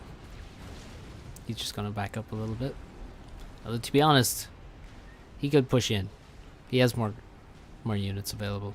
He's just gonna back up a little bit. Although, to be honest, he could push in. He has more units available.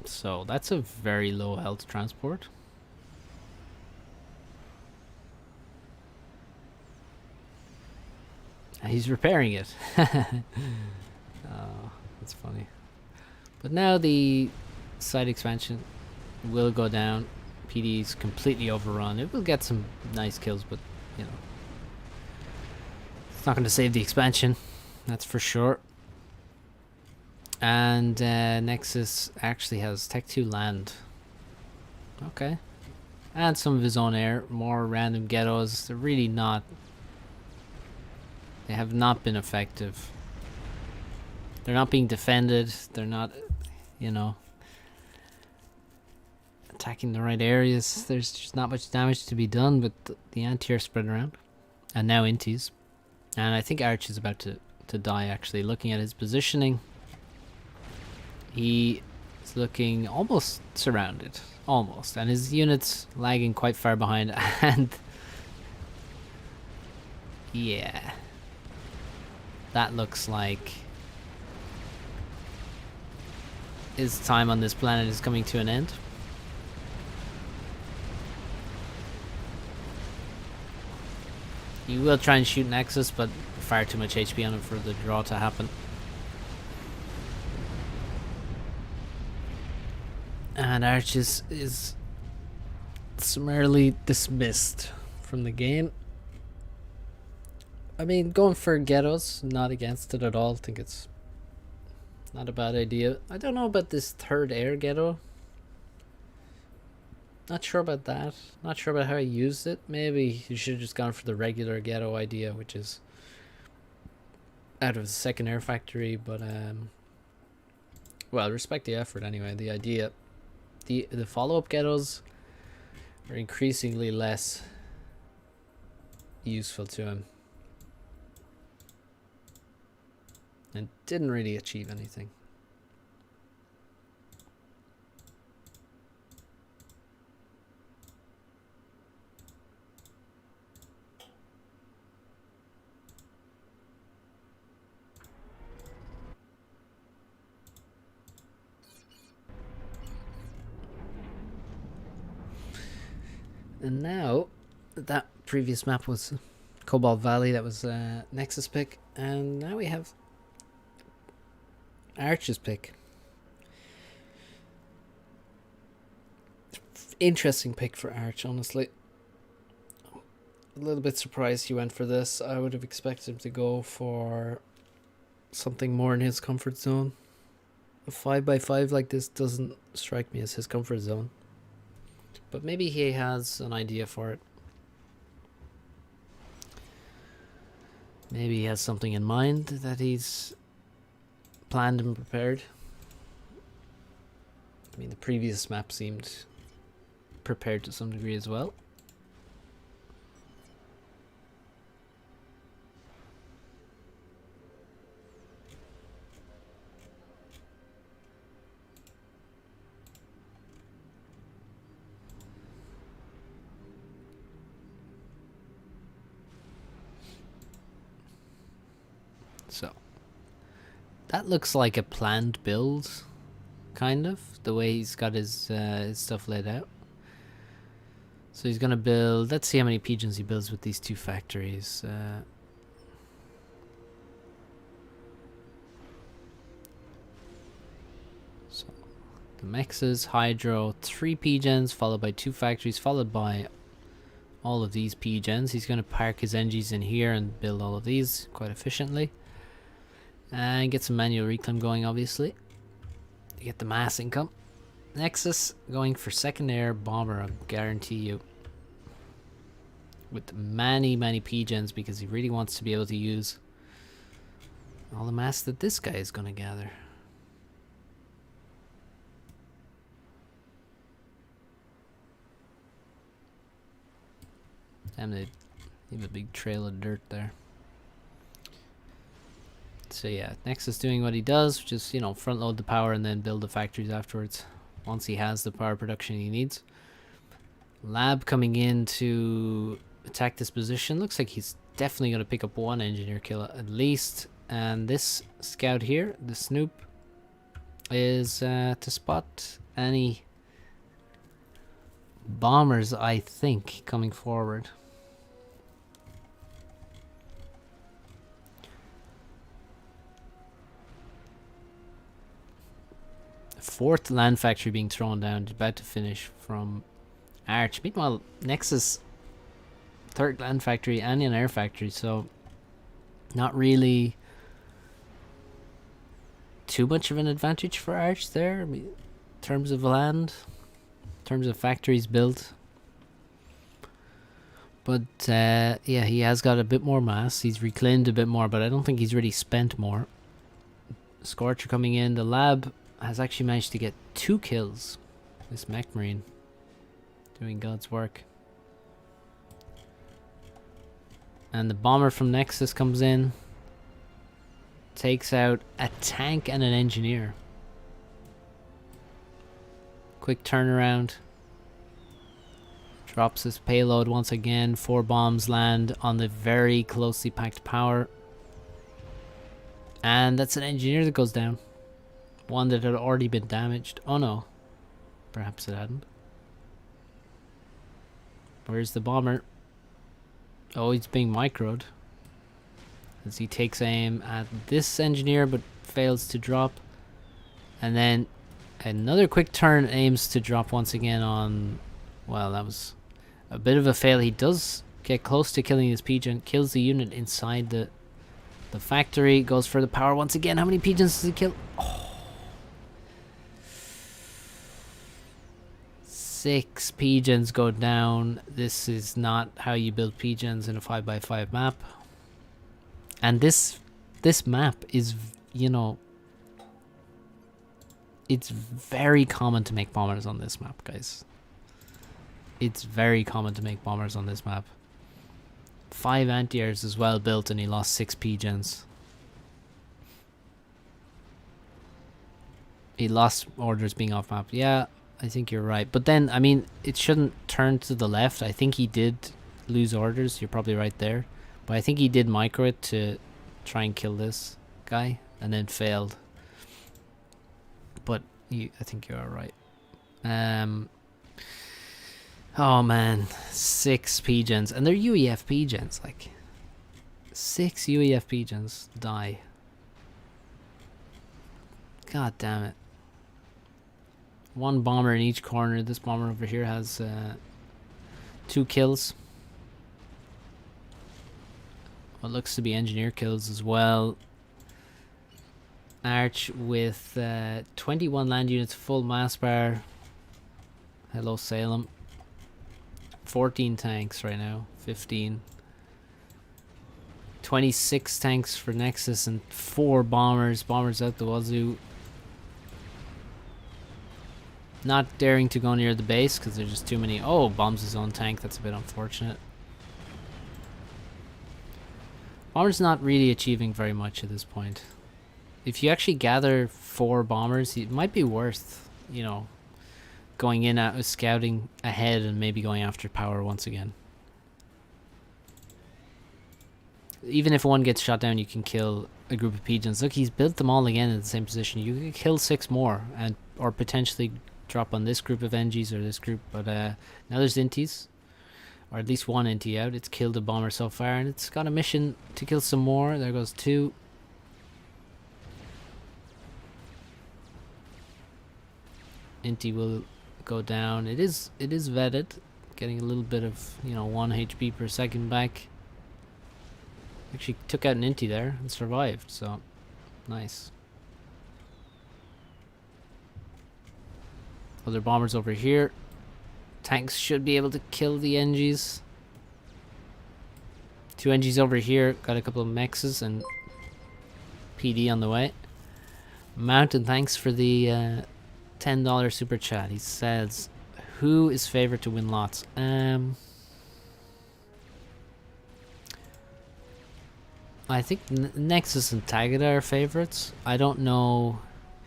So that's a very low health transport. He's repairing it. Oh, that's funny. But now the site expansion will go down. PD's completely overrun. It will get some nice kills, but you know, it's not going to save the expansion. That's for sure. And Nexus actually has Tech 2 land. Okay. And some of his own air. More random ghettos. They're really not... They have not been effective. They're not being defended. They're not, you know, attacking the right areas. There's just not much damage to be done, but the anti-air spread around. And now inties. And I think Arch is about to die, actually. Looking at his positioning, he is looking almost surrounded. Almost. And his units lagging quite far behind. And yeah, that looks like his time on this planet is coming to an end. You will try and shoot Nexus, but far too much HP on him for the draw to happen. And Arch is summarily dismissed from the game. I mean, going for ghettos, not against it at all. I think it's not a bad idea. I don't know about this third air ghetto. Not sure about that. Not sure about how I used it. Maybe you should have just gone for the regular ghetto idea, which is out of the second air factory. But well, respect the effort anyway. The idea, the follow-up ghettos are increasingly less useful to him, and didn't really achieve anything. And now, that previous map was Cobalt Valley, that was Nexus pick, and now we have Arch's pick. Interesting pick for Arch, honestly. A little bit surprised he went for this. I would have expected him to go for something more in his comfort zone. A 5x5 like this doesn't strike me as his comfort zone. But maybe he has an idea for it. Maybe he has something in mind that he's planned and prepared. I mean, the previous map seemed prepared to some degree as well. So that looks like a planned build, kind of, the way he's got his stuff laid out. So he's gonna build, let's see how many pigeons he builds with these two factories. So the mexes, hydro, 3 pigeons, followed by 2 factories, followed by all of these pigeons. He's gonna park his NGs in here and build all of these quite efficiently. And get some manual reclaim going, obviously, to get the mass income. Nexus going for second air bomber, I guarantee you. with many P-gens because he really wants to be able to use all the mass that this guy is going to gather. Damn, they leave a big trail of dirt there. So yeah, Nexus doing what he does, which is, you know, front load the power and then build the factories afterwards once he has the power production he needs. Lab coming in to attack this position. Looks like he's definitely going to pick up one engineer kill at least. And this scout here, the Snoop, is to spot any bombers, I think, coming forward. Fourth land factory being thrown down, about to finish from Arch. Meanwhile, Nexus, third land factory and an air factory, so not really too much of an advantage for Arch there. I mean, in terms of land, in terms of factories built. But yeah, he has got a bit more mass. He's reclaimed a bit more, but I don't think he's really spent more. Scorcher coming in. The lab has actually managed to get 2 kills. This mech marine doing God's work. And the bomber from Nexus comes in, takes out a tank and an engineer. Quick turnaround. Drops his payload once again. 4 bombs land on the very closely packed power. And that's an engineer that goes down. One that had already been damaged. Oh no. Perhaps it hadn't. Where's the bomber? Oh, he's being microed. As he takes aim at this engineer but fails to drop. And then another quick turn aims to drop once again on... Well, that was a bit of a fail. He does get close to killing his pigeon. Kills the unit inside the factory. Goes for the power once again. How many pigeons does he kill? Oh. 6 pigeons go down. This is not how you build pigeons in a 5x5 map. And this map is, you know, it's very common to make bombers on this map, guys. It's very common to make bombers on this map. 5 anti-airs is well built and he lost 6 pigeons. He lost orders being off map. Yeah, I think you're right. But then, I mean, it shouldn't turn to the left. I think he did lose orders. You're probably right there. But I think he did micro it to try and kill this guy and then failed. But I think you are right. Oh man, 6 pigeons. And they're UEF pigeons. Like, 6 UEF pigeons die. God damn it. 1 bomber in each corner. This bomber over here has 2 kills. What looks to be engineer kills as well. Arch with 21 land units, full mass bar. Hello Salem. 14 tanks right now. 15. 26 tanks for Nexus and 4 bombers. Bombers out the wazoo. Not daring to go near the base because there's just too many. Oh, bombs his own tank. That's a bit unfortunate. Bomber's not really achieving very much at this point. If you actually gather 4 bombers, it might be worth, you know, going in at scouting ahead and maybe going after power once again. Even if one gets shot down, you can kill a group of pigeons. Look, he's built them all again in the same position. You can kill 6 more and or potentially drop on this group of NGs or this group. But now there's inties, or at least 1 intie out. It's killed a bomber so far, and it's got a mission to kill some more. There goes 2. Intie will go down. It is vetted, getting a little bit of, you know, 1 HP per second back. Actually took out an intie there and survived, so nice. Other bombers over here. Tanks should be able to kill the NGs. Two NGs over here. Got a couple of mexes and PD on the way. Mountain, thanks for the $10 super chat. He says, who is favorite to win LotS? I think Nexus and Tagada are favorites. I don't know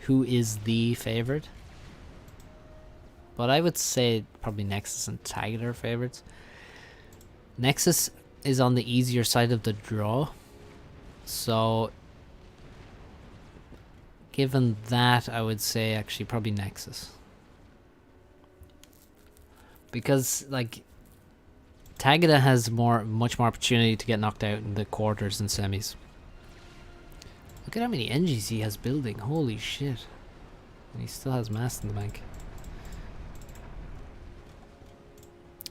who is the favorite, but I would say probably Nexus and Tagada are favorites. Nexus is on the easier side of the draw, so given that, I would say actually probably Nexus, because like Tagada has much more opportunity to get knocked out in the quarters and semis. Look at how many NGs he has building. Holy shit. And he still has mass in the bank.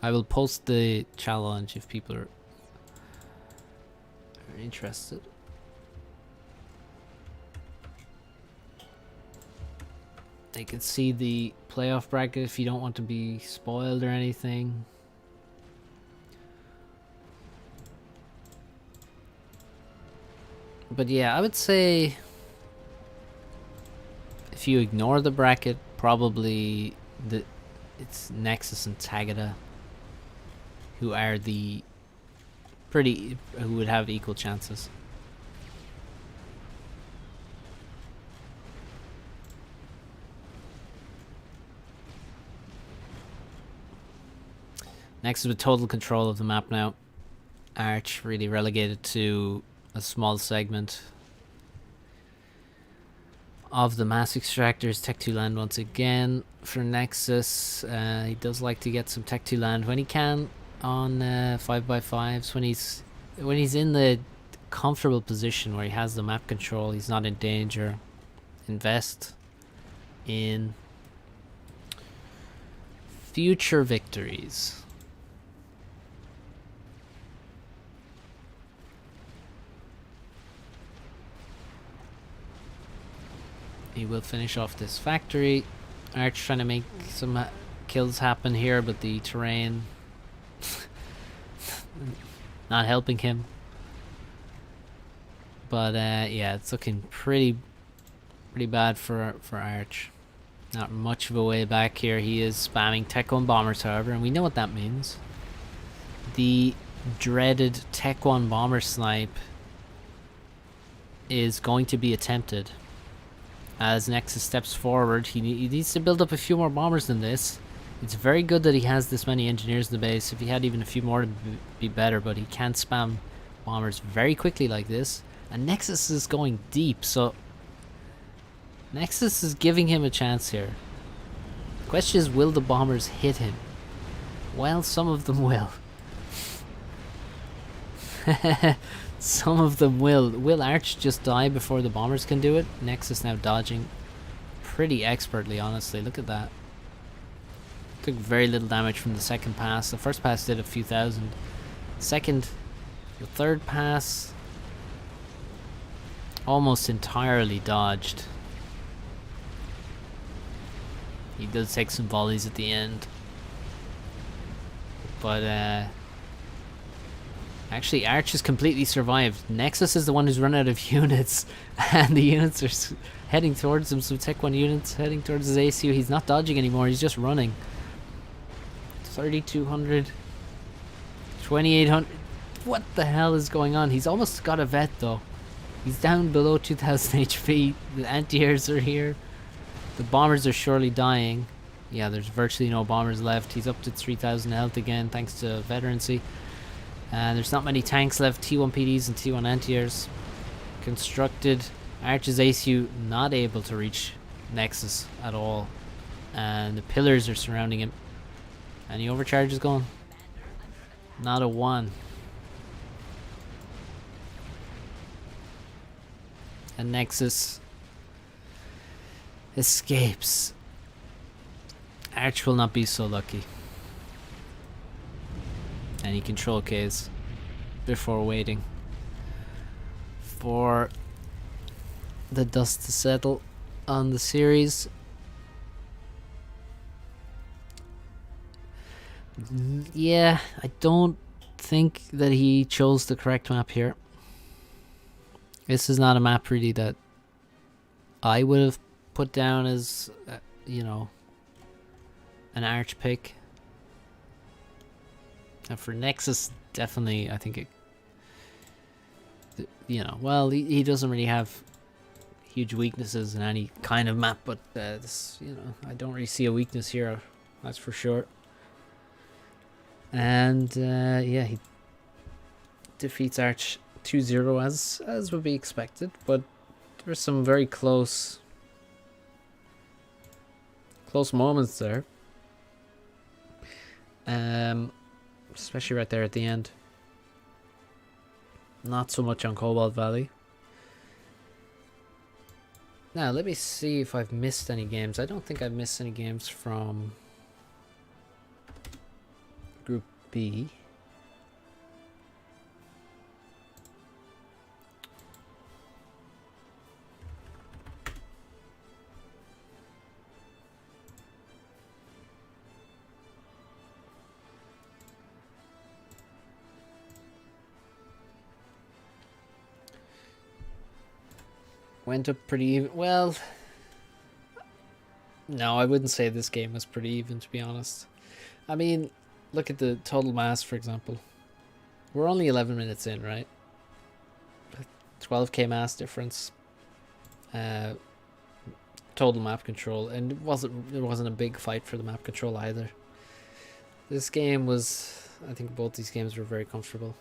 I will post the challenge if people are interested. They can see the playoff bracket if you don't want to be spoiled or anything. But yeah, I would say if you ignore the bracket, probably it's Nexus and Tagada who are who would have equal chances. Nexus with total control of the map now. Arch really relegated to a small segment of the mass extractors. Tech 2 land once again for Nexus. He does like to get some Tech 2 land when he can on 5x5s. When he's in the comfortable position where he has the map control, he's not in danger. Invest in future victories. He will finish off this factory. Arch trying to make some kills happen here, but the terrain not helping him. But yeah, it's looking pretty bad for Arch. Not much of a way back here. He is spamming Tech 1 bombers, however, and we know what that means. The dreaded Tech 1 bomber snipe is going to be attempted. As Nexus steps forward, he needs to build up a few more bombers than this. It's very good that he has this many engineers in the base. If he had even a few more, it'd be better, but he can't spam bombers very quickly like this. And Nexus is going deep, so Nexus is giving him a chance here. The question is, will the bombers hit him? Well, some of them will. Some of them will. Will Arch just die before the bombers can do it? Nexus now dodging pretty expertly, honestly. Look at that. Took very little damage from the second pass. The first pass did a few thousand. The third pass almost entirely dodged. He does take some volleys at the end. But actually, Arch has completely survived. Nexus is the one who's run out of units, and the units are heading towards him. So Tech 1 units heading towards his ACU. He's not dodging anymore, he's just running. 3,200. 2,800. What the hell is going on? He's almost got a vet, though. He's down below 2,000 HP. The anti-airs are here. The bombers are surely dying. Yeah, there's virtually no bombers left. He's up to 3,000 health again, thanks to veterancy. And there's not many tanks left. T1 PDs and T1 anti-airs constructed. Arch's ACU not able to reach Nexus at all. And the pillars are surrounding him. Any overcharges going? Not a one. And Nexus escapes. Arch will not be so lucky. And he control Ks before waiting for the dust to settle on the series. Yeah, I don't think that he chose the correct map here. This is not a map really that I would have put down as, you know, an arch pick. And for Nexus, definitely, I think it, you know, well, he doesn't really have huge weaknesses in any kind of map, but this, you know, I don't really see a weakness here, that's for sure. And yeah, he defeats Arch 2-0 as would be expected, but there's some very close moments there. Especially right there at the end. Not so much on Cobalt Valley. Now, let me see if I've missed any games. I don't think I've missed any games from Group B. Went up pretty even. Well, no, I wouldn't say this game was pretty even, to be honest. I mean, look at the total mass, for example. We're only 11 minutes in, right? 12k mass difference. Total map control, and it wasn't a big fight for the map control either. This game was, I think both these games were very comfortable.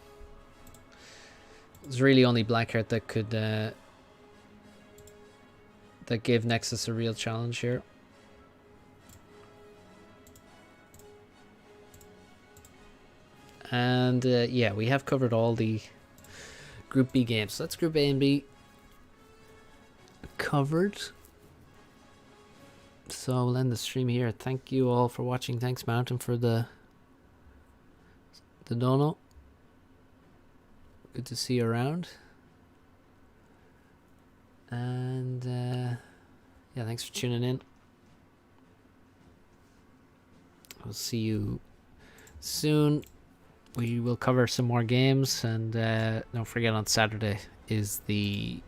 It was really only Blackheart that could that gave Nexus a real challenge here. And yeah, we have covered all the Group B games. So that's Group A and B covered. So we'll end the stream here. Thank you all for watching. Thanks Mountain for the dono. Good to see you around. And yeah, thanks for tuning in. I'll see you soon. We will cover some more games, and don't forget on Saturday is the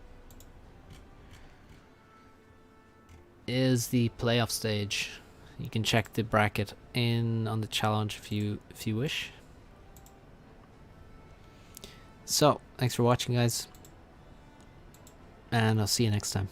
playoff stage. You can check the bracket in on the challenge if you wish. So, thanks for watching, guys. And I'll see you next time.